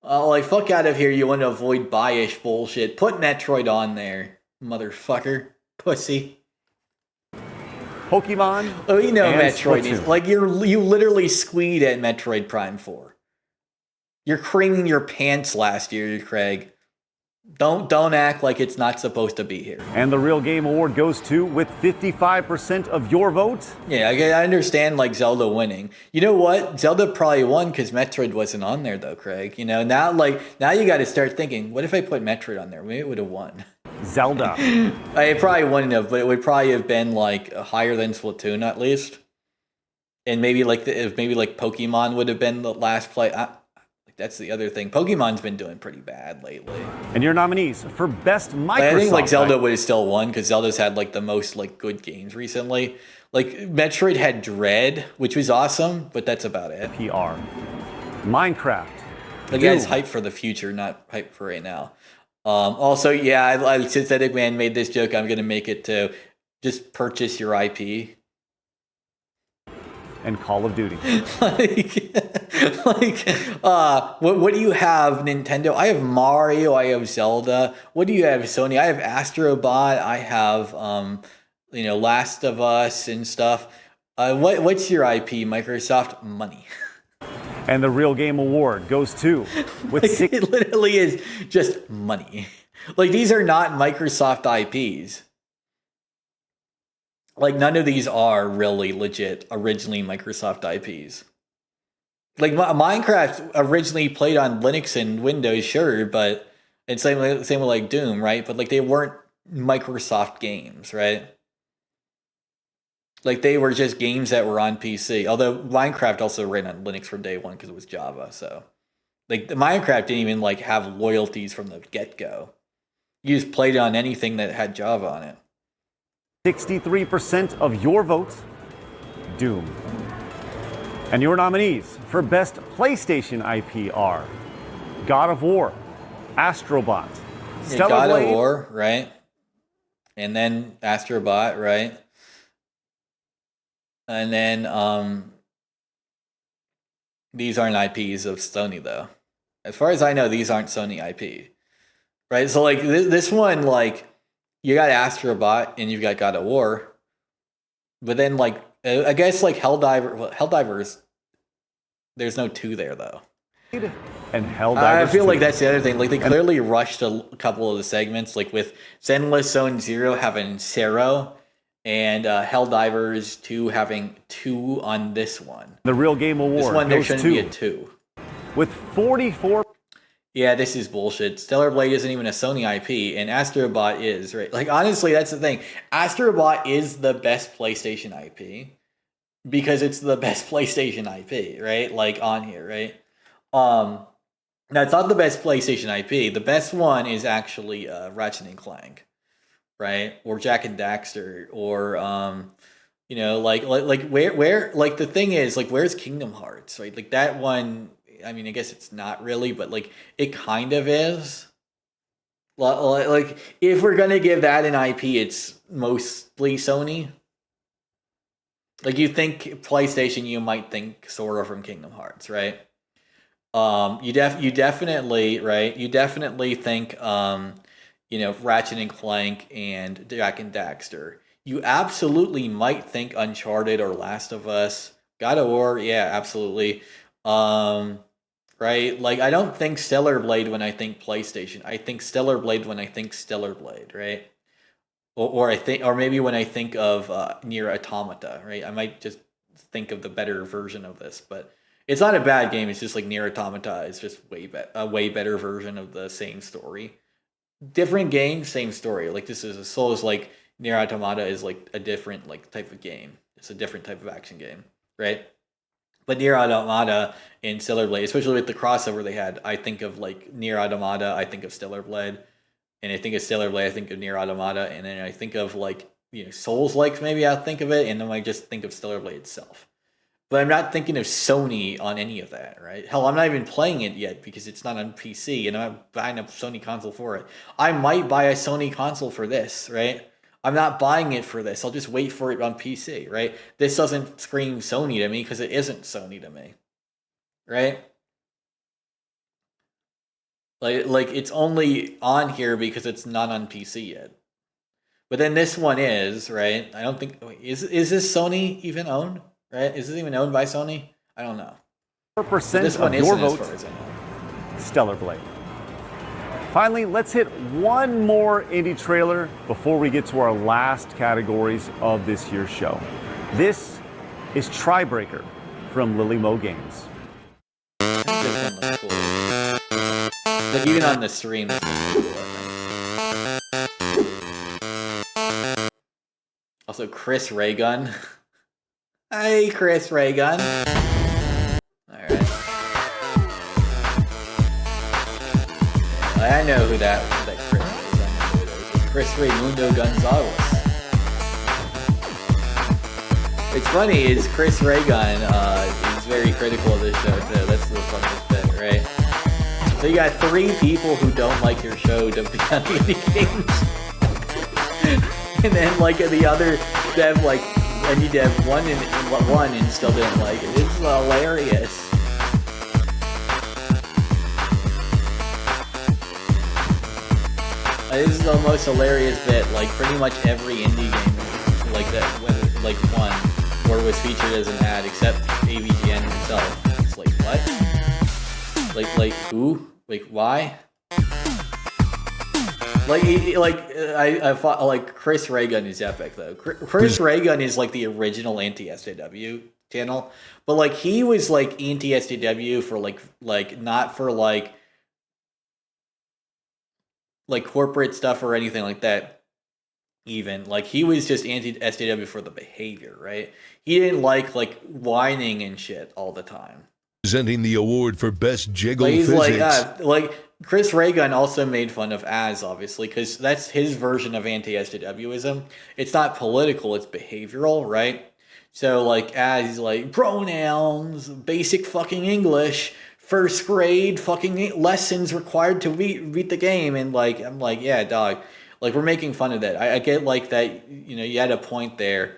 Like, fuck out of here. You want to avoid bias bullshit. Put Metroid on there, motherfucker. Pussy. Pokemon. Oh, you know Metroid is. Like, you literally squeed at Metroid Prime 4. You're creaming your pants last year, Craig. Don't act like it's not supposed to be here. And the Real Game Award goes to, with 55% of your vote. Yeah, I understand like Zelda winning. You know what? Zelda probably won because Metroid wasn't on there though, Craig. You know, now you got to start thinking, what if I put Metroid on there? Maybe it would have won. Zelda. It probably wouldn't have, but it would probably have been like higher than Splatoon at least. And maybe like Pokemon would have been the last play. That's the other thing. Pokemon's been doing pretty bad lately. And your nominees for Best Microsoft. I think like Zelda would have still won because Zelda's had like the most like good games recently. Like Metroid had Dread, which was awesome, but that's about it. PR. Minecraft. Like it's hype for the future, not hype for right now. Also, yeah, Synthetic Man made this joke. I'm gonna make it too. Just purchase your IP. And Call of Duty. What do you have, Nintendo? I have Mario, I have Zelda. What do you have, Sony? I have Astro Bot, I have Last of Us and stuff. What's your IP, Microsoft? Money. And the Real Game Award goes to it literally is just money. Like these are not Microsoft IPs. Like, none of these are really legit, originally Microsoft IPs. Like, Minecraft originally played on Linux and Windows, sure, but And same with like Doom, right? But like they weren't Microsoft games, right? Like they were just games that were on PC. Although Minecraft also ran on Linux from day one because it was Java. So like the Minecraft didn't even like have loyalties from the get-go. You just played it on anything that had Java on it. 63% of your votes, Doom. And your nominees for Best PlayStation IP are God of War, Astrobot, Stellar God Blade, of War, right? And then Astrobot, right? And then these aren't IPs of Sony though. As far as I know, these aren't Sony IP. Right? So like this one, like you got Astrobot and you've got God of War. But then like I guess like Helldivers, there's no 2 there though. And Helldivers. I feel like that's the other thing. Like they clearly rushed a couple of the segments, like with Zenless Zone 0 having Zero and Helldivers 2 having 2 on this one. The Real Game Award. This one there shouldn't be a 2. With 44. Yeah, this is bullshit. Stellar Blade isn't even a Sony IP, and Astrobot is, right? Like, honestly, that's the thing. Astrobot is the best PlayStation IP because it's the best PlayStation IP, right? Like, on here, right? Now, it's not the best PlayStation IP. The best one is actually Ratchet and Clank, right? Or Jak and Daxter, or, you know, like where, like, the thing is, like, where's Kingdom Hearts, right? Like, that one... I mean, I guess it's not really, but like it kind of is. Like if we're gonna give that an IP, it's mostly Sony. Like you think PlayStation, you might think Sora from Kingdom Hearts, right? You definitely right. You definitely think you know, Ratchet and Clank and Jak and Daxter. You absolutely might think Uncharted or Last of Us. God of War, yeah, absolutely. Right? Like, I don't think Stellar Blade when I think PlayStation. I think Stellar Blade when I think Stellar Blade, right? Or maybe when I think of Nier Automata, right? I might just think of the better version of this, but it's not a bad game. It's just like Nier Automata is just a way better version of the same story. Different game, same story. Like this is Souls, like Nier Automata is like a different like type of game. It's a different type of action game, right? But Nier Automata and Stellar Blade, especially with the crossover they had, I think of like Nier Automata, I think of Stellar Blade, and I think of Stellar Blade, I think of Nier Automata, and then I think of like, you know, Souls-like, maybe I think of it, and then I just think of Stellar Blade itself. But I'm not thinking of Sony on any of that, right? Hell, I'm not even playing it yet because it's not on PC, and I'm not buying a Sony console for it. I might buy a Sony console for this, right? I'm not buying it for this. I'll just wait for it on PC, right? This doesn't scream Sony to me because it isn't Sony to me, right? Like it's only on here because it's not on PC yet. But then this one is, right? I don't think... Is this Sony even owned, right? Is this even owned by Sony? I don't know. 4% of your votes, Stellar Blade. Finally, let's hit one more indie trailer before we get to our last categories of this year's show. This is Tribreaker from Lily Mo Games. Like even on the stream. Also, Chris Raygun. Hey, Chris Raygun. Alright. I know who that Chris is. I know who it is. Chris Raymundo Gonzalez. It's funny, is Chris Raygun is very critical of this show too. That's the funniest bit, right? So you got 3 people who don't like your show to be on indie games. And then like the other dev, like, and you dev one and still didn't like it. It's hilarious. This is the most hilarious bit. Like pretty much every indie game like that, whether like one or was featured as an ad, except AVGN himself. It's like what? Like who? Like why? I thought like Chris Raygun is epic though. Chris Raygun is like the original anti-SJW channel, but like he was like anti-SJW for like not for like like corporate stuff or anything like that. Even like he was just anti-SJW for the behavior, right? He didn't like whining and shit all the time. Presenting the award for best jiggle He's physics. like Chris Raygun also made fun of Az, obviously, because that's his version of anti-SJWism. It's not political, it's behavioral, right? So like Az, he's like pronouns, basic fucking English, first grade fucking lessons required to beat the game, and like I'm like, yeah, dog. Like, we're making fun of that. I get, like, that, you know, you had a point there,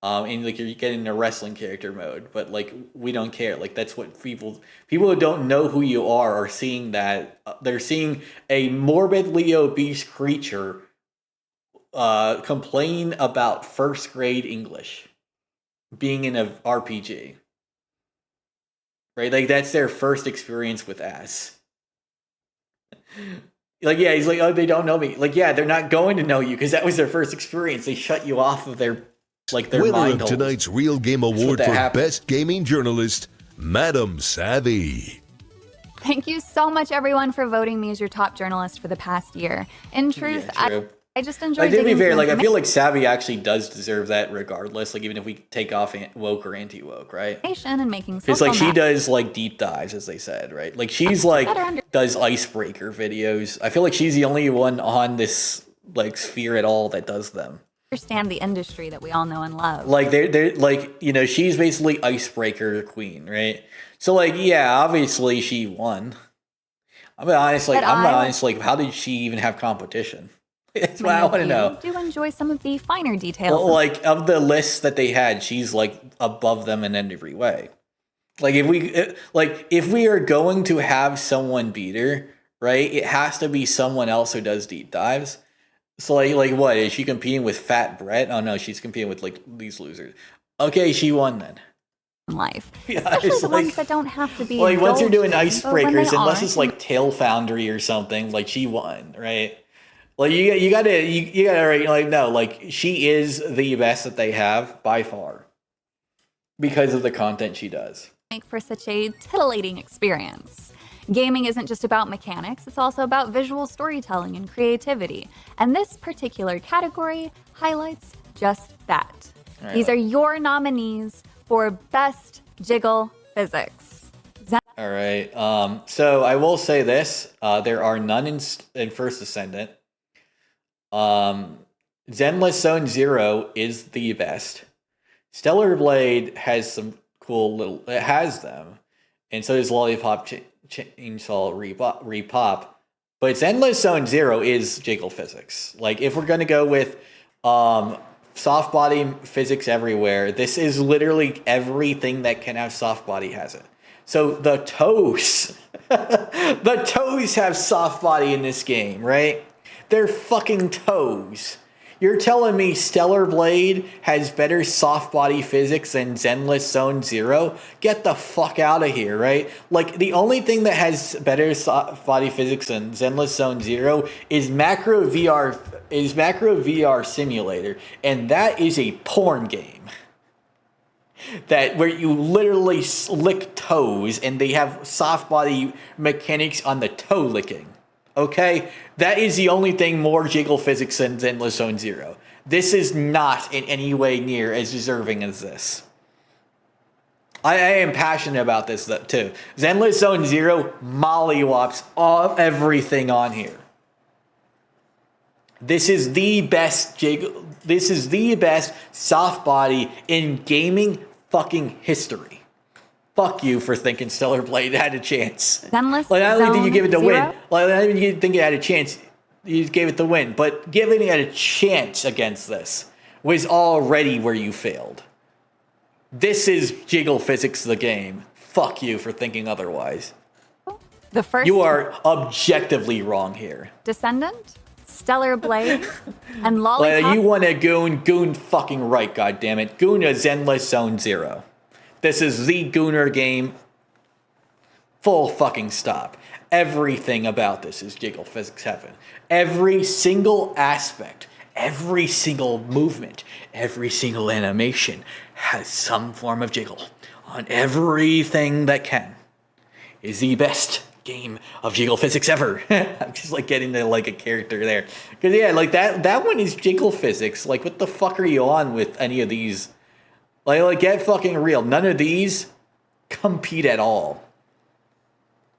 and, like, you're getting a wrestling character mode, but, like, we don't care. Like, that's what people who don't know who you are seeing that. They're seeing a morbidly obese creature complain about first grade English being in an RPG. Right? Like, that's their first experience with ass. Like, yeah, he's like, oh, they don't know me. Like, yeah, they're not going to know you because that was their first experience. They shut you off of their winner mind of tonight's Real Game Award for Best Gaming Journalist, Madam Savvy. Thank you so much, everyone, for voting me as your top journalist for the past year. In truth, I just enjoy digging through fair, like, I feel like Savvy actually does deserve that regardless, like, even if we take off woke or anti-woke, right? And making it's like she does, like, deep dives, as they said, right? Like, she's, like, does icebreaker videos. I feel like she's the only one on this, like, sphere at all that does them. Understand the industry that we all know and love. Like, they're like, you know, she's basically icebreaker queen, right? So, like, yeah, obviously she won. I'm honest, like, how did she even have competition? That's what I want to know. I do enjoy some of the finer details. Well, like, of the lists that they had, she's, like, above them in every way. Like, if we are going to have someone beat her, right, it has to be someone else who does deep dives. So, like what? Is she competing with Fat Brett? Oh, no, she's competing with, like, these losers. Okay, she won then. Life. Yeah, especially the ones that don't have to be like, once you're doing icebreakers, unless it's, like, Tail Foundry or something, like, she won, right? Like, you gotta like, no, like, she is the best that they have by far because of the content she does. Make for such a titillating experience. Gaming isn't just about mechanics, it's also about visual storytelling and creativity. And this particular category highlights just that. Right. These are your nominees for Best Jiggle Physics. All right. So I will say this. There are none in First Ascendant. Zenless Zone Zero is the best. Stellar Blade has some cool it has them, and so does Lollipop Chainsaw Repop. But Zenless Zone Zero is jiggle physics. Like, if we're gonna go with soft body physics everywhere, this is literally everything that can have soft body has it. So the toes, the toes have soft body in this game, right? They're fucking toes. You're telling me Stellar Blade has better soft body physics than Zenless Zone Zero? Get the fuck out of here, right? Like, the only thing that has better soft body physics than Zenless Zone Zero is Macro VR Simulator, and that is a porn game. That where you literally lick toes, and they have soft body mechanics on the toe licking. Okay, that is the only thing more jiggle physics than Zenless Zone Zero. This is not in any way near as deserving as this. I am passionate about this too. Zenless Zone Zero mollywops everything on here. This is the best jiggle. This is the best soft body in gaming fucking history. Fuck you for thinking Stellar Blade had a chance. Zenless like, I don't Zone think you give it the Zero? win. Like, I don't even think it had a chance. You gave it the win. But giving it a chance against this was already where you failed. This is jiggle physics of the game. Fuck you for thinking otherwise. The first You are objectively wrong here. Descendant, Stellar Blade, and Lollipop. You want to goon fucking right, goddammit. Goon a Zenless Zone Zero. This is the Gooner game. Full fucking stop. Everything about this is jiggle physics heaven. Every single aspect, every single movement, every single animation has some form of jiggle on everything that can. Is the best game of jiggle physics ever. I'm just like getting to like a character there. Because yeah, like that one is jiggle physics. Like what the fuck are you on with any of these? Like get fucking real. None of these compete at all.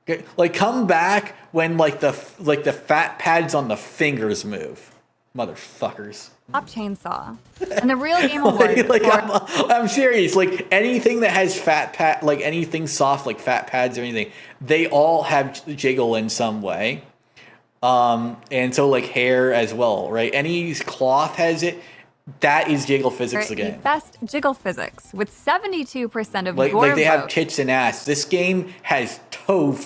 Okay? Like come back when like the fat pads on the fingers move. Motherfuckers. Top chainsaw. And the real game award. I'm serious. Like anything that has fat pad, like anything soft, like fat pads or anything, they all have jiggle in some way. And so like hair as well, right? Any cloth has it. That is jiggle physics again. Best jiggle physics with 72% of like, your like they vote. have tits and ass. This game has toe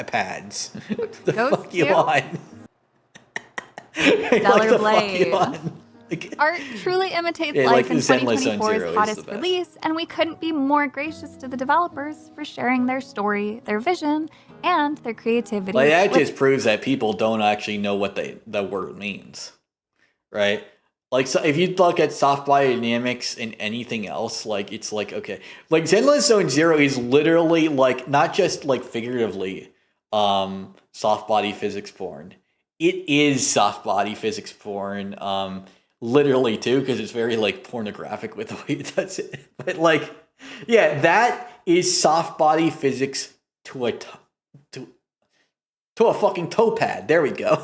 pads. The fuck you on? Stellar Blade. Art truly imitates life in Zenless 2024's hottest release, and we couldn't be more gracious to the developers for sharing their story, their vision, and their creativity. Like that just proves that people don't actually know what the word means, right? Like so if you look at soft body dynamics and anything else, like it's like okay, like Zenless Zone Zero is literally like not just like figuratively, soft body physics porn. It is soft body physics porn, literally too, because it's very like pornographic with the way it does it. But like, yeah, that is soft body physics to a fucking toe pad. There we go.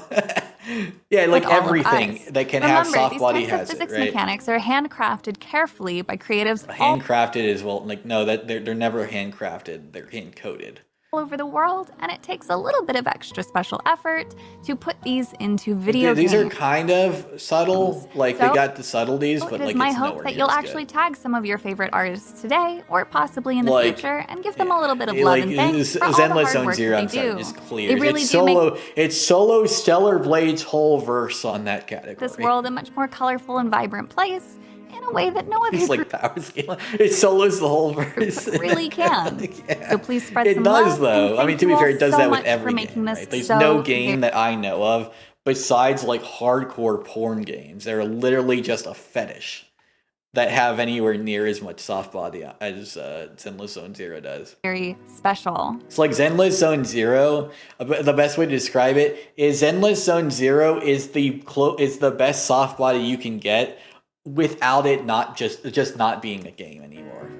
Yeah, like everything that can have soft body has it, right? Physics mechanics are handcrafted carefully by creatives. Handcrafted as well. Like no, that they're never handcrafted. They're hand coded. All over the world, and it takes a little bit of extra special effort to put these into video games. These are kind of subtle, like they got the subtleties, but like it's my hope that you'll actually tag some of your favorite artists today, or possibly in the future, and give them a little bit of love and thanks for all the hard work they do. Clear. They really it's do make it's solo Stellar Blade's whole verse on that category. this world a much more colorful and vibrant place in a way that no other it's like power scale. It solos the whole verse. really can. Yeah. So please spread some love. It does, love. though. I mean, to be fair, it does that with every game. Right? There's no game that I know of besides like hardcore porn games. They're literally just a fetish that have anywhere near as much soft body as Zenless Zone Zero does. Very special. It's like Zenless Zone Zero. The best way to describe it is Zenless Zone Zero is the best soft body you can get without it not just not being a game anymore.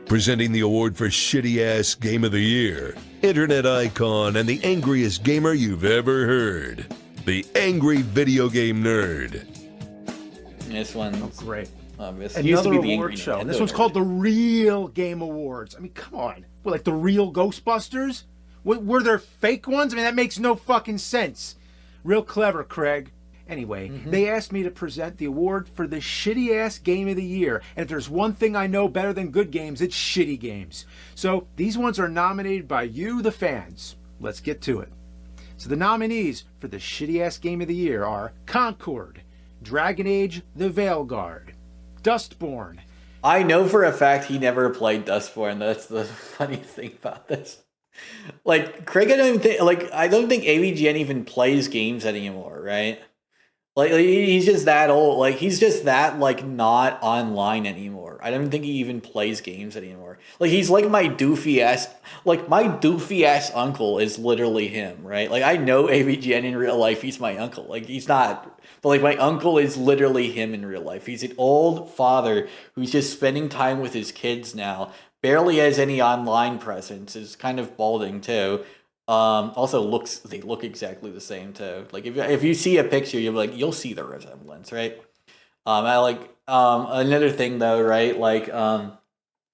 Presenting the award for shitty ass game of the year, internet icon and the angriest gamer you've ever heard, the Angry Video Game Nerd. This one, great. Another award show. This one's called the Real Game Awards. I mean, come on. What, like the real Ghostbusters? Were there fake ones? I mean, that makes no fucking sense. Real clever, Craig. Anyway, they asked me to present the award for the shitty-ass game of the year. And if there's one thing I know better than good games, it's shitty games. So these ones are nominated by you, the fans. Let's get to it. So the nominees for the shitty-ass game of the year are Concord, Dragon Age The Veilguard, Dustborn. I know for a fact he never played Dustborn. That's the funny thing about this. Like, Craig, I don't think AVGN even plays games anymore, right? Like he's just that old. Like he's just that like not online anymore. I don't think he even plays games anymore. Like he's like my doofy ass. Like my doofy ass uncle is literally him, right? Like I know AVGN in real life. He's my uncle. Like he's not, but like my uncle is literally him in real life. He's an old father who's just spending time with his kids now. Barely has any online presence. Is kind of balding too. Also they look exactly the same too. Like if you see a picture, you'll see the resemblance, right? I like another thing though, right? Like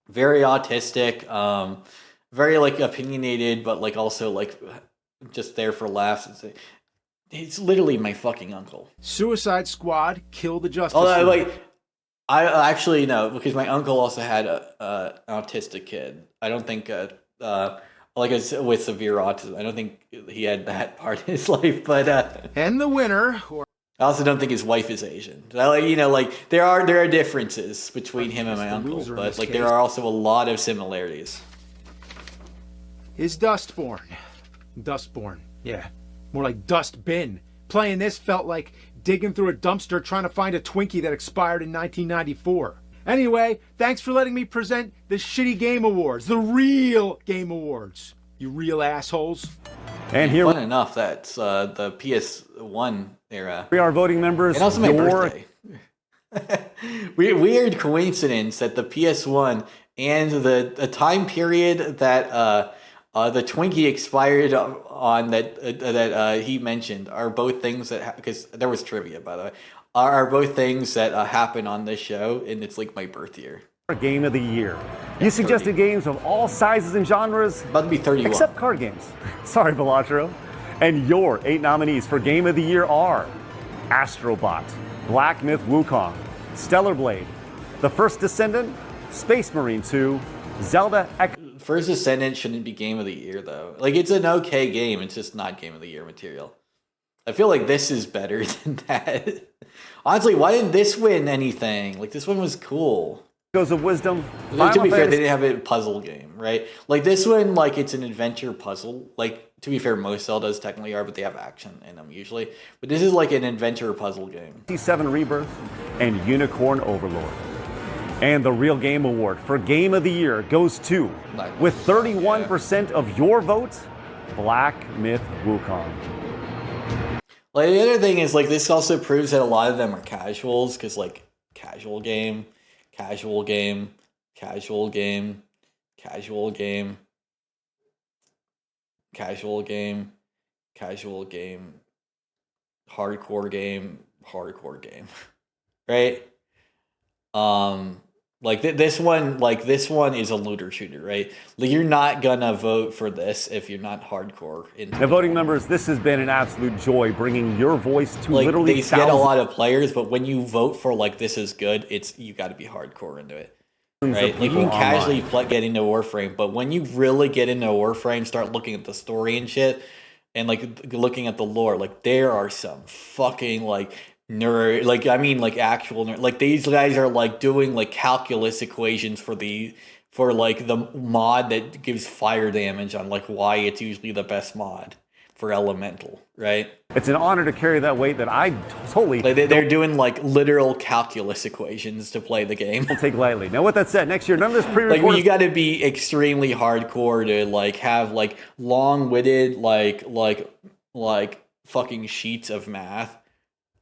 very autistic, very like opinionated, but like also like just there for laughs. It's literally my fucking uncle. Suicide Squad, Kill the Justice League. I actually know because my uncle also had an autistic kid. I don't think like with severe autism. I don't think he had that part in his life, but and the winner. I also don't think his wife is Asian. Like there are differences between him and my uncle, but like there are also a lot of similarities. Is Dustborn. Dustborn, yeah, more like Dustbin. Playing this felt like digging through a dumpster trying to find a Twinkie that expired in 1994. Anyway, thanks for letting me present the Shitty Game Awards, the Real Game Awards. You real assholes. And here, fun enough, that's the PS1 era. We are voting members. And also my birthday. Weird coincidence that the PS1 and the time period that the Twinkie expired on that he mentioned are both things that because there was trivia, by the way, are both things that happen on this show, and it's like my birth year. Game of the year. You suggested games of all sizes and genres. About to be 31. Except card games. Sorry, Velotro. And your 8 nominees for Game of the Year are Astrobot, Black Myth Wukong, Stellar Blade, The First Descendant, Space Marine 2, Zelda X. First Descendant shouldn't be Game of the Year, though. Like, it's an okay game. It's just not Game of the Year material. I feel like this is better than that. Honestly, why didn't this win anything? Like, this one was cool. Of Wisdom. To be fair, they didn't have a puzzle game, right? Like this one, like it's an adventure puzzle. Like to be fair, most Zeldas technically are, but they have action in them usually. But this is like an adventure puzzle game. T7 Rebirth and Unicorn Overlord. And the Real Game Award for Game of the Year goes to, with 31% of your vote, Black Myth Wukong. Like the other thing is like this also proves that a lot of them are casuals because like casual game. Casual game, casual game, casual game, casual game, casual game, hardcore game, hardcore game, right? Like this one is a looter shooter, right? Like you're not gonna vote for this if you're not hardcore. Now, voting members, this has been an absolute joy bringing your voice to like, literally they thousands. get a lot of players, but when you vote for like this is good, it's you got to be hardcore into it, right? Like you can casually get into Warframe, but when you really get into Warframe, start looking at the story and shit, and like looking at the lore, like there are some fucking like nerd, like I mean like actual nerd, like these guys are like doing like calculus equations for like the mod that gives fire damage on like why it's usually the best mod for elemental, right? It's an honor to carry that weight that I totally like they're doing like literal calculus equations to play the game. Don't take lightly. Now with that said, next year none of this pre-recorded. Like you got to be extremely hardcore to like have like long-witted like fucking sheets of math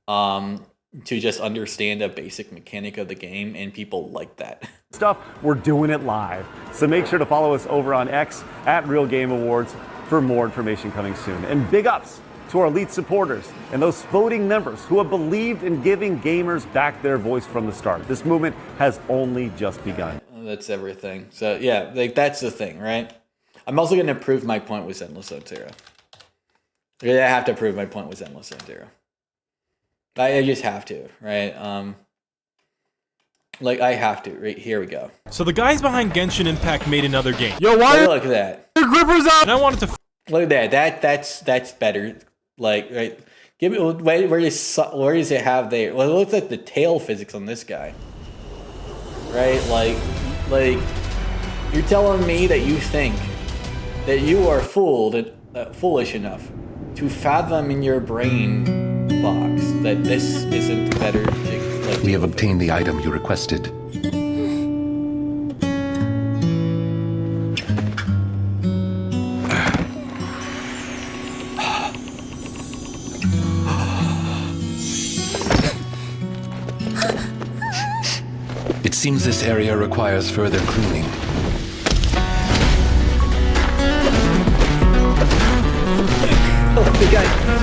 to just understand a basic mechanic of the game, and people like that stuff. We're doing it live, so make sure to follow us over on X at Real Game Awards for more information coming soon. And big ups to our elite supporters and those voting members who have believed in giving gamers back their voice from the start. This movement has only just begun. That's everything. So yeah, like that's the thing, right? I'm also going to prove my point with Endless Zone Zero. I have to prove my point with Endless Zone Zero. I just have to, right? Like I have to. Right, here we go. So the guys behind Genshin Impact made another game. Yo, why? Look at that. Your gripper's out. And I wanted to. Look at that. That's better. Like, right? Give me. Where does it have there? Well, it looks like the tail physics on this guy. Right? Like, you're telling me that you think that you are foolish enough to fathom in your brain box that this isn't better. We have obtained the item you requested. It seems this area requires further cleaning.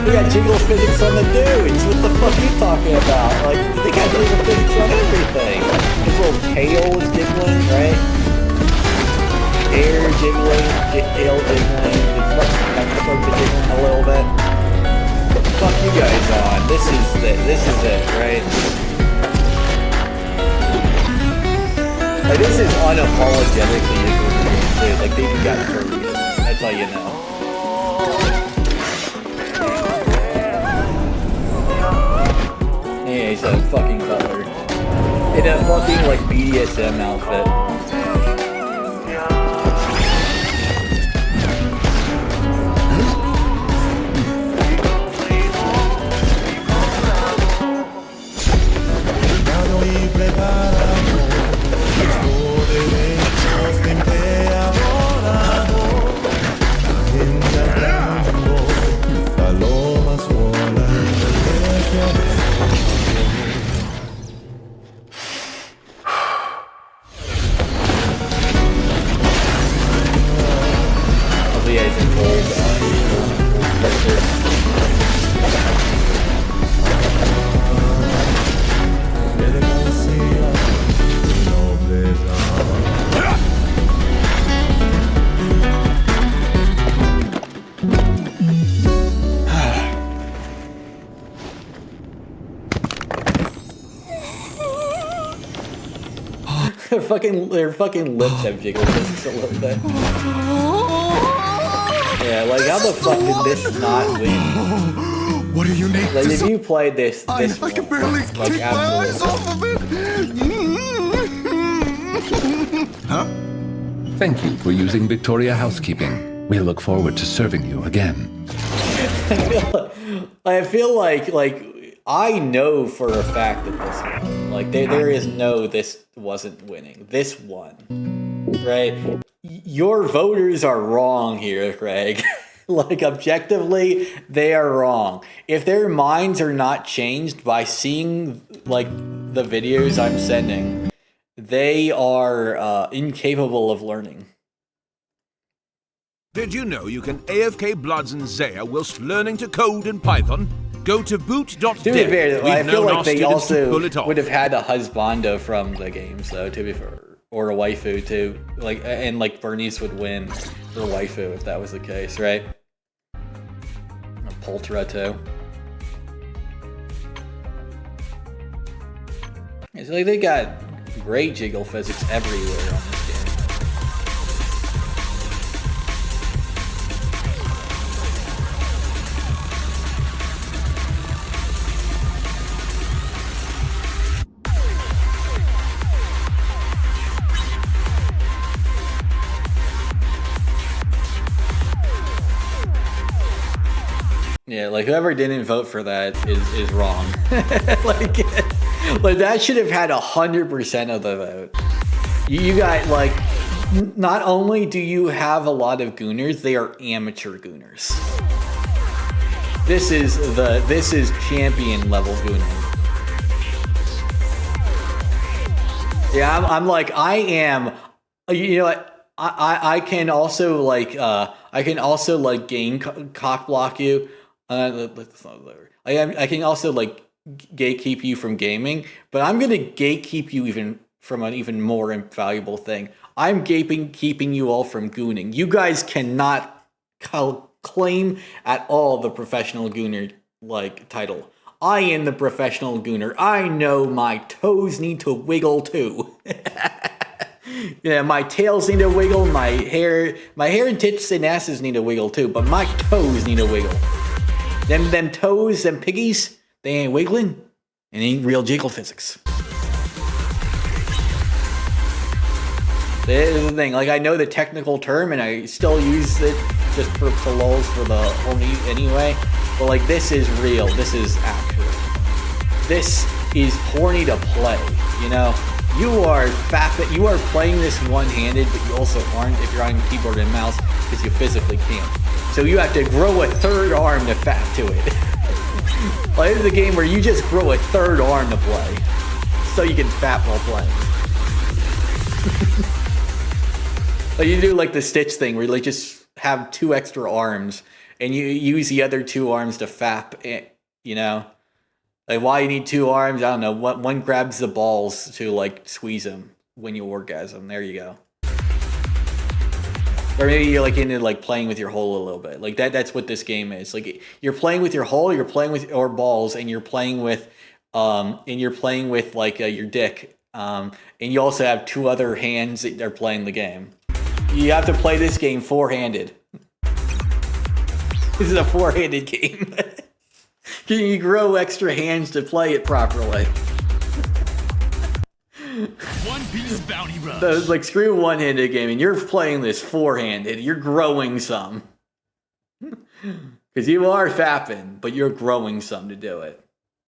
We got jiggle physics on the dudes. What the fuck are you talking about? Like, they got jiggle physics on everything. His little tail is jiggling, right? Air jiggling, tail jiggling, his fucking jiggling a little bit. What the fuck you guys on? This is it, right? Like, this is unapologetically a good game, dude. Like, they got turkeys. That's all you know. Yeah, he's a fucking butler. In a fucking, like, BDSM outfit. Their fucking lips have jiggle physics a little bit. Yeah, like how the fuck did this not win? What do you need? Like if you played this I can barely like take my eyes off of it. Huh? Thank you for using Victoria Housekeeping. We look forward to serving you again. I feel like I know for a fact that this won. Like there is no this wasn't winning. This won. Right? Your voters are wrong here, Craig. Like objectively, they are wrong. If their minds are not changed by seeing like the videos I'm sending, they are incapable of learning. Did you know you can AFK Bloods and Zaya whilst learning to code in Python? Go to boot.dev. To be fair, I feel like they also would have had a husbando from the games, though, to be fair. Or a waifu, too. Like, and like Bernice would win for waifu if that was the case, right? A Poltra, too. It's like they got great jiggle physics everywhere on this game. Yeah, like whoever didn't vote for that is wrong. like that should have had 100% of the vote. You got like, not only do you have a lot of gooners, they are amateur gooners. This is champion level gooning. Yeah, I'm like I am. You know what? I can also like game cock block you. I can also like gatekeep you from gaming, but I'm gonna gatekeep you even from an even more invaluable thing. I'm keeping you all from gooning. You guys cannot claim at all the professional gooner like title. I am the professional gooner. I know my toes need to wiggle too. Yeah, my tails need to wiggle. My hair and tits and asses need to wiggle too, but my toes need to wiggle. Them toes, them piggies, they ain't wiggling. It ain't real jiggle physics. This is the thing. Like I know the technical term, and I still use it just for lulz for the horny anyway. But like this is real. This is actual. This is horny to play. You know, you are playing this one-handed, but you also aren't if you're on keyboard and mouse because you physically can't. So you have to grow a third arm to fap to it. Like, this is a game where you just grow a third arm to play. So you can fap while playing. Like you do like the Stitch thing where you like just have 2 extra arms and you use the other 2 arms to fap, you know? Like why you need 2 arms, I don't know. One grabs the balls to like squeeze them when you orgasm. There you go. Or maybe you're like into like playing with your hole a little bit. Like that's what this game is. Like you're playing with your hole, you're playing with your balls, and you're playing with like your dick. And you also have 2 other hands that are playing the game. You have to play this game 4-handed. This is a 4-handed game. Can you grow extra hands to play it properly? One Piece Bounty Rush. Like screw one-handed gaming. You're playing this 4-handed. You're growing some. Because you are fapping, but you're growing some to do it.